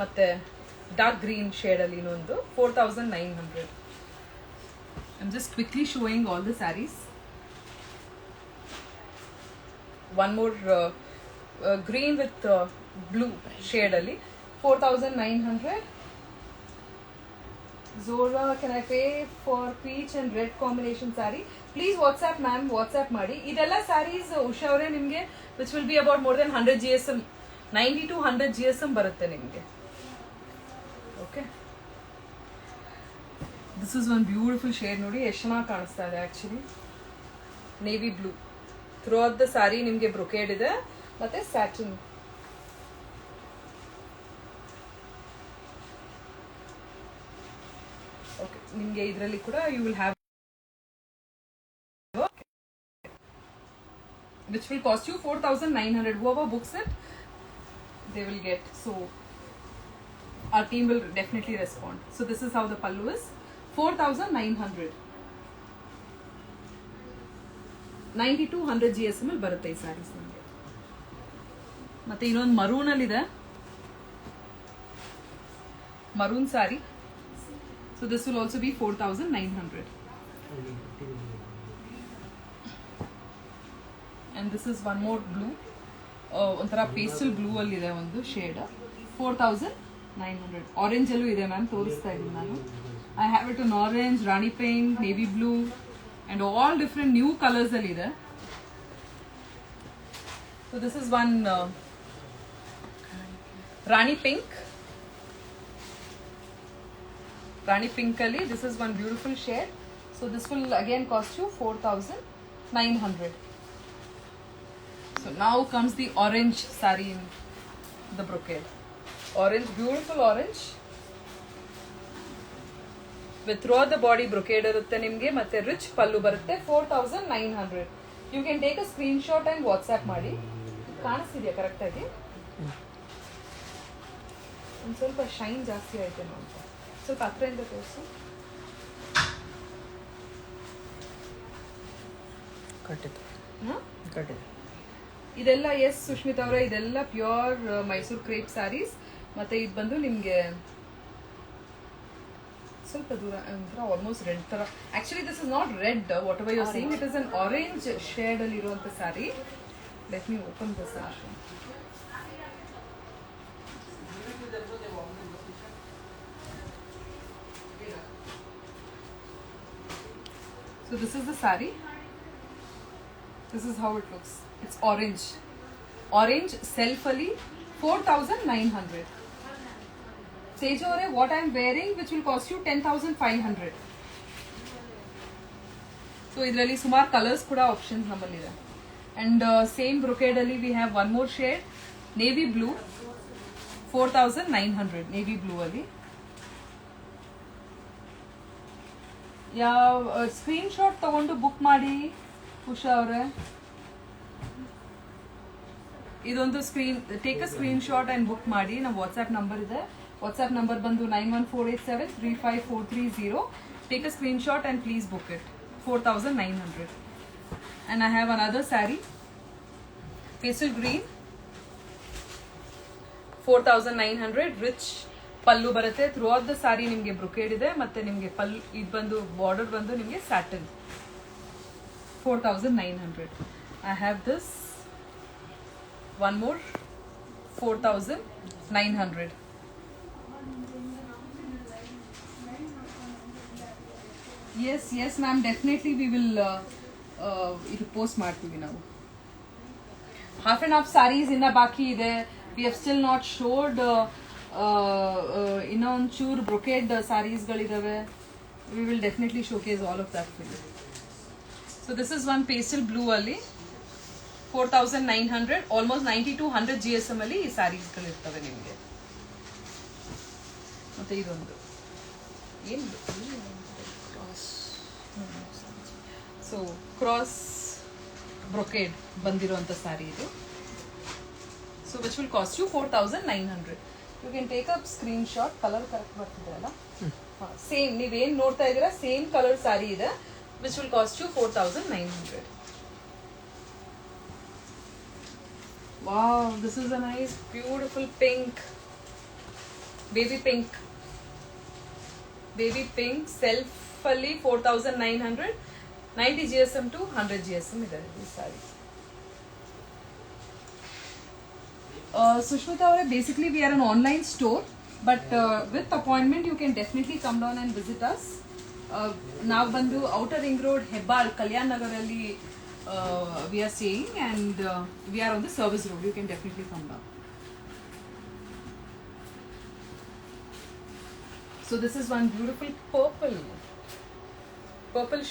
matte dark green shade alli inondu 4900. I'm just quickly showing all the sarees. One more green with blue shade alli 4900. Zora, can I pay for peach and red combination saree? Please WhatsApp ma'am, WhatsApp ಮಾಡಿ. ಇದೆಲ್ಲ sarees Usha ಅವರೇ ನಿಮಗೆ which will be about more than 100 GSM, 90 to 100 GSM ಬರುತ್ತೆ ನಿಮಗೆ. Okay. This is one beautiful shade ನೋಡಿ, ಎಷ್ಟು ಚೆನ್ನಾಗಿ ಕಾಣಿಸ್ತಾ ಇದೆ actually. Navy blue. Throughout the sari ನಿಮಗೆ ಬ್ರೊಕೇಡ್ ಇದೆ ಮತ್ತೆ ಸ್ಯಾಟಿನ್. ನಿಮಗೆ ಇದರಲ್ಲಿ ಕೂಡ you will have which will cost you 4900. Whoever books it, they will get. So our team will definitely respond. So this is how the pallu is. 4900. 90 to 100 GSM ಅಲ್ಲಿ ಬರುತ್ತೆ ಈ ಸ್ಯಾರೀಸ್ ನಮಗೆ. ಮತ್ತೆ ಇನ್ನೊಂದು ಮರೂನ್ ಅಲ್ಲಿ ಇದೆ, maroon sorry. So this will also be 4900. And this is one more blue. ಒಂಥರ pastel blue ಅಲ್ಲಿ ಇದೆ ಒಂದು ಶೇಡ್. 4900. ಆರೆಂಜ್ ಅಲ್ಲೂ ಇದೆ ಮ್ಯಾಮ್, ತೋರಿಸ್ತಾ ಇದ್ದೀನಿ ನಾನು. I have it in orange, Rani pink, navy blue and all different new colours ಅಲ್ಲಿ ಇದೆ. So this is one Rani pink. Rani pink ali, this is one beautiful shade. So this will again cost you 4900. So now comes the orange saree in the brocade. Orange, beautiful orange. With throughout the body brocade irutte nimge, matte rich pallu barutte. 4900. You can take a screenshot and WhatsApp ಮಾಡಿ. ಕಾಣಿಸ್ತಿದೆಯಾ correct ಆಗಿ? ಒಂದು ಸ್ವಲ್ಪ shine ಜಾಸ್ತಿ ಆಯ್ತು ಅಂತ. ಸ್ವಲ್ಪ ಹತ್ರದಿಂದ ತೋರಿಸು. ಕಟ್ಟಿತ್ತು ಹಾಂ ಕಟ್ಟಿದ್ದು. ಇದೆಲ್ಲ ಎಸ್ ಸುಷ್ಮಿತಾ ಅವರೇ, ಇದೆಲ್ಲ ಪ್ಯೂರ್ ಮೈಸೂರು ಕ್ರೇಪ್ ಸ್ಯಾರೀಸ್. ಮತ್ತು ಇದು ಬಂದು ನಿಮಗೆ ಸ್ವಲ್ಪ ದೂರ ಒಂಥರ ಆಲ್ಮೋಸ್ಟ್ ರೆಡ್ ಥರ. Actually this is not red, whatever you are seeing, it is an orange ಶೇಡಲ್ಲಿ ಇರುವಂಥ sari. Let me open this Ashu. So this is the saree. This is how it looks. It's orange. Orange self-ali 4,900. Sejore, what I am wearing, which will cost you 10,500. So idರಲ್ಲಿ ಸುಮಾರು colours ಕೂಡ options ನಮ್ಮಲ್ಲಿದೆ. And same brocade ಅಲ್ಲಿ we have one more shade, navy blue, 4,900 navy blue ಅಲ್ಲಿ. ಯಾವ screenshot ತಗೊಂಡು book ಮಾಡಿ ಉಷಾ ಅವರೇ. ಇದೊಂದು take a screenshot and book ಮಾಡಿ. ನಮ್ಮ ವಾಟ್ಸ್ಆ್ಯಪ್ ನಂಬರ್ ಇದೆ. ವಾಟ್ಸ್ಆ್ಯಪ್ ನಂಬರ್ ಬಂದು 9148735430. Take a screenshot and please book it. 4,900. And I have another sari, pastel green, 4,900. Rich pallu ಬರುತ್ತೆ. ಥ್ರೂ ಔಟ್ ದ ಸಾರಿ ನಿಮಗೆ ಬ್ರೊಕೇಡ್ ಇದೆ. ಮತ್ತೆ ನಿಮಗೆ ಪಲ್ಲು ಇದು ಬಂದು ಬಾರ್ಡರ್ ಬಂದು ನಿಮಗೆ satin. 4,900. I have this one more 4,900. Yes ma'am, definitely we will ಇದು ಪೋಸ್ಟ್ ಮಾಡ್ತೀವಿ ನಾವು. ಹಾಫ್ ಆ್ಯಂಡ್ ಹಾಫ್ ಸ್ಯಾರೀಸ್ ಇನ್ನ ಬಾಕಿ ಇದೆ. We have still not showed. ಇನ್ನೊಂಚೂರು ಬ್ರೊಕೇಡ್ ಸ್ಯಾರೀಸ್ಗಳಿದಾವೆ. We will definitely showcase all of that for you. So this is one pastel blue ಅಲ್ಲಿ 4,900. Almost 90 to 100 GSM ಅಲ್ಲಿ ಈ ಸ್ಯಾರೀಸ್ಗಳಿರ್ತವೆ ನಿಮಗೆ. ಮತ್ತೆ ಇದೊಂದು ಏನು ಸೊ ಕ್ರಾಸ್ ಬ್ರೊಕೇಡ್ ಬಂದಿರುವಂಥ ಸ್ಯಾರಿ ಇದು. So which will cost you 4,900. You can take up screenshot. Colour correct ಬರ್ತಿದೆ ಅಲ್ಲ? ಸೇಮ್ ನೀವೇನು ನೋಡ್ತಾ ಇದ್ದೀರಾ ಸೇಮ್ ಕಲರ್ ಸ್ಯಾರಿ ಇದೆ, which will cost you 4,900. Wow, this is a nice beautiful pink, baby pink. Baby pink self ಅಲ್ಲಿ 4,900. 90 GSM to 100 GSM ಇದೆ ಈ sari. Sushmita avare, basically we are an online store, but with appointment you can definitely come down and visit us. Now bandu Outer Ring Road, Hebbal, Kalyan Nagar alli we are staying, and we are on the service road. You can definitely come down. So this is one beautiful purple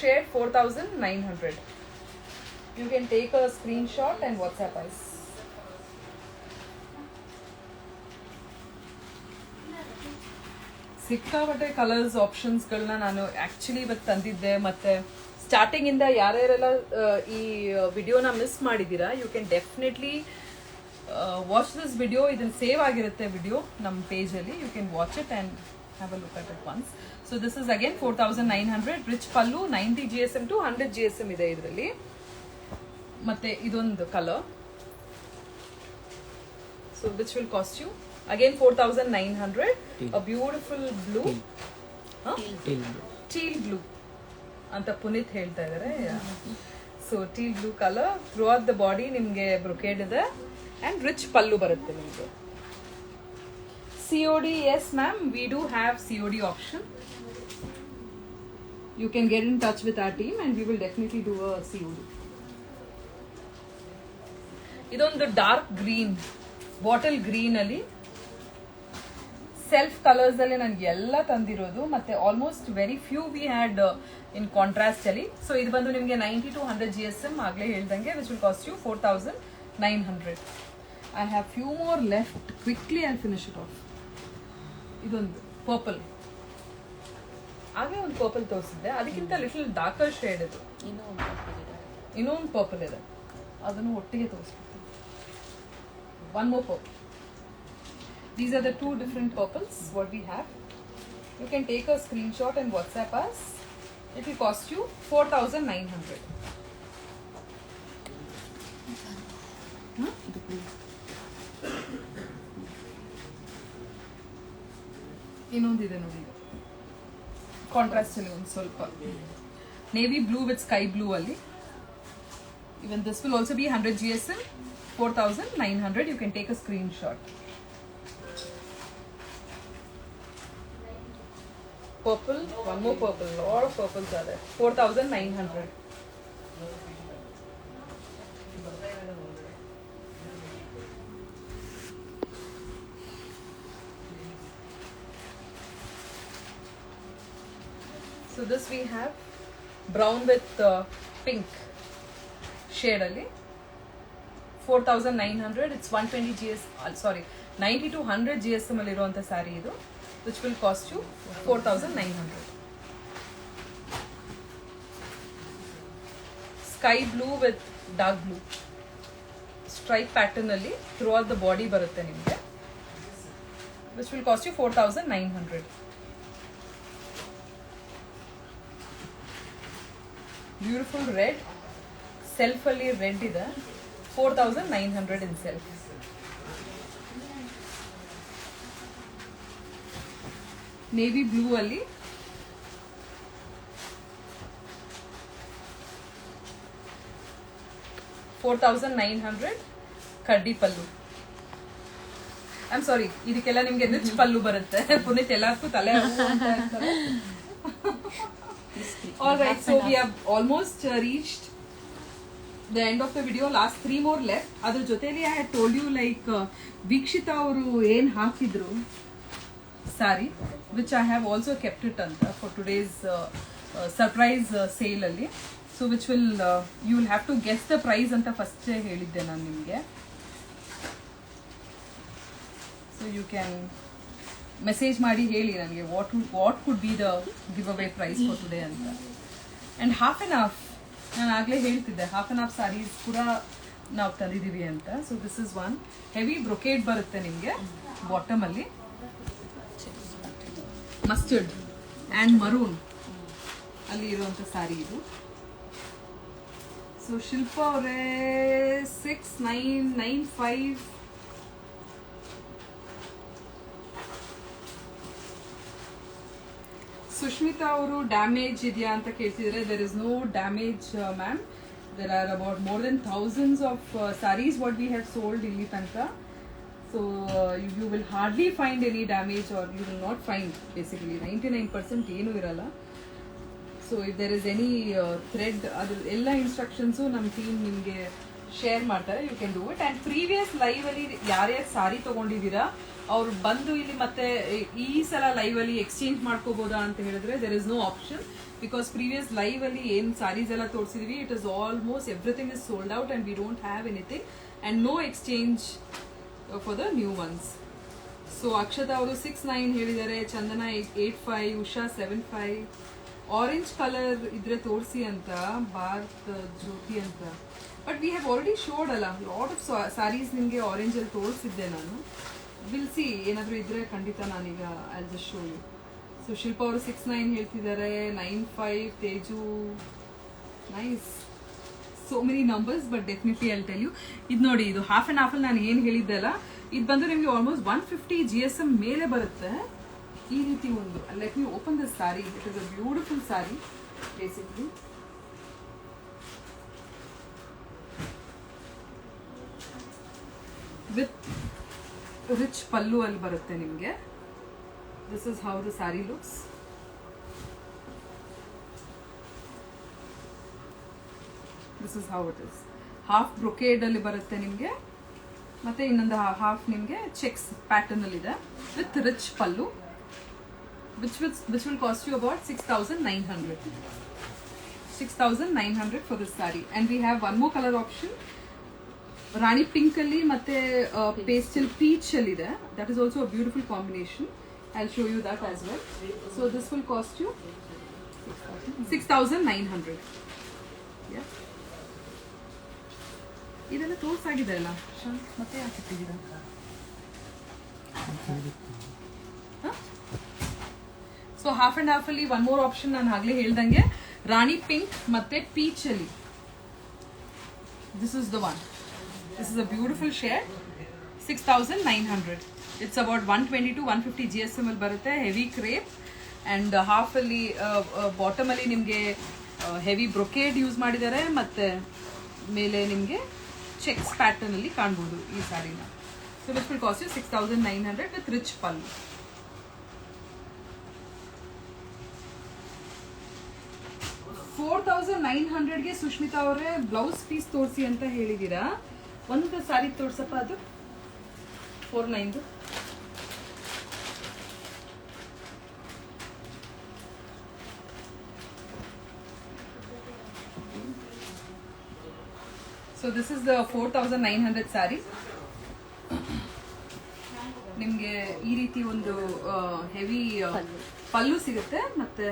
shade, 4,900. You can take a screenshot and WhatsApp us. ಸಿಕ್ಕಾಪಟ್ಟೆ colours ಆಪ್ಷನ್ಸ್ಗಳನ್ನ ನಾನು actually ಇವತ್ತು ತಂದಿದ್ದೆ. ಮತ್ತು ಸ್ಟಾರ್ಟಿಂಗಿಂದ ಯಾರ್ಯಾರೆಲ್ಲ ಈ ವಿಡಿಯೋನ miss ಮಾಡಿದ್ದೀರಾ, you can definitely watch this video. ಇದನ್ನು save ಆಗಿರುತ್ತೆ video ನಮ್ಮ ಪೇಜಲ್ಲಿ. You can watch it and have a look at it once. So this is again 4,900. Rich pallu, 90 GSM to 100 GSM ಇದೆ ಇದರಲ್ಲಿ. ಮತ್ತು ಇದೊಂದು colour, so which will cost you again 4,900. A beautiful blue, teal blue ಅಂತ ಪುನೀತ್ ಹೇಳ್ತಾ ಇದ್ದಾರೆ. So teal blue colour, throughout the body ನಿಮಗೆ brocade ಇದೆ and rich pallu ಬರುತ್ತೆ ನಿಮಗೆ. COD, yes ma'am, we do have COD option. You can get in touch with our team and we will definitely do a COD. ಇದೊಂದು dark green, bottle green ಅಲ್ಲಿ self colours ಅಲ್ಲಿ ನನಗೆ ಎಲ್ಲ ತಂದಿರೋದು. ಮತ್ತೆ almost very few we had in contrast ಅಲ್ಲಿ. ಸೊ ಇದು ಬಂದು ನಿಮಗೆ 90 to 100 GSM ಆಗಲೇ ಹೇಳ್ದಂಗೆ, which will cost you 4,900. I have few more left. Quickly I finish it off. ಇದೊಂದು ಪರ್ಪಲ್, ಆಗಲೇ ಒಂದು ಪರ್ಪಲ್ ತೋರಿಸಿದ್ದೆ, ಅದಕ್ಕಿಂತ ಲಿಟಲ್ ಡಾರ್ಕರ್ ಶೇಡ್ ಇದು. ಇನ್ನೊಂದು ಪರ್ಪಲ್ ಇದೆ, ಅದನ್ನು ಒಟ್ಟಿಗೆ ತೋರಿಸ್ಬಿಡ್ತೀನಿ. One more purple. These are the two different purples what we have. You can take a screenshot and WhatsApp us. It will cost you 4,900. ಇದು ಬ್ಲೂ. ಇನ್ನೊಂದಿದೆ ನೋಡಿ, ಕಾಂಟ್ರಾಸ್ಟ್ ಅಲ್ಲಿ ಒಂದು ಸ್ವಲ್ಪ navy blue with sky blue ಅಲ್ಲಿ. Even this will also be 100 GSM, 4,900. You can take a screenshot. Purple, one more purple. Lot of purples are there. 4,900. So this we have brown with pink shade ಅಲ್ಲಿ 4,900. It's 120 GS, sorry, 90 to 100 GSM ಅಲ್ಲಿ ಇರುವಂತ ಸ್ಯಾರಿ ಇದು, which will cost you 4,900. Sky blue with dark blue stripe pattern ಅಲ್ಲಿ throughout the body ಬರುತ್ತೆ ನಿಮಗೆ, which will cost you 4,900. Beautiful red, self ಅಲ್ಲಿ red ಇದೆ, 4,900 in self. Navy blue ಅಲ್ಲಿ $4,900 ಕಡ್ಡಿ ಪಲ್ಲು. ಐಮ್ ಸಾರಿ, ಇದಕ್ಕೆಲ್ಲ ನಿಮ್ಗೆ ರಿಚ್ ಪಲ್ಲು ಬರುತ್ತೆ. ಪುನೀತ್ ಎಲ್ಲದಕ್ಕೂ ತಲೆ All right, so we have almost reached the end of the video. Last 3 more left. Adar joteli I had told you like Vikshita ಅವರು ಏನ್ ಹಾಕಿದ್ರು ಸಾರಿ, which I have also kept it anta for today's surprise sale ಅಲ್ಲಿ. So which will you will have to guess the price ಅಂತ first ಹೇಳಿದ್ದೆ ನಾನು ನಿಮಗೆ. So you can message ಮಾಡಿ ಹೇಳಿ ನನಗೆ what could be the give away price for today ಅಂತ. And half and half, ನಾನು ಆಗಲೇ ಹೇಳ್ತಿದ್ದೆ ಹಾಫ್ ಆ್ಯಂಡ್ ಹಾಫ್ ಸಾರೀಸ್ ಕೂಡ ನಾವು ತಂದಿದ್ದೀವಿ ಅಂತ. So this is one heavy brocade ಬರುತ್ತೆ ನಿಮಗೆ ಬಾಟಮಲ್ಲಿ, ಮಸ್ಟರ್ಡ್ ಆ್ಯಂಡ್ ಮರೂನ್ ಅಲ್ಲಿ ಇರುವಂಥ ಸ್ಯಾರಿ ಇದು. ಸೊ ಶಿಲ್ಪ ಅವರೇ 6,995. ಸುಷ್ಮಿತಾ ಅವರು ಡ್ಯಾಮೇಜ್ ಇದೆಯಾ ಅಂತ ಕೇಳ್ತಿದ್ರೆ, there is no damage ma'am. There are about more than thousands of sarees what we have sold ಇಲ್ಲಿ ತನಕ. So you will hardly find any damage, or you will not find basically 99% ಏನು ಇರಲ್ಲ. So if there is any thread, ಅದ್ರ ಎಲ್ಲ instructions ನಮ್ಮ team ನಿಮಗೆ share ಮಾಡ್ತಾರೆ, you can do it. And previous live ಅಲ್ಲಿ ಯಾರ್ಯಾರು ಸಾರಿ ತಗೊಂಡಿದ್ದೀರಾ ಅವ್ರು ಬಂದು ಇಲ್ಲಿ ಮತ್ತೆ ಈ ಸಲ ಲೈವ್ ಅಲ್ಲಿ ಎಕ್ಸ್ಚೇಂಜ್ ಮಾಡ್ಕೋಬೋದಾ ಅಂತ ಹೇಳಿದ್ರೆ there is no option, because previous live ಅಲ್ಲಿ ಏನ್ ಸಾರೀಸ್ ಎಲ್ಲ ತೋರಿಸಿದ್ವಿ, it is almost everything is sold out and we don't have anything, and no exchange for the new ones. So Akshata ಅವರು 6,900 ಹೇಳಿದ್ದಾರೆ, ಚಂದನ 8,500, ಉಷಾ 7,500. ಆರೆಂಜ್ ಕಲರ್ ಇದ್ರೆ ತೋರಿಸಿ ಅಂತ ಭಾರತ್ ಜ್ಯೋತಿ ಅಂತ. But we have already showed ಅಲ್ಲ ಲಾಟ್ ಆಫ್ ಸಾರೀಸ್ ನಿಮಗೆ ಆರೆಂಜ್ ಅಲ್ಲಿ ತೋರಿಸಿದ್ದೆ ನಾನು. ವಿಲ್ ಸಿ ಏನಾದರೂ ಇದ್ರೆ ಖಂಡಿತ ನಾನೀಗ I just show you. So Shilpa ಅವರು 6,900 ಹೇಳ್ತಿದ್ದಾರೆ, 9,500 Teju. Nice, so many numbers, but definitely I tell you. ಇದು ನೋಡಿ, ಇದು ಹಾಫ್ ಆ್ಯಂಡ್ ಹಾಫಲ್ಲಿ ನಾನು ಏನು ಹೇಳಿದ್ದೆ ಅಲ್ಲ, ಇದು ಬಂದು ನಿಮಗೆ ಆಲ್ಮೋಸ್ಟ್ 150 GSM ಮೇಲೆ ಬರುತ್ತೆ. ಈ ರೀತಿ ಒಂದು, let me open this sari. It is a beautiful sari basically. With rich pallu ಅಲ್ಲಿ ಬರುತ್ತೆ ನಿಮಗೆ. This is how the sari looks. This is how it is. Half brocade ಅಲ್ಲಿ ಬರುತ್ತೆ ನಿಮಗೆ, ಮತ್ತೆ ಇನ್ನೊಂದು ಹಾಫ್ ನಿಮಗೆ ಚೆಕ್ಸ್ ಪ್ಯಾಟರ್ನ್ ಅಲ್ಲಿ ಇದೆ with rich pallu, which will cost you about 6,900. 6,900 for this saree. And we have one more color option, Rani pink alli matte pastel peach alli ide. That is also a beautiful combination. I'll show you that as well. So this will cost you 6,900. Yeah. ಇದೆಲ್ಲ ತೋರ್ಸಾಗಿದೆ ಅಲ್ಲ ಮತ್ತೆ ಯಾಕೆ ಇಟ್ಟಿದ್ದೀರಾ? So half and half ಅಲ್ಲಿ one more option ನಾನು ಆಗ್ಲೇ ಹೇಳ್ದಂಗೆ, ರಾಣಿ pink ಮತ್ತೆ peach ಅಲ್ಲಿ. This is the one. This is a beautiful shade. 6,900. It's about 120 to 150 GSM ಅಲ್ಲಿ ಬರುತ್ತೆ. ಹೆವಿ ಕ್ರೇಪ್ ಆ್ಯಂಡ್ ಹಾಫಲ್ಲಿ ಬಾಟಮಲ್ಲಿ ನಿಮಗೆ ಹೆವಿ ಬ್ರೊಕೇಡ್ ಯೂಸ್ ಮಾಡಿದ್ದಾರೆ, ಮತ್ತು ಮೇಲೆ ನಿಮಗೆ ಚೆಕ್ಸ್ ಪ್ಯಾಟರ್ನಲ್ಲಿ ಕಾಣ್ಬೋದು ಈ ಸ್ಯಾರಿನ. So which will cost you 6,900 with rich pallu. $4,900ಗೆ ಸುಷ್ಮಿತಾ ಅವರೇ ಬ್ಲೌಸ್ ಪೀಸ್ ತೋರಿಸಿ ಅಂತ ಹೇಳಿದ್ದೀರಾ. ಒಂದು ಸಾರಿ ತೋರ್ಸಪ್ಪ, ಅದು 4,900. So this is the 4,900 sari. ನಿಮಗೆ ಈ ರೀತಿ ಒಂದು ಹೆವಿ ಪಲ್ಲು ಸಿಗುತ್ತೆ, ಮತ್ತೆ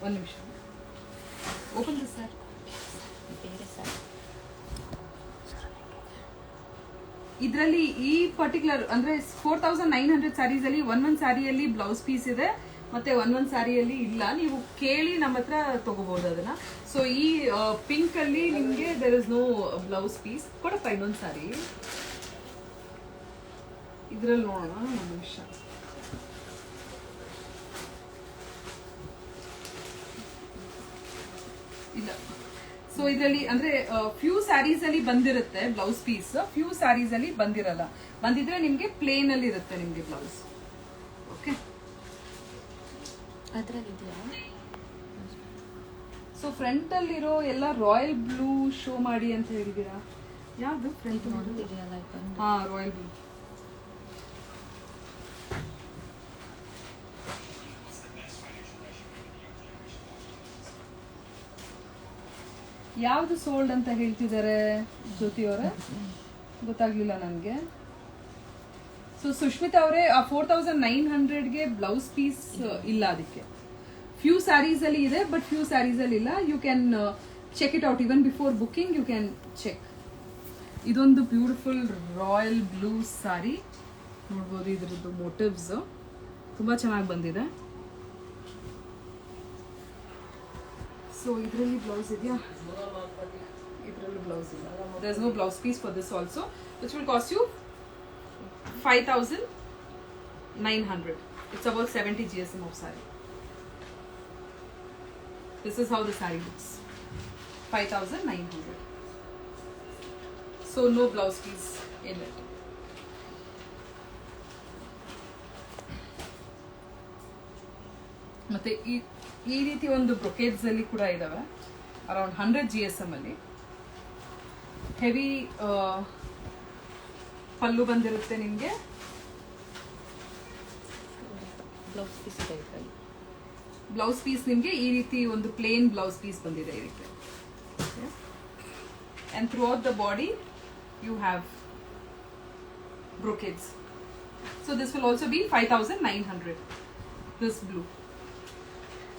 ಒಂದು ನಿಮಿಷ ಓಪನ್ ದಿಸ್ ಸರ್. ಇದರಲ್ಲಿ ಈ ಪರ್ಟಿಕ್ಯುಲರ್ ಅಂದ್ರೆ 4,900 ಸ್ಯಾರೀಸ್ ಅಲ್ಲಿ ಒಂದೊಂದು ಸ್ಯಾರಿಯಲ್ಲಿ ಬ್ಲೌಸ್ ಪೀಸ್ ಇದೆ, ಮತ್ತೆ ಒಂದೊಂದು ಸ್ಯಾರಿಯಲ್ಲಿ ಇಲ್ಲ. ನೀವು ಕೇಳಿ ನಮ್ಮ ಹತ್ರ ತಗೋಬಹುದು ಅದನ್ನ. ಸೊ ಈ ಪಿಂಕ್ ಅಲ್ಲಿ ನಿಮ್ಗೆ there is no blouse piece. ಕೊಡಪ್ಪ ಇನ್ನೊಂದು ಸ್ಯಾರಿ ಇದ್ರಲ್ಲಿ ನೋಡೋಣ. ಒಂದು ನಿಮಿಷ. ಇಲ್ಲ, ಸೊ ಇದರಲ್ಲಿ ಅಂದ್ರೆ ಫ್ಯೂ ಸ್ಯಾರೀಸ್ ಅಲ್ಲಿ ಬಂದಿರುತ್ತೆ ಬ್ಲೌಸ್ ಪೀಸ್, ಫ್ಯೂ ಸ್ಯಾರೀಸ್ ಅಲ್ಲಿ ಬಂದಿರಲ್ಲ. ಬಂದಿದ್ರೆ ನಿಮ್ಗೆ ಪ್ಲೇನ್ ಅಲ್ಲಿ ಇರುತ್ತೆ ನಿಮ್ಗೆ ಬ್ಲೌಸ್. ಓಕೆ, ಸೊ ಫ್ರಂಟ್ ಅಲ್ಲಿರೋ ಎಲ್ಲ ರಾಯಲ್ ಬ್ಲೂ ಶೋ ಮಾಡಿ ಅಂತ ಹೇಳಿದೀರಾ. ಯಾವ್ದು ಫ್ರಂಟ್? ಹಾ, ರಾಯಲ್ ಬ್ಲೂ. ಯಾವ್ದು ಸೋಲ್ಡ್ ಅಂತ ಹೇಳ್ತಿದ್ದಾರೆ ಜ್ಯೋತಿ ಅವರೇ? ಗೊತ್ತಾಗ್ಲಿಲ್ಲ ನನಗೆ. ಸೊ ಸುಷ್ಮಿತಾ ಅವರೇ, ಆ 4,900ಗೆ ಬ್ಲೌಸ್ ಪೀಸ್ ಇಲ್ಲ. ಅದಕ್ಕೆ ಫ್ಯೂ ಸ್ಯಾರೀಸ್ ಅಲ್ಲಿ ಇದೆ, ಬಟ್ ಫ್ಯೂ ಸ್ಯಾರೀಸ್ ಅಲ್ಲಿ ಇಲ್ಲ. You can check it out even before booking. You can check. ಇದೊಂದು ಬ್ಯೂಟಿಫುಲ್ ರಾಯಲ್ ಬ್ಲೂ ಸ್ಯಾರಿ ನೋಡ್ಬೋದು. ಇದ್ರದ್ದು ಮೋಟಿವ್ಸ್ ತುಂಬಾ ಚೆನ್ನಾಗಿ ಬಂದಿದೆ. ಸೊ ಇದರಲ್ಲಿ ಬ್ಲೌಸ್ ಇದೆಯಾ? ಇದರಲ್ಲಿ ಬ್ಲೌಸ್ ಇಲ್ಲ. There is no blouse piece for this also, which will cost you 5,900. It's about 70 GSM of saree. This is how the saree looks. 5,900. So no blouse piece in it. ಮತ್ತೆ ಈ ರೀತಿ ಒಂದು ಬ್ರೊಕೇಡ್ಸ್ ಅಲ್ಲಿ ಕೂಡ ಇದಾವೆ. ಅರೌಂಡ್ 100 GSM ಅಲ್ಲಿ heavy ಪಲ್ಲು ಬಂದಿರುತ್ತೆ ನಿಮಗೆ. ಬ್ಲೌಸ್ ಪೀಸ್ ನಿಮಗೆ ಈ ರೀತಿ ಒಂದು ಪ್ಲೇನ್ ಬ್ಲೌಸ್ ಪೀಸ್ ಬಂದಿದೆ ಈ ರೀತಿ. And throughout the body you have brocades. So this will also be 5,900. This blue.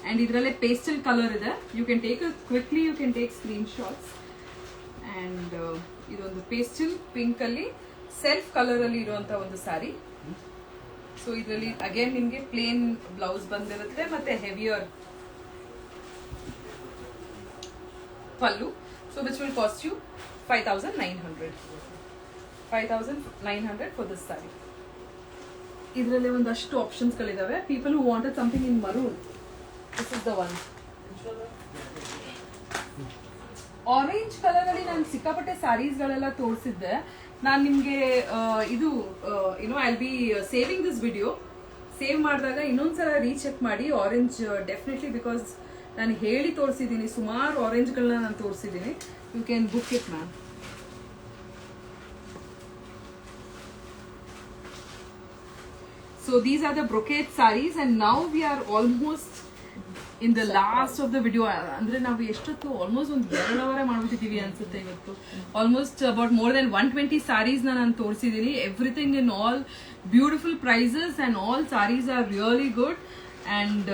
And idralle pastel color ide. You can take it quickly. You can take screenshots. And idondu pastel pink alli self color alli iruvanta ಒಂದು ಸಾರಿ. So idralli again ನಿಮಗೆ plain blouse ಬಂದಿರುತ್ತೆ ಮತ್ತೆ heavier pallu. So which will cost you 5,900. 5,900 for this saree. ಇದರಲ್ಲಿ ಒಂದಷ್ಟು options ಗಳಿದಾವೆ. People who wanted something in maroon, this is the one. Orange colour ಅಲ್ಲಿ ನಾನು ಸಿಕ್ಕಾಪಟ್ಟೆ ಸ್ಯಾರೀಸ್ ಗಳೆಲ್ಲ ತೋರಿಸಿದ್ದೆ. ನಾನು ನಿಮಗೆ ಇದು I will be saving this video. Save ಮಾಡಿದಾಗ ಇನ್ನೊಂದ್ಸಲ ರೀಚೆಕ್ ಮಾಡಿ. ಆರೆಂಜ್ ಡೆಫಿನೆಟ್ಲಿ, ಬಿಕಾಸ್ ನಾನು ಹೇಳಿ ತೋರಿಸಿದ್ದೀನಿ, ಸುಮಾರು ಆರೆಂಜ್ಗಳನ್ನ ನಾನು ತೋರಿಸಿದ್ದೀನಿ. You can book it ma'am. So these are the brocade sarees, and now we are almost in the last of the video. ಅಂದ್ರೆ ನಾವು ಎಷ್ಟೊತ್ತು ಆಲ್ಮೋಸ್ಟ್ ಒಂದು 2 ಅವರ್ ಮಾಡ್ಬಿಟ್ಟಿದ್ದೀವಿ ಅನ್ಸುತ್ತೆ ಇವತ್ತು. Almost about more than 120 saris ನಾನು ತೋರಿಸಿದ್ದೀನಿ. Everything in all beautiful prices, and all sarees are really good. And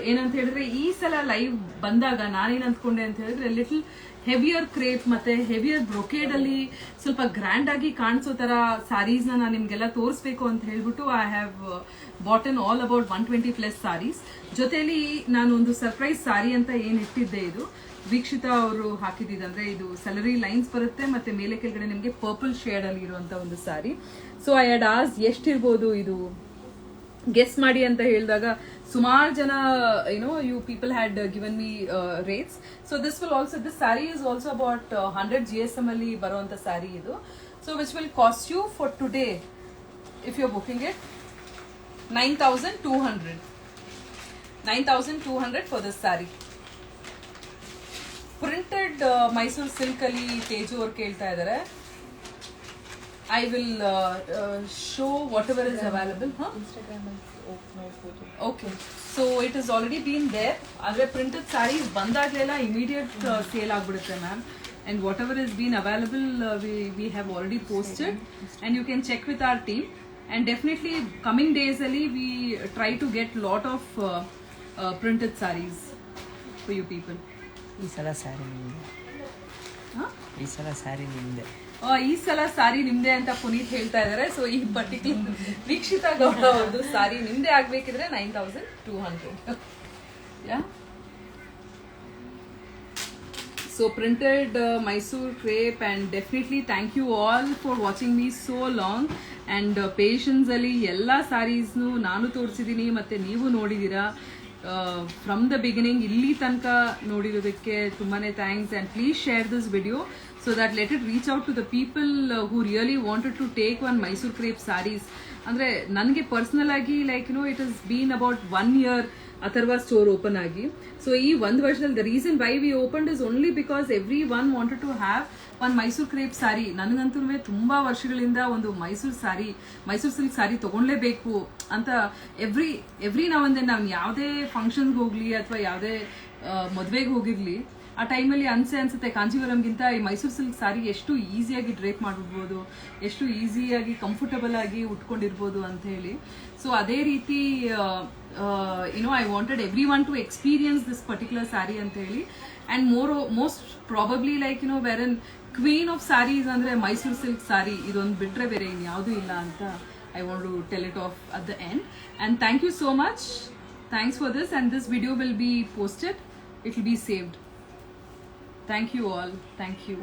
ಏನಂತ ಹೇಳಿದ್ರೆ ಈ ಸಲ ಲೈವ್ ಬಂದಾಗ ನಾನೇನು ಅಂದ್ಕೊಂಡೆ ಅಂತ ಹೇಳಿದ್ರೆ ಲಿಟಲ್ ಹೆವಿಯರ್ ಕ್ರೇಪ್ ಮತ್ತೆ ಹೆವಿಯರ್ ಬ್ರೊಕೇಡ್ ಅಲ್ಲಿ ಸ್ವಲ್ಪ ಗ್ರ್ಯಾಂಡ್ ಆಗಿ ಕಾಣಿಸೋ ತರ ಸಾರೀಸ್ ನಾನು ನಿಮ್ಗೆಲ್ಲ ತೋರಿಸ್ಬೇಕು ಅಂತ ಹೇಳ್ಬಿಟ್ಟು I have ಬಾಟನ್ all about 120+ saris. ಜೊತೆಲಿ ನಾನು ಒಂದು ಸರ್ಪ್ರೈಸ್ ಸಾರಿ ಅಂತ ಏನ್ ಇಟ್ಟಿದ್ದೆ, ಇದು ವೀಕ್ಷಿತಾ ಅವರು ಹಾಕಿದ್ದಂದ್ರೆ ಇದು ಸ್ಯಾಲರಿ ಲೈನ್ಸ್ ಬರುತ್ತೆ ಮತ್ತೆ ಮೇಲೆ ಕೆಳಗಡೆ ನಿಮಗೆ ಪರ್ಪಲ್ ಶೇಡ್ ಅಲ್ಲಿ ಇರುವಂತ ಒಂದು ಸಾರಿ. ಸೊ ಐ ಹ್ಯಾಡ್ ಆಸ್ ಎಷ್ಟಿರ್ಬೋದು ಇದು ಗೆಸ್ ಮಾಡಿ ಅಂತ ಹೇಳಿದಾಗ ಸುಮಾರು ಜನ you people had given me rates. So this sari is also about 100 GSM ಅಲ್ಲಿ ಬರುವಂತ ಸ್ಯಾರಿ ಇದು. So which will cost you for today if you are booking it 9,200 for this sari. Printed Mysuru silk ಅಲ್ಲಿ ತೇಜು ಅವ್ರು ಕೇಳ್ತಾ ಇದ್ದಾರೆ. I will show whatever is available. Instagram no photo. Okay, so it has already been there. Other printed sarees bandaglela immediate sale agbidutte ma'am, and whatever has been available we have already posted, and you can check with our team. And definitely coming days ali we try to get lot of printed sarees for you people. ಈ ಸಲ ಸ್ಯಾರಿ ನಿಮ್ಮದೆ. ಈ ಸಲ ಸ್ಯಾರಿ ನಿಮ್ಮದೆ. ಈ ಸಲ ಸಾರಿ ನಿಮ್ದೆ ಅಂತ ಪುನೀತ್ ಹೇಳ್ತಾ ಇದ್ದಾರೆ. So ಈ ಪರ್ಟಿಕ್ಯುಲರ್ ವೀಕ್ಷಿತಾ ಗೌಡ ಅವ್ರದ್ದು ಸಾರಿ ನಿಮ್ದೆ ಆಗ್ಬೇಕಿದ್ರೆ 9,200. Yeah so printed Mysore crepe. And definitely thank you all for watching me so long. And patience ಅಲ್ಲಿ ಎಲ್ಲ ಸಾರೀಸ್ನು ನಾನು ತೋರಿಸಿದ್ದೀನಿ ಮತ್ತೆ ನೀವು ನೋಡಿದ್ದೀರಾ. ಫ್ರಮ್ ದ ಬಿಗಿನಿಂಗ್ ಇಲ್ಲಿ ತನಕ ನೋಡಿರೋದಕ್ಕೆ ತುಂಬಾನೇ thanks. And please share this video so that let it reach out to the people who really wanted to take one Mysore crepe sarees. Andre nange personal agi it has been about 1 year Atharva store open agi. So ee one version, the reason why we opened is only because everyone wanted to have one Mysore crepe saree. ನನಗಂತೂ ತುಂಬಾ ವರ್ಷಗಳಿಂದ ಒಂದು Mysuru silk ಸಾರಿ ತಗೊಂಡ್ಲೇಬೇಕು ಅಂತ every ನಾವ್ ಅಂದೆ ನಾವು ಯಾವುದೇ ಫಂಕ್ಷನ್ಗೆ ಹೋಗ್ಲಿ ಅಥವಾ ಯಾವುದೇ ಮದುವೆಗೆ ಹೋಗಿರ್ಲಿ ಆ ಟೈಮಲ್ಲಿ ಅನ್ಸುತ್ತೆ ಕಾಂಜೀವರಂಗಿಂತ ಈ ಮೈಸೂರು ಸಿಲ್ಕ್ ಸಾರಿ ಎಷ್ಟು ಈಸಿಯಾಗಿ ಡ್ರೇಪ್ ಮಾಡಿಬಿಡ್ಬೋದು, ಎಷ್ಟು ಈಸಿಯಾಗಿ ಕಂಫರ್ಟಬಲ್ ಆಗಿ ಉಟ್ಕೊಂಡಿರ್ಬೋದು ಅಂತ ಹೇಳಿ. ಸೊ ಅದೇ ರೀತಿ I wanted every one to experience this particular sari ಅಂತ ಹೇಳಿ. ಆ್ಯಂಡ್ ಮೋಸ್ಟ್ ಪ್ರಾಬಬ್ಲಿ ವೆರನ್ ಕ್ವೀನ್ ಆಫ್ ಸ್ಯಾರೀಸ್ ಅಂದರೆ ಮೈಸೂರು ಸಿಲ್ಕ್ ಸಾರಿ, ಇದೊಂದು ಬಿಟ್ಟರೆ ಬೇರೆ ಇನ್ಯಾವುದೂ ಇಲ್ಲ ಅಂತ I want to tell it off at the end. And thank you so much. Thanks for this. And this video will be posted. It will be saved. Thank you all. Thank you.